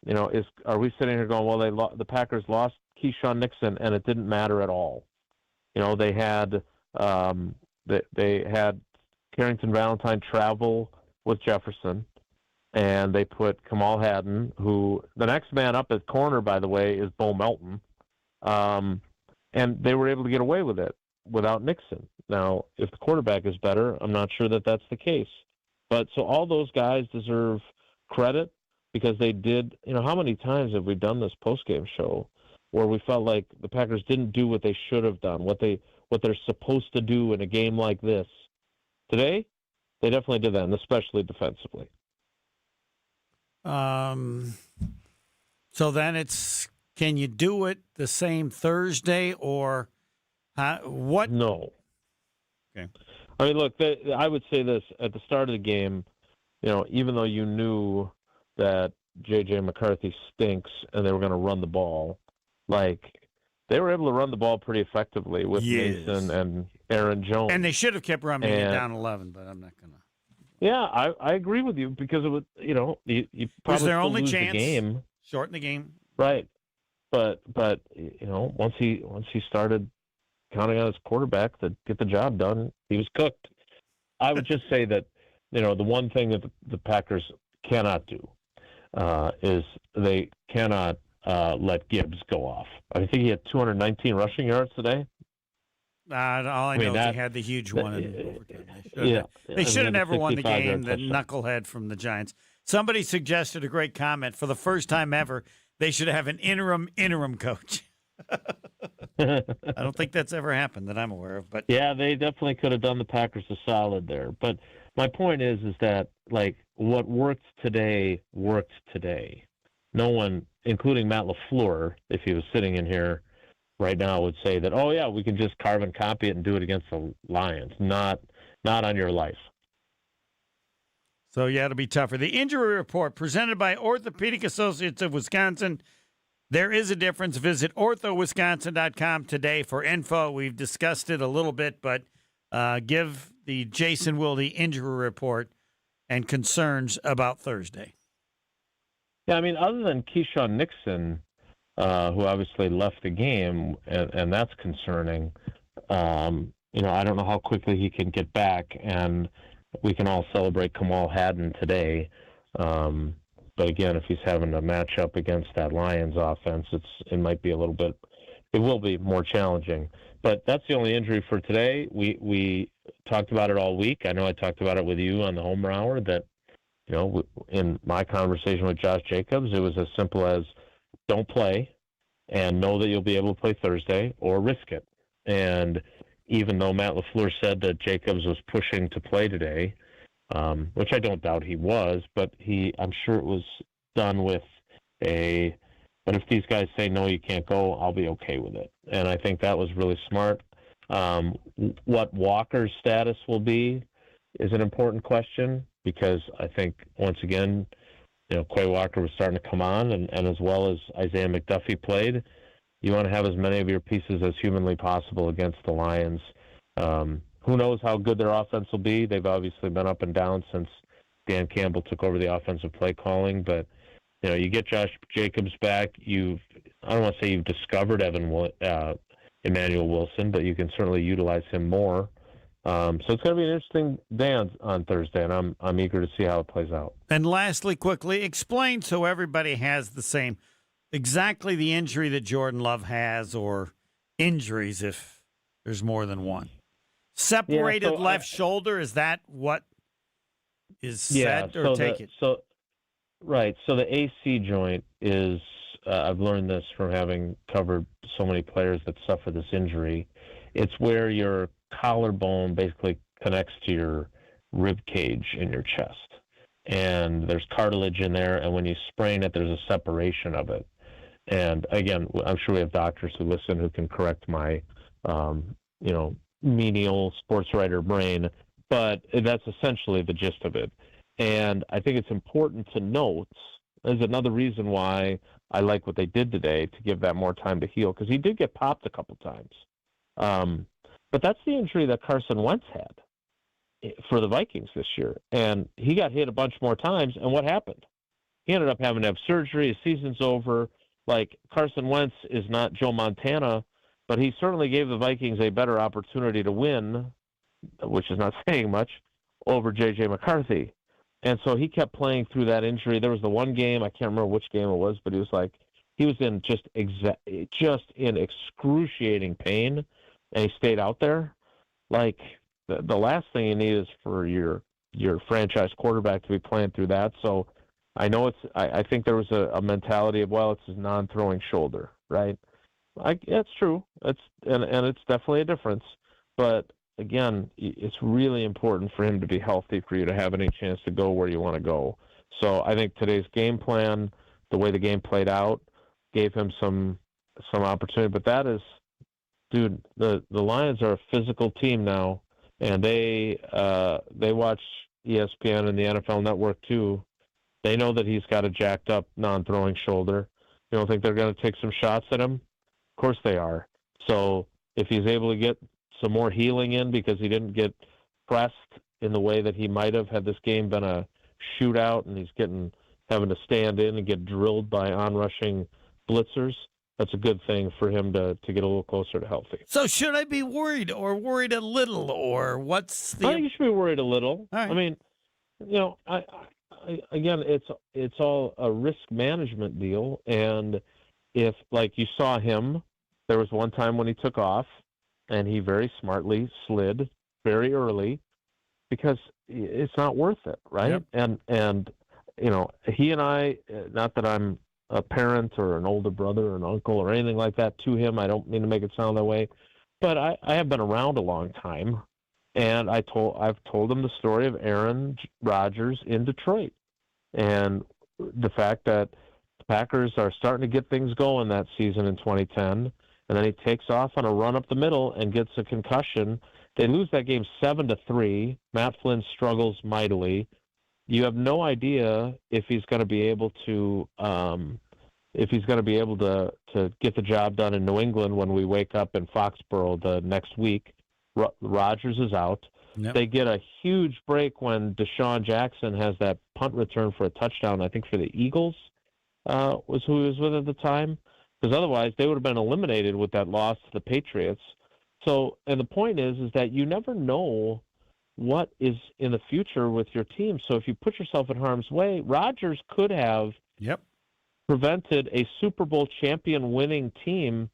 are we sitting here going, well, the Packers lost Keyshawn Nixon and it didn't matter at all? They had Carrington Valentine travel with Jefferson, and they put Kamal Hadden, who the next man up at corner, by the way, is Bo Melton, and they were able to get away with it without Nixon. Now, if the quarterback is better, I'm not sure that that's the case. But so all those guys deserve credit because they did. How many times have we done this postgame show where we felt like the Packers didn't do what they should have done, what they're supposed to do in a game like this? Today, they definitely did that, and especially defensively. So then it's, can you do it the same Thursday or what? No. Okay. Look, I would say this at the start of the game, even though you knew that J.J. McCarthy stinks and they were going to run the ball, they were able to run the ball pretty effectively with Mason and Aaron Jones. And they should have kept running it down 11, but I'm not going to. Yeah, I agree with you because it would, you probably was their only lose chance. The game. Shorten the game. Right. But once he started counting on his quarterback to get the job done, he was cooked. I would just say that, the one thing that the Packers cannot do is they cannot let Gibbs go off. I think he had 219 rushing yards today. All I know is he had the huge one in overtime. They should have never won the game, the knucklehead from the Giants. Somebody suggested a great comment. For the first time ever, they should have an interim coach. I don't think that's ever happened that I'm aware of. But yeah, they definitely could have done the Packers a solid there. But my point is that, what worked today worked today. No one, including Matt LaFleur, if he was sitting in here right now, would say that, oh, yeah, we can just carbon copy it and do it against the Lions. Not on your life. So, yeah, it'll be tougher. The injury report presented by Orthopedic Associates of Wisconsin. There is a difference. Visit orthowisconsin.com today for info. We've discussed it a little bit, but give the Jason Wilde injury report and concerns about Thursday. Yeah, other than Keyshawn Nixon, who obviously left the game, and that's concerning. I don't know how quickly he can get back, and we can all celebrate Kamal Hadden today. But again, if he's having a matchup against that Lions offense, it might be it will be more challenging. But that's the only injury for today. We talked about it all week. I know I talked about it with you on the Homer Hour that, in my conversation with Josh Jacobs, it was as simple as don't play and know that you'll be able to play Thursday or risk it. And even though Matt LaFleur said that Jacobs was pushing to play today, which I don't doubt he was, but I'm sure it was done with but if these guys say, no, you can't go, I'll be okay with it. And I think that was really smart. What Walker's status will be is an important question because I think, once again, Quay Walker was starting to come on, and as well as Isaiah McDuffie played, you want to have as many of your pieces as humanly possible against the Lions. Who knows how good their offense will be? They've obviously been up and down since Dan Campbell took over the offensive play calling, but you get Josh Jacobs back. I don't want to say you've discovered Emmanuel Wilson, but you can certainly utilize him more. So it's going to be an interesting day on Thursday, and I'm eager to see how it plays out. And lastly, quickly, explain so everybody has exactly the injury that Jordan Love has, or injuries if there's more than one. Separated left shoulder, is that what is said, or take it? Right. So the AC joint is, I've learned this from having covered so many players that suffer this injury. It's where your collarbone basically connects to your rib cage in your chest. And there's cartilage in there, and when you sprain it, there's a separation of it. And again, I'm sure we have doctors who listen who can correct my, menial sports writer brain, but that's essentially the gist of it. And I think it's important to note, there's another reason why I like what they did today to give that more time to heal, because he did get popped a couple times. But that's the injury that Carson Wentz had for the Vikings this year. And he got hit a bunch more times, and what happened? He ended up having to have surgery. His season's over. Like, Carson Wentz is not Joe Montana, but he certainly gave the Vikings a better opportunity to win, which is not saying much, over J.J. McCarthy. And so he kept playing through that injury. There was the one game, I can't remember which game it was, but he was in just in excruciating pain, and he stayed out there. Like, the last thing you need is for your franchise quarterback to be playing through that. So I know I think there was a mentality of, well, it's his non-throwing shoulder, right? That's true. And it's definitely a difference. But again, it's really important for him to be healthy for you to have any chance to go where you want to go. So I think today's game plan, the way the game played out, gave him some opportunity. But that is, dude, the Lions are a physical team now, and they watch ESPN and the NFL Network too. They know that he's got a jacked up non-throwing shoulder. You don't think they're going to take some shots at him? Of course they are. So if he's able to get some more healing in because he didn't get pressed in the way that he might have had this game been a shootout and he's having to stand in and get drilled by onrushing blitzers, that's a good thing for him to get a little closer to healthy. So should I be worried or worried a little, or what's the... I think you should be worried a little. All right. I mean, again, it's all a risk management deal. And if, like, you saw him, there was one time when he took off and he very smartly slid very early because it's not worth it, right? Yep. And he and I, not that I'm a parent or an older brother or an uncle or anything like that to him, I don't mean to make it sound that way, but I have been around a long time. And I've told him the story of Aaron Rodgers in Detroit and the fact that the Packers are starting to get things going that season in 2010. And then he takes off on a run up the middle and gets a concussion. They lose that game 7-3. Matt Flynn struggles mightily. You have no idea if he's going to be able to get the job done in New England when we wake up in Foxborough the next week. Rodgers is out. Yep. They get a huge break when Deshaun Jackson has that punt return for a touchdown, I think for the Eagles, was who he was with at the time. Because otherwise they would have been eliminated with that loss to the Patriots. So, and the point is that you never know what is in the future with your team. So if you put yourself in harm's way, Rodgers could have prevented a Super Bowl champion winning team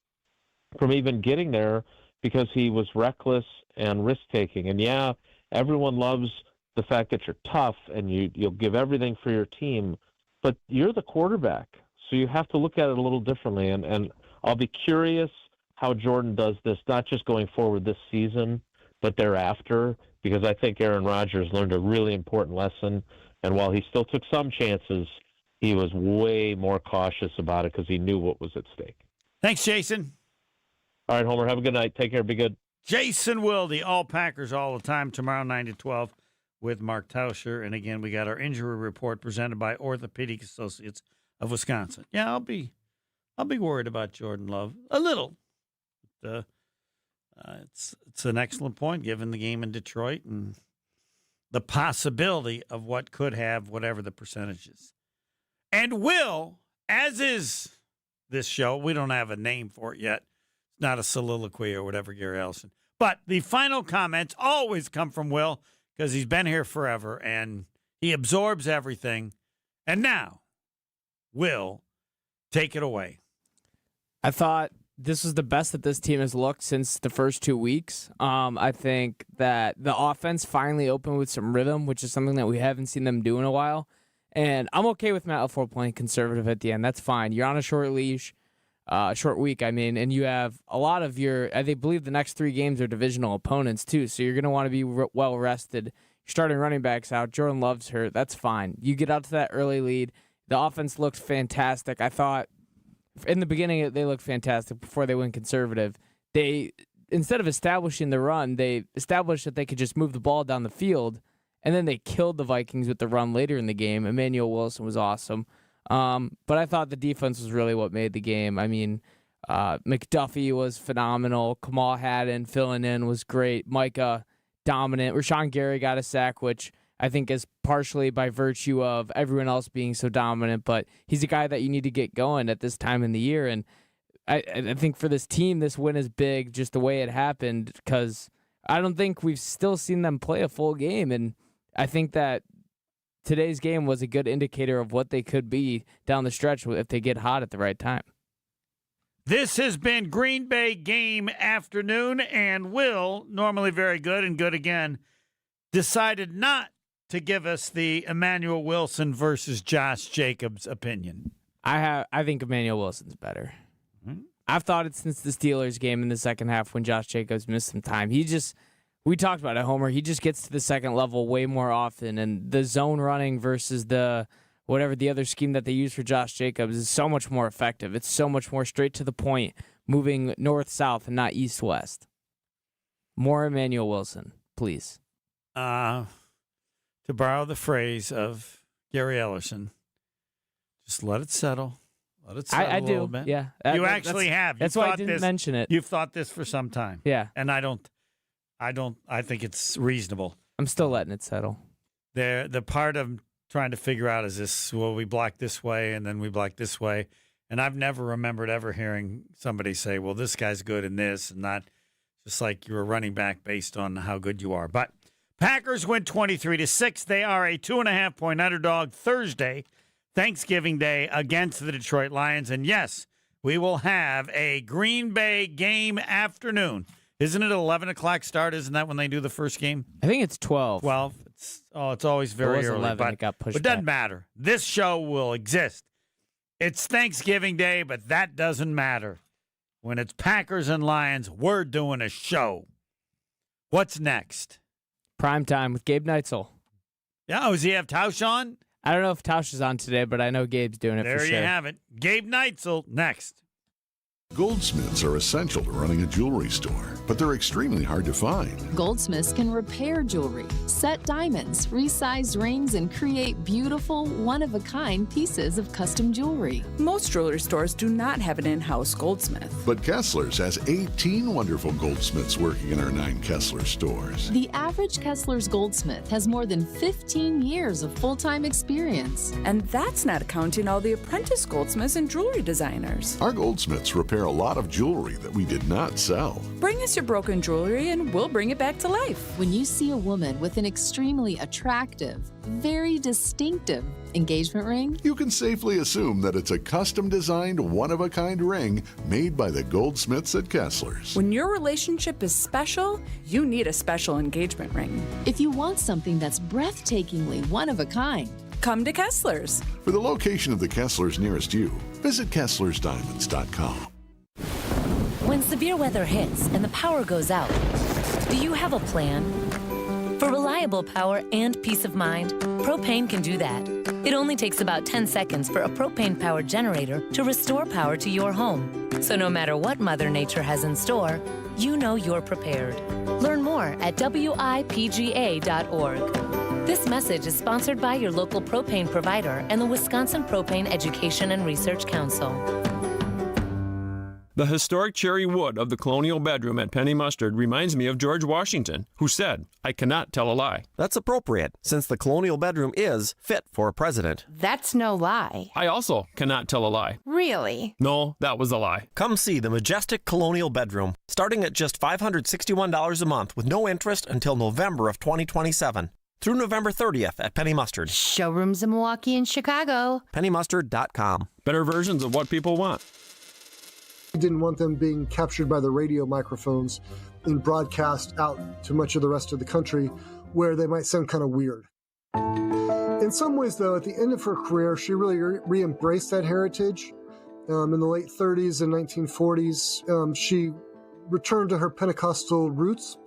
from even getting there because he was reckless and risk-taking. And yeah, everyone loves the fact that you're tough and you'll give everything for your team, but you're the quarterback. So you have to look at it a little differently. And I'll be curious how Jordan does this, not just going forward this season, but thereafter, because I think Aaron Rodgers learned a really important lesson. And while he still took some chances, he was way more cautious about it because he knew what was at stake. Thanks, Jason. All right, Homer, have a good night. Take care. Be good. Jason Wilde, all Packers all the time, tomorrow 9 to 12 with Mark Tauscher. And again, we got our injury report presented by Orthopedic Associates of Wisconsin. Yeah, I'll be worried about Jordan Love a little. It's an excellent point given the game in Detroit and the possibility of what could have whatever the percentage is. And will, as is this show, we don't have a name for it yet. It's not a soliloquy or whatever, Gary Ellison. But the final comments always come from Will because he's been here forever and he absorbs everything. And now, Will, take it away. I thought this was the best that this team has looked since the first 2 weeks. I think that the offense finally opened with some rhythm, which is something that we haven't seen them do in a while. And I'm okay with Matt LaFleur playing conservative at the end. That's fine. You're on a short leash, short week, and you have a lot of I believe the next 3 games are divisional opponents too, so you're going to want to be well rested. You're starting running backs out. Jordan Love's hurt. That's fine. You get out to that early lead. The offense looked fantastic. I thought in the beginning they looked fantastic before they went conservative. They, instead of establishing the run, they established that they could just move the ball down the field, and then they killed the Vikings with the run later in the game. Emmanuel Wilson was awesome. But I thought the defense was really what made the game. I mean, McDuffie was phenomenal. Kamal Haddon filling in was great. Micah, dominant. Rashawn Gary got a sack, which I think is partially by virtue of everyone else being so dominant, but he's a guy that you need to get going at this time in the year. And I think for this team, this win is big just the way it happened, because I don't think we've still seen them play a full game. And I think that today's game was a good indicator of what they could be down the stretch if they get hot at the right time. This has been Green Bay Game Afternoon, and Will, normally very good and good again, decided not to give us the Emmanuel Wilson versus Josh Jacobs opinion. I think Emmanuel Wilson's better. Mm-hmm. I've thought it since the Steelers game in the second half when Josh Jacobs missed some time. We talked about it, Homer. He just gets to the second level way more often, and the zone running versus the other scheme that they use for Josh Jacobs is so much more effective. It's so much more straight to the point, moving north-south and not east-west. More Emmanuel Wilson, please. To borrow the phrase of Gary Ellerson, just let it settle. Let it settle I do. A little bit. Yeah. You actually have. That's why I didn't mention it. You've thought this for some time. Yeah. And I think it's reasonable. I'm still letting it settle. The part of trying to figure out is this, well, we block this way and then we block this way. And I've never remembered ever hearing somebody say, well, this guy's good in this, and not just like you're a running back based on how good you are. But Packers win 23-6. They are a 2.5-point underdog Thursday, Thanksgiving Day, against the Detroit Lions. And yes, we will have a Green Bay Game Afternoon. Isn't it an 11 o'clock start? Isn't that when they do the first game? I think it's 12. 12. It's always very early. 11, but it got pushed it doesn't back. matter. This show will exist. It's Thanksgiving Day, but that doesn't matter. When it's Packers and Lions, we're doing a show. What's next? Prime time with Gabe Neitzel. Yeah, does he have Tausch on? I don't know if Tausch is on today, but I know Gabe's doing it for sure. There you have it. Gabe Neitzel next. Goldsmiths are essential to running a jewelry store, but they're extremely hard to find. Goldsmiths can repair jewelry, set diamonds, resize rings, and create beautiful, one-of-a-kind pieces of custom jewelry. Most jewelry stores do not have an in-house goldsmith. But Kessler's has 18 wonderful goldsmiths working in our 9 Kessler stores. The average Kessler's goldsmith has more than 15 years of full-time experience. And that's not counting all the apprentice goldsmiths and jewelry designers. Our goldsmiths repair a lot of jewelry that we did not sell. Bring us your broken jewelry and we'll bring it back to life. When you see a woman with an extremely attractive, very distinctive engagement ring, you can safely assume that it's a custom-designed, one-of-a-kind ring made by the goldsmiths at Kessler's. When your relationship is special, you need a special engagement ring. If you want something that's breathtakingly one-of-a-kind, come to Kessler's. For the location of the Kessler's nearest you, visit KesslersDiamonds.com. When severe weather hits and the power goes out, do you have a plan? For reliable power and peace of mind, propane can do that. It only takes about 10 seconds for a propane-powered generator to restore power to your home. So no matter what Mother Nature has in store, you know you're prepared. Learn more at WIPGA.org. This message is sponsored by your local propane provider and the Wisconsin Propane Education and Research Council. The historic cherry wood of the colonial bedroom at Penny Mustard reminds me of George Washington, who said, "I cannot tell a lie." That's appropriate, since the colonial bedroom is fit for a president. That's no lie. I also cannot tell a lie. Really? No, that was a lie. Come see the majestic colonial bedroom, starting at just $561 a month with no interest until November of 2027. Through November 30th at Penny Mustard. Showrooms in Milwaukee and Chicago. PennyMustard.com. Better versions of what people want. I didn't want them being captured by the radio microphones and broadcast out to much of the rest of the country where they might sound kind of weird. In some ways, though, at the end of her career, she really re-embraced that heritage. In the late 30s and 1940s, she returned to her Pentecostal roots.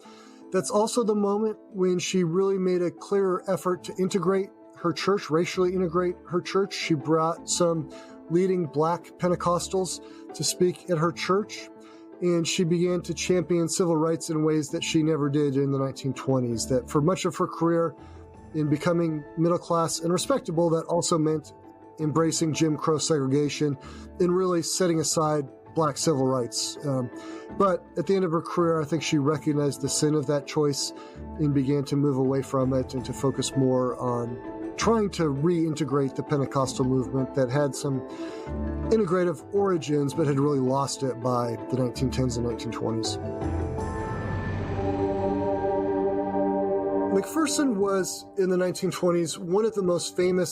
That's also the moment when she really made a clearer effort to integrate her church, racially integrate her church. She brought some leading black Pentecostals to speak at her church, and she began to champion civil rights in ways that she never did in the 1920s. That for much of her career in becoming middle class and respectable, that also meant embracing Jim Crow segregation and really setting aside black civil rights. But at the end of her career, I think she recognized the sin of that choice and began to move away from it and to focus more on trying to reintegrate the Pentecostal movement that had some integrative origins but had really lost it by the 1910s and 1920s. McPherson was, in the 1920s, one of the most famous